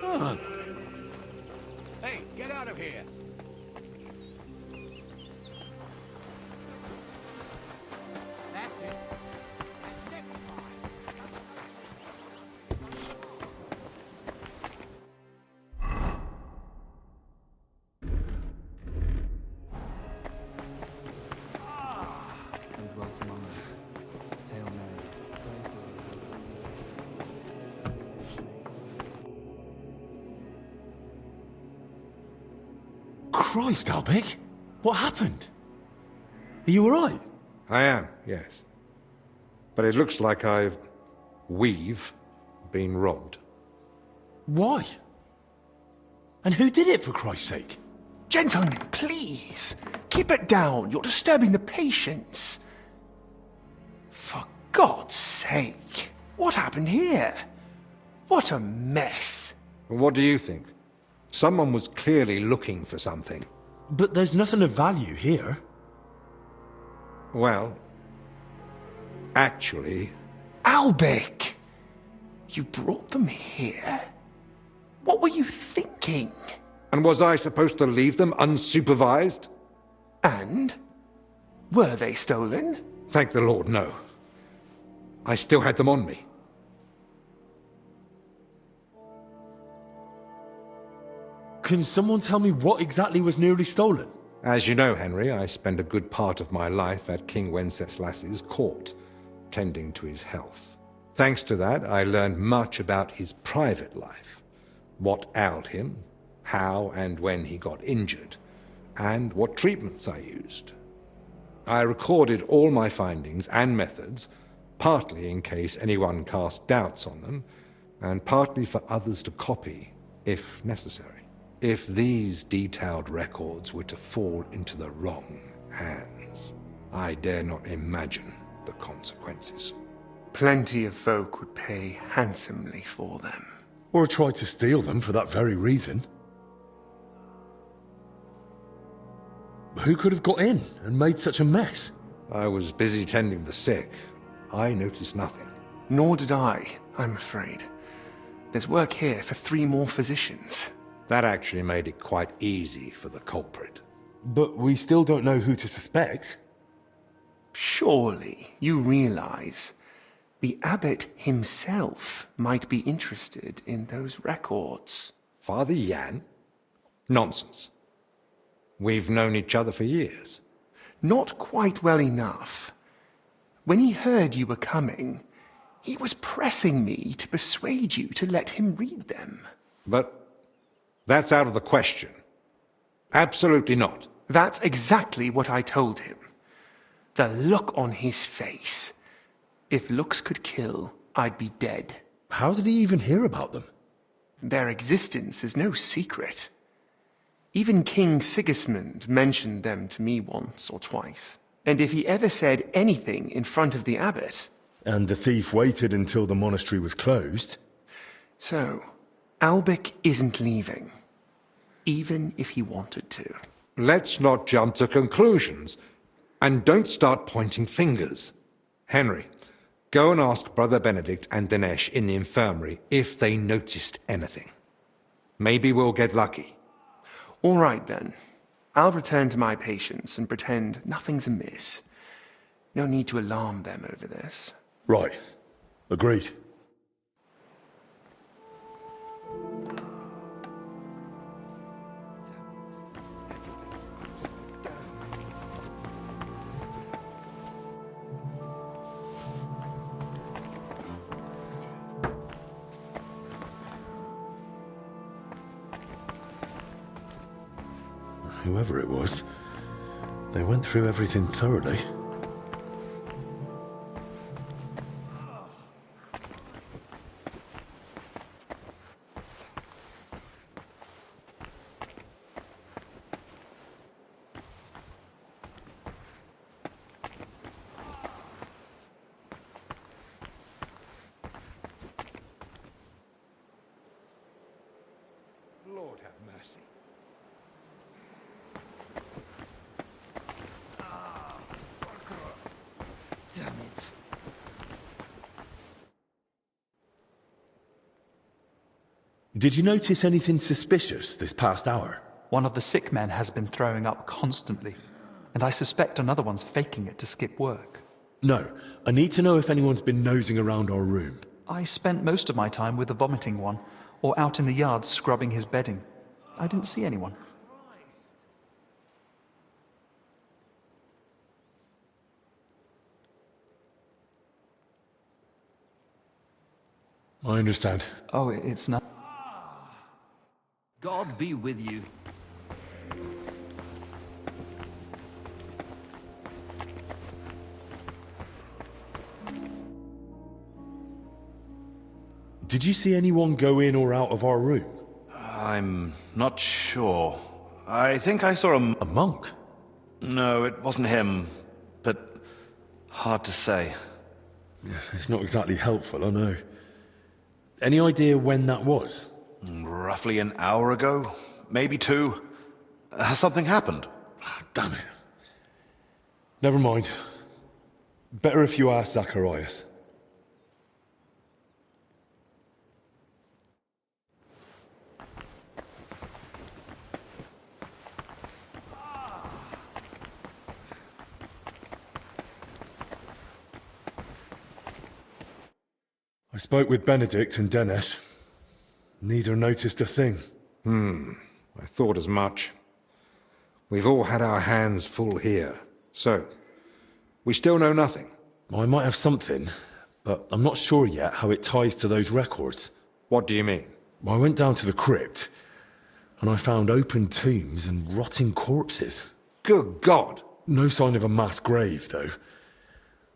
Huh. Hey, get out of here! That's it. And next time. Christ, Albig! What happened? Are you alright? I am, yes. But it looks like we've been robbed. Why? And who did it, for Christ's sake? Gentlemen, please, keep it down. You're disturbing the patients. For God's sake, what happened here? What a mess. What do you think? Someone was clearly looking for something. But there's nothing of value here. Well, actually... Albec! You brought them here? What were you thinking? And was I supposed to leave them unsupervised? And? Were they stolen? Thank the Lord, no. I still had them on me. Can someone tell me what exactly was nearly stolen? As you know, Henry, I spent a good part of my life at King Wenceslas's court, tending to his health. Thanks to that, I learned much about his private life, what ailed him, how and when he got injured, and what treatments I used. I recorded all my findings and methods, partly in case anyone cast doubts on them, and partly for others to copy, if necessary. If these detailed records were to fall into the wrong hands, I dare not imagine the consequences. Plenty of folk would pay handsomely for them. Or tried to steal them for that very reason. Who could have got in and made such a mess? I was busy tending the sick. I noticed nothing. Nor did I, I'm afraid. There's work here for 3 more physicians. That actually made it quite easy for the culprit. But we still don't know who to suspect. Surely you realize the abbot himself might be interested in those records. Father Jan? Nonsense. We've known each other for years. Not quite well enough. When he heard you were coming, he was pressing me to persuade you to let him read them. But that's out of the question. Absolutely not. That's exactly what I told him. The look on his face. If looks could kill, I'd be dead. How did he even hear about them? Their existence is no secret. Even King Sigismund mentioned them to me once or twice. And if he ever said anything in front of the abbot... And the thief waited until the monastery was closed? So, Albec isn't leaving. Even if he wanted to. Let's not jump to conclusions. And don't start pointing fingers. Henry, go and ask Brother Benedict and Dinesh in the infirmary if they noticed anything. Maybe we'll get lucky. All right, then. I'll return to my patients and pretend nothing's amiss. No need to alarm them over this. Right. Agreed. Whoever it was, they went through everything thoroughly. Lord have mercy. Damn it. Did you notice anything suspicious this past hour? One of the sick men has been throwing up constantly, and I suspect another one's faking it to skip work. No, I need to know if anyone's been nosing around our room. I spent most of my time with the vomiting one, or out in the yard scrubbing his bedding. I didn't see anyone. I understand. Oh, it's not... God be with you. Did you see anyone go in or out of our room? I'm not sure. I think I saw a monk? No, it wasn't him. But hard to say. Yeah, it's not exactly helpful, I know. Any idea when that was? Roughly an hour ago, maybe 2. Has something happened? Damn it. Never mind. Better if you ask Zacharias. I spoke with Benedict and Dennis. Neither noticed a thing. I thought as much. We've all had our hands full here. So, we still know nothing. I might have something, but I'm not sure yet how it ties to those records. What do you mean? I went down to the crypt, and I found open tombs and rotting corpses. Good God! No sign of a mass grave, though.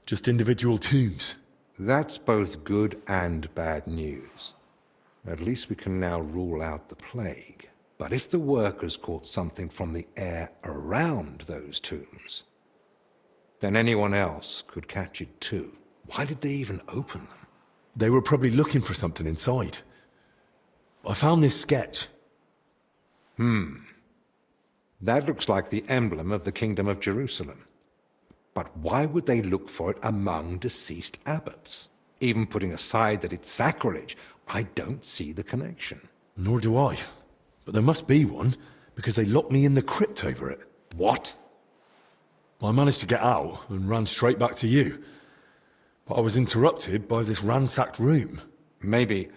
Just individual tombs. That's both good and bad news. At least we can now rule out the plague. But if the workers caught something from the air around those tombs, then anyone else could catch it too. Why did they even open them? They were probably looking for something inside. I found this sketch. That looks like the emblem of the Kingdom of Jerusalem. But why would they look for it among deceased abbots? Even putting aside that it's sacrilege, I don't see the connection. Nor do I. But there must be one, because they locked me in the crypt over it. What? I managed to get out and ran straight back to you. But I was interrupted by this ransacked room. Maybe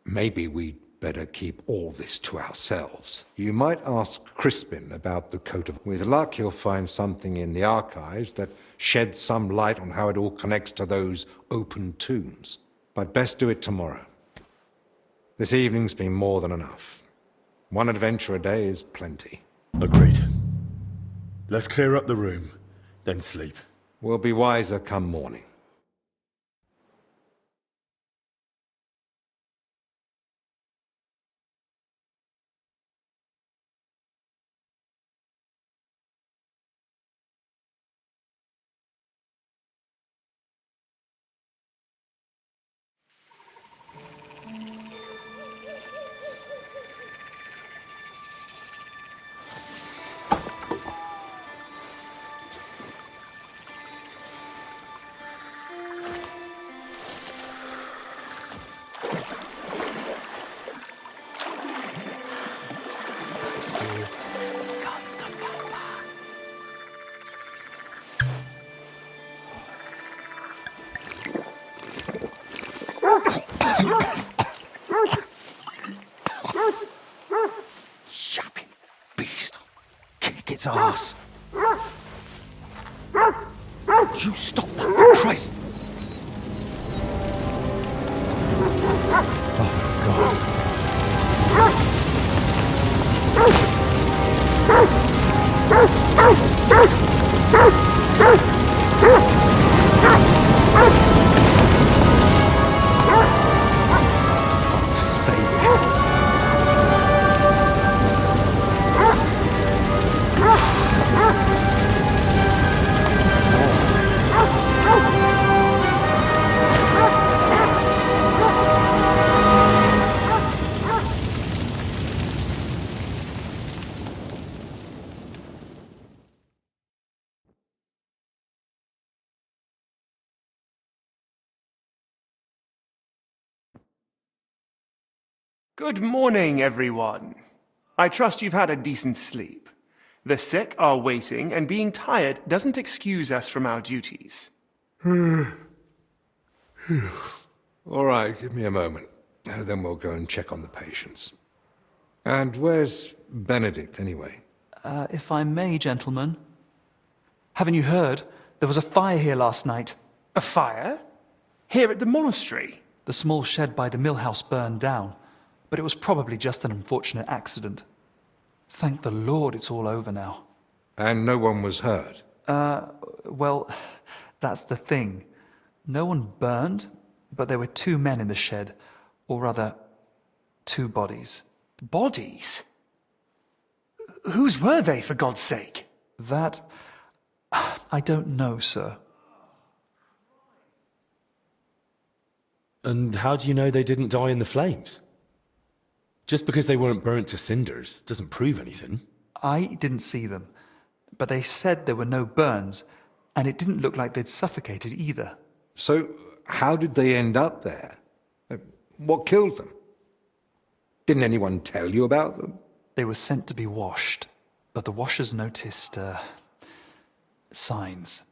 we'd better keep all this to ourselves. You might ask Crispin about the coat of... With luck, he'll find something in the archives that sheds some light on how it all connects to those open tombs. But best do it tomorrow. This evening's been more than enough. One adventure a day is plenty. Agreed. Let's clear up the room, then sleep. We'll be wiser come morning. Yapping beast. Kick its ass. You stop that, for Christ! Oh, God. Fuck's sake. Good morning, everyone. I trust you've had a decent sleep. The sick are waiting, and being tired doesn't excuse us from our duties. All right, give me a moment. Then we'll go and check on the patients. And where's Benedict, anyway? If I may, gentlemen. Haven't you heard? There was a fire here last night. A fire? Here at the monastery? The small shed by the mill house burned down, but it was probably just an unfortunate accident. Thank the Lord it's all over now. And no one was hurt? Well, that's the thing. No one burned, but there were 2 men in the shed, or rather, 2 bodies. Bodies? Whose were they, for God's sake? That... I don't know, sir. And how do you know they didn't die in the flames? Just because they weren't burnt to cinders doesn't prove anything. I didn't see them, but they said there were no burns, and it didn't look like they'd suffocated either. So, how did they end up there? What killed them? Didn't anyone tell you about them? They were sent to be washed, but the washers noticed, signs.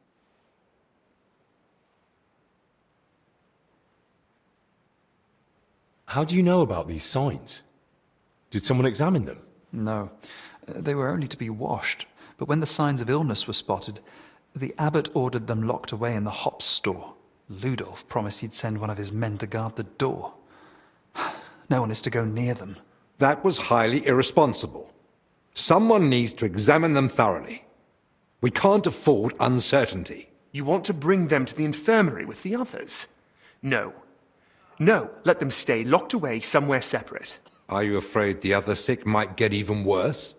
How do you know about these signs? Did someone examine them? No, they were only to be washed, but when the signs of illness were spotted, the abbot ordered them locked away in the hops store. Ludolf promised he'd send one of his men to guard the door. No one is to go near them. That was highly irresponsible. Someone needs to examine them thoroughly. We can't afford uncertainty. You want to bring them to the infirmary with the others? No. No, let them stay locked away somewhere separate. Are you afraid the other sick might get even worse?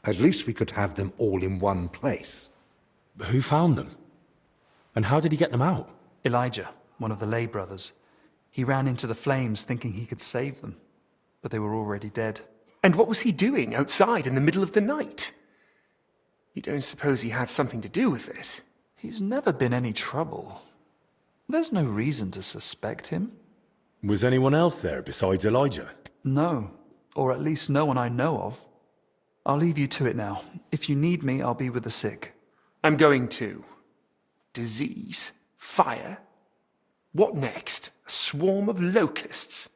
At least we could have them all in one place. Who found them? And how did he get them out? Elijah, one of the lay brothers. He ran into the flames thinking he could save them, but they were already dead. And what was he doing outside in the middle of the night? You don't suppose he had something to do with it? He's never been any trouble. There's no reason to suspect him. Was anyone else there besides Elijah? No, or at least no one I know of. I'll leave you to it now. If you need me, I'll be with the sick. I'm going too. Disease? Fire? What next? A swarm of locusts?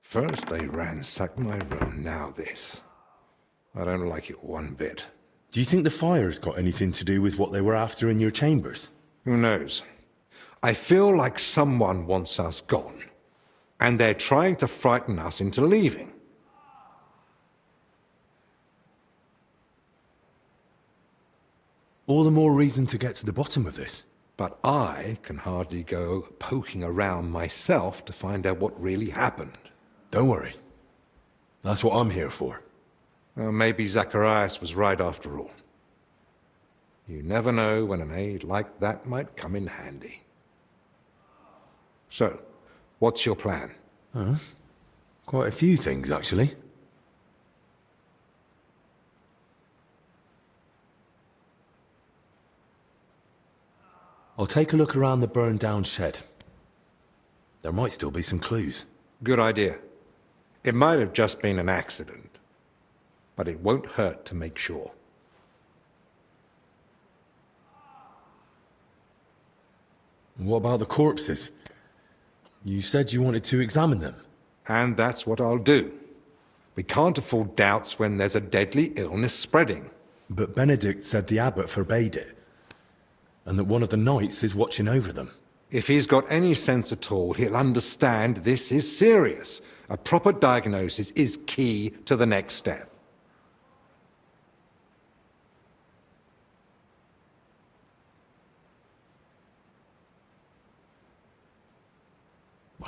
First they ransacked my room, now this. I don't like it one bit. Do you think the fire's got anything to do with what they were after in your chambers? Who knows? I feel like someone wants us gone, and they're trying to frighten us into leaving. All the more reason to get to the bottom of this. But I can hardly go poking around myself to find out what really happened. Don't worry. That's what I'm here for. Maybe Zacharias was right after all. You never know when an aid like that might come in handy. So, what's your plan? Quite a few things, actually. I'll take a look around the burned-down shed. There might still be some clues. Good idea. It might have just been an accident, but it won't hurt to make sure. What about the corpses? You said you wanted to examine them. And that's what I'll do. We can't afford doubts when there's a deadly illness spreading. But Benedict said the abbot forbade it, and that one of the knights is watching over them. If he's got any sense at all, he'll understand this is serious. A proper diagnosis is key to the next step.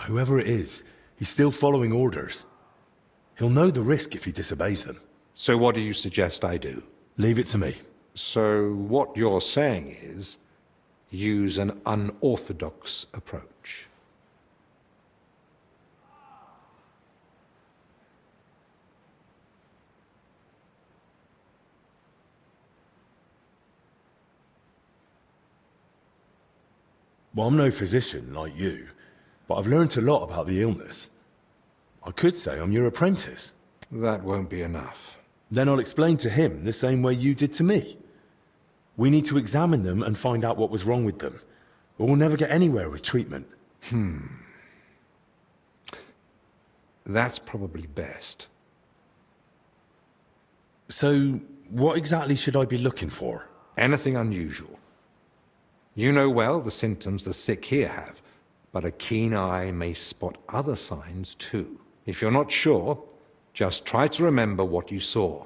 Whoever it is, he's still following orders. He'll know the risk if he disobeys them. So what do you suggest I do? Leave it to me. So what you're saying is, use an unorthodox approach. Well, I'm no physician like you, but I've learned a lot about the illness. I could say I'm your apprentice. That won't be enough. Then I'll explain to him the same way you did to me. We need to examine them and find out what was wrong with them, or we'll never get anywhere with treatment. That's probably best. So, what exactly should I be looking for? Anything unusual. You know well the symptoms the sick here have, but a keen eye may spot other signs too. If you're not sure, just try to remember what you saw.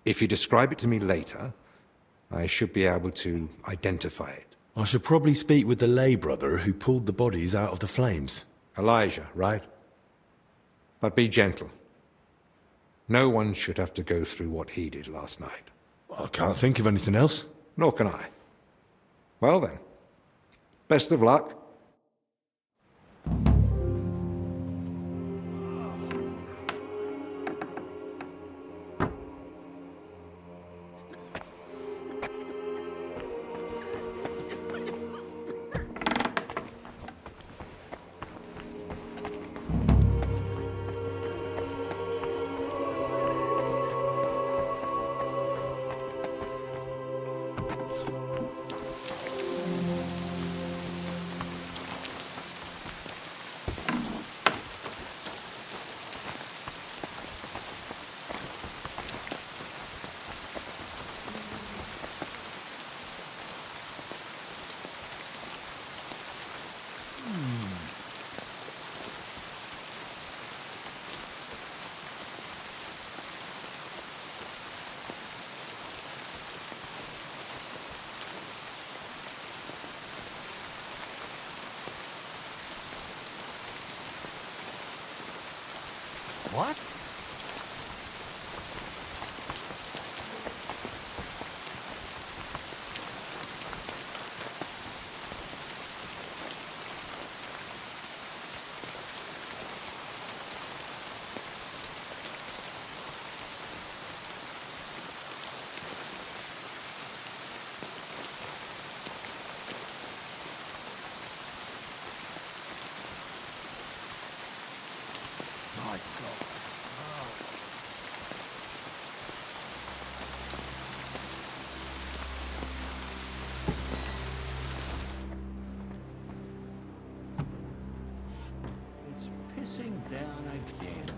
If you describe it to me later, I should be able to identify it. I should probably speak with the lay brother who pulled the bodies out of the flames. Elijah, right? But be gentle. No one should have to go through what he did last night. I can't think of anything else. Nor can I. Well then, best of luck. What? My God. It's pissing down again.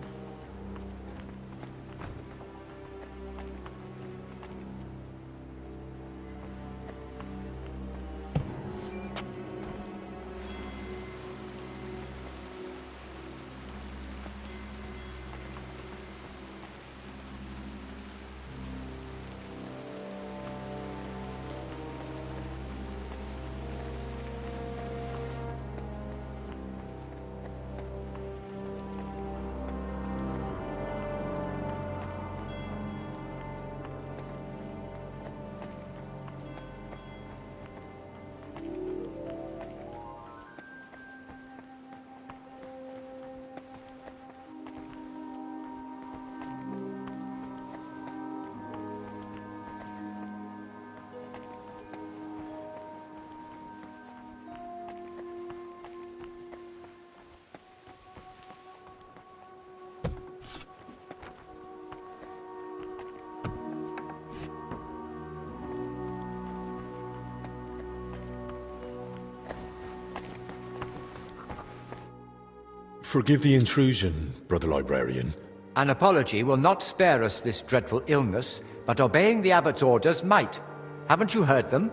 Forgive the intrusion, Brother Librarian. An apology will not spare us this dreadful illness, but obeying the abbot's orders might. Haven't you heard them?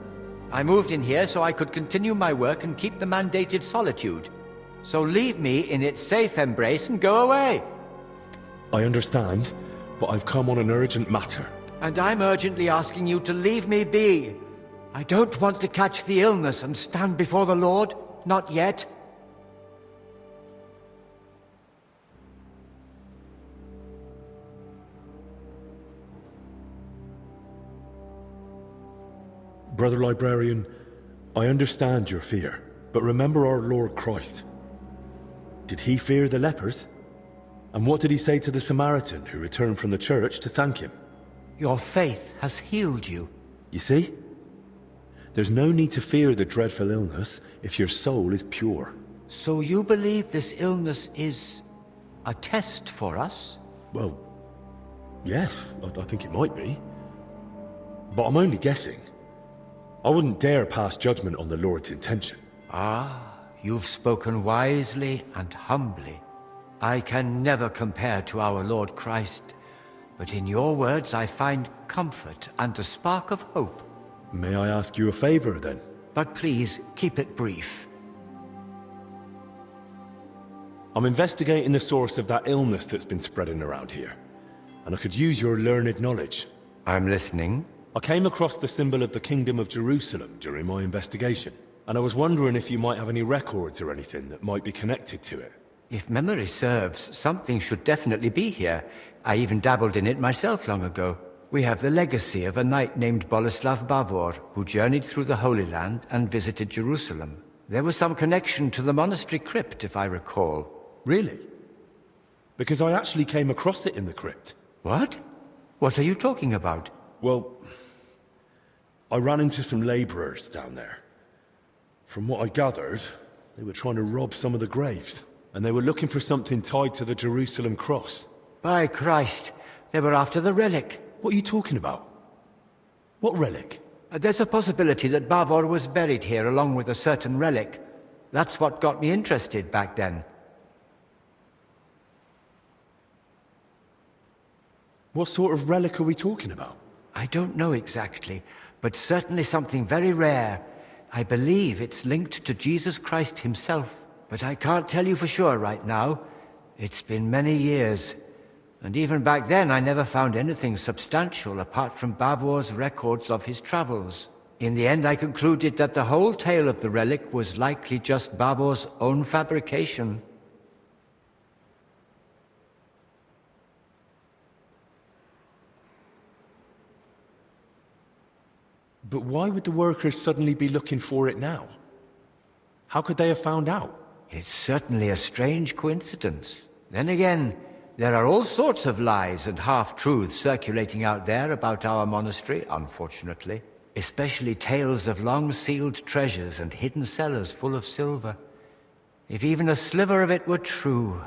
I moved in here so I could continue my work and keep the mandated solitude. So leave me in its safe embrace and go away. I understand, but I've come on an urgent matter. And I'm urgently asking you to leave me be. I don't want to catch the illness and stand before the Lord. Not yet. Brother Librarian, I understand your fear, but remember our Lord Christ. Did he fear the lepers? And what did he say to the Samaritan who returned from the church to thank him? Your faith has healed you. You see? There's no need to fear the dreadful illness if your soul is pure. So you believe this illness is a test for us? Well, yes, I think it might be. But I'm only guessing. I wouldn't dare pass judgment on the Lord's intention. Ah, you've spoken wisely and humbly. I can never compare to our Lord Christ, but in your words I find comfort and a spark of hope. May I ask you a favor, then? But please, keep it brief. I'm investigating the source of that illness that's been spreading around here, and I could use your learned knowledge. I'm listening. I came across the symbol of the Kingdom of Jerusalem during my investigation, and I was wondering if you might have any records or anything that might be connected to it. If memory serves, something should definitely be here. I even dabbled in it myself long ago. We have the legacy of a knight named Boleslav Bavor, who journeyed through the Holy Land and visited Jerusalem. There was some connection to the monastery crypt, if I recall. Really? Because I actually came across it in the crypt. What? What are you talking about? Well, I ran into some labourers down there. From what I gathered, they were trying to rob some of the graves, and they were looking for something tied to the Jerusalem cross. By Christ, they were after the relic. What are you talking about? What relic? There's a possibility that Bavor was buried here along with a certain relic. That's what got me interested back then. What sort of relic are we talking about? I don't know exactly, but certainly something very rare. I believe it's linked to Jesus Christ himself, but I can't tell you for sure right now. It's been many years, and even back then I never found anything substantial apart from Bavor's records of his travels. In the end, I concluded that the whole tale of the relic was likely just Bavor's own fabrication. But why would the workers suddenly be looking for it now? How could they have found out? It's certainly a strange coincidence. Then again, there are all sorts of lies and half-truths circulating out there about our monastery, unfortunately. Especially tales of long-sealed treasures and hidden cellars full of silver. If even a sliver of it were true...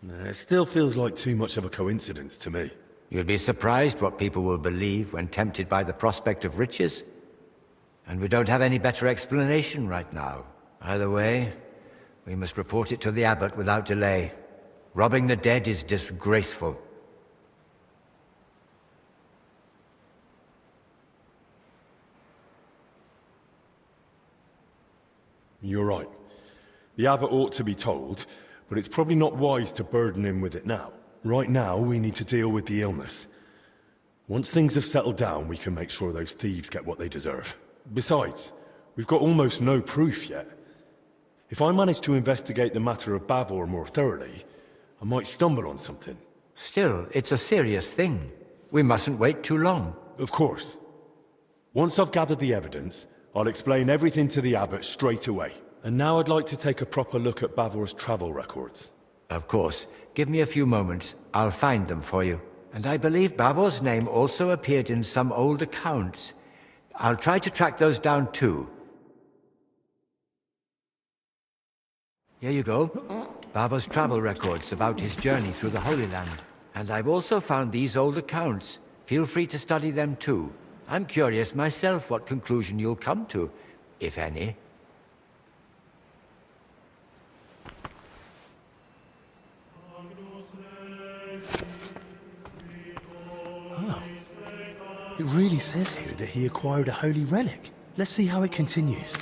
It still feels like too much of a coincidence to me. You'd be surprised what people will believe when tempted by the prospect of riches. And we don't have any better explanation right now. Either way, we must report it to the abbot without delay. Robbing the dead is disgraceful. You're right. The abbot ought to be told, but it's probably not wise to burden him with it now. Right now, we need to deal with the illness. Once things have settled down, we can make sure those thieves get what they deserve. Besides, we've got almost no proof yet. If I manage to investigate the matter of Bavor more thoroughly, I might stumble on something. Still, it's a serious thing. We mustn't wait too long. Of course. Once I've gathered the evidence, I'll explain everything to the abbot straight away. And now I'd like to take a proper look at Bavor's travel records. Of course. Give me a few moments. I'll find them for you. And I believe Bavor's name also appeared in some old accounts. I'll try to track those down too. Here you go. Bavor's travel records about his journey through the Holy Land. And I've also found these old accounts. Feel free to study them too. I'm curious myself what conclusion you'll come to, if any. It really says here that he acquired a holy relic. Let's see how it continues.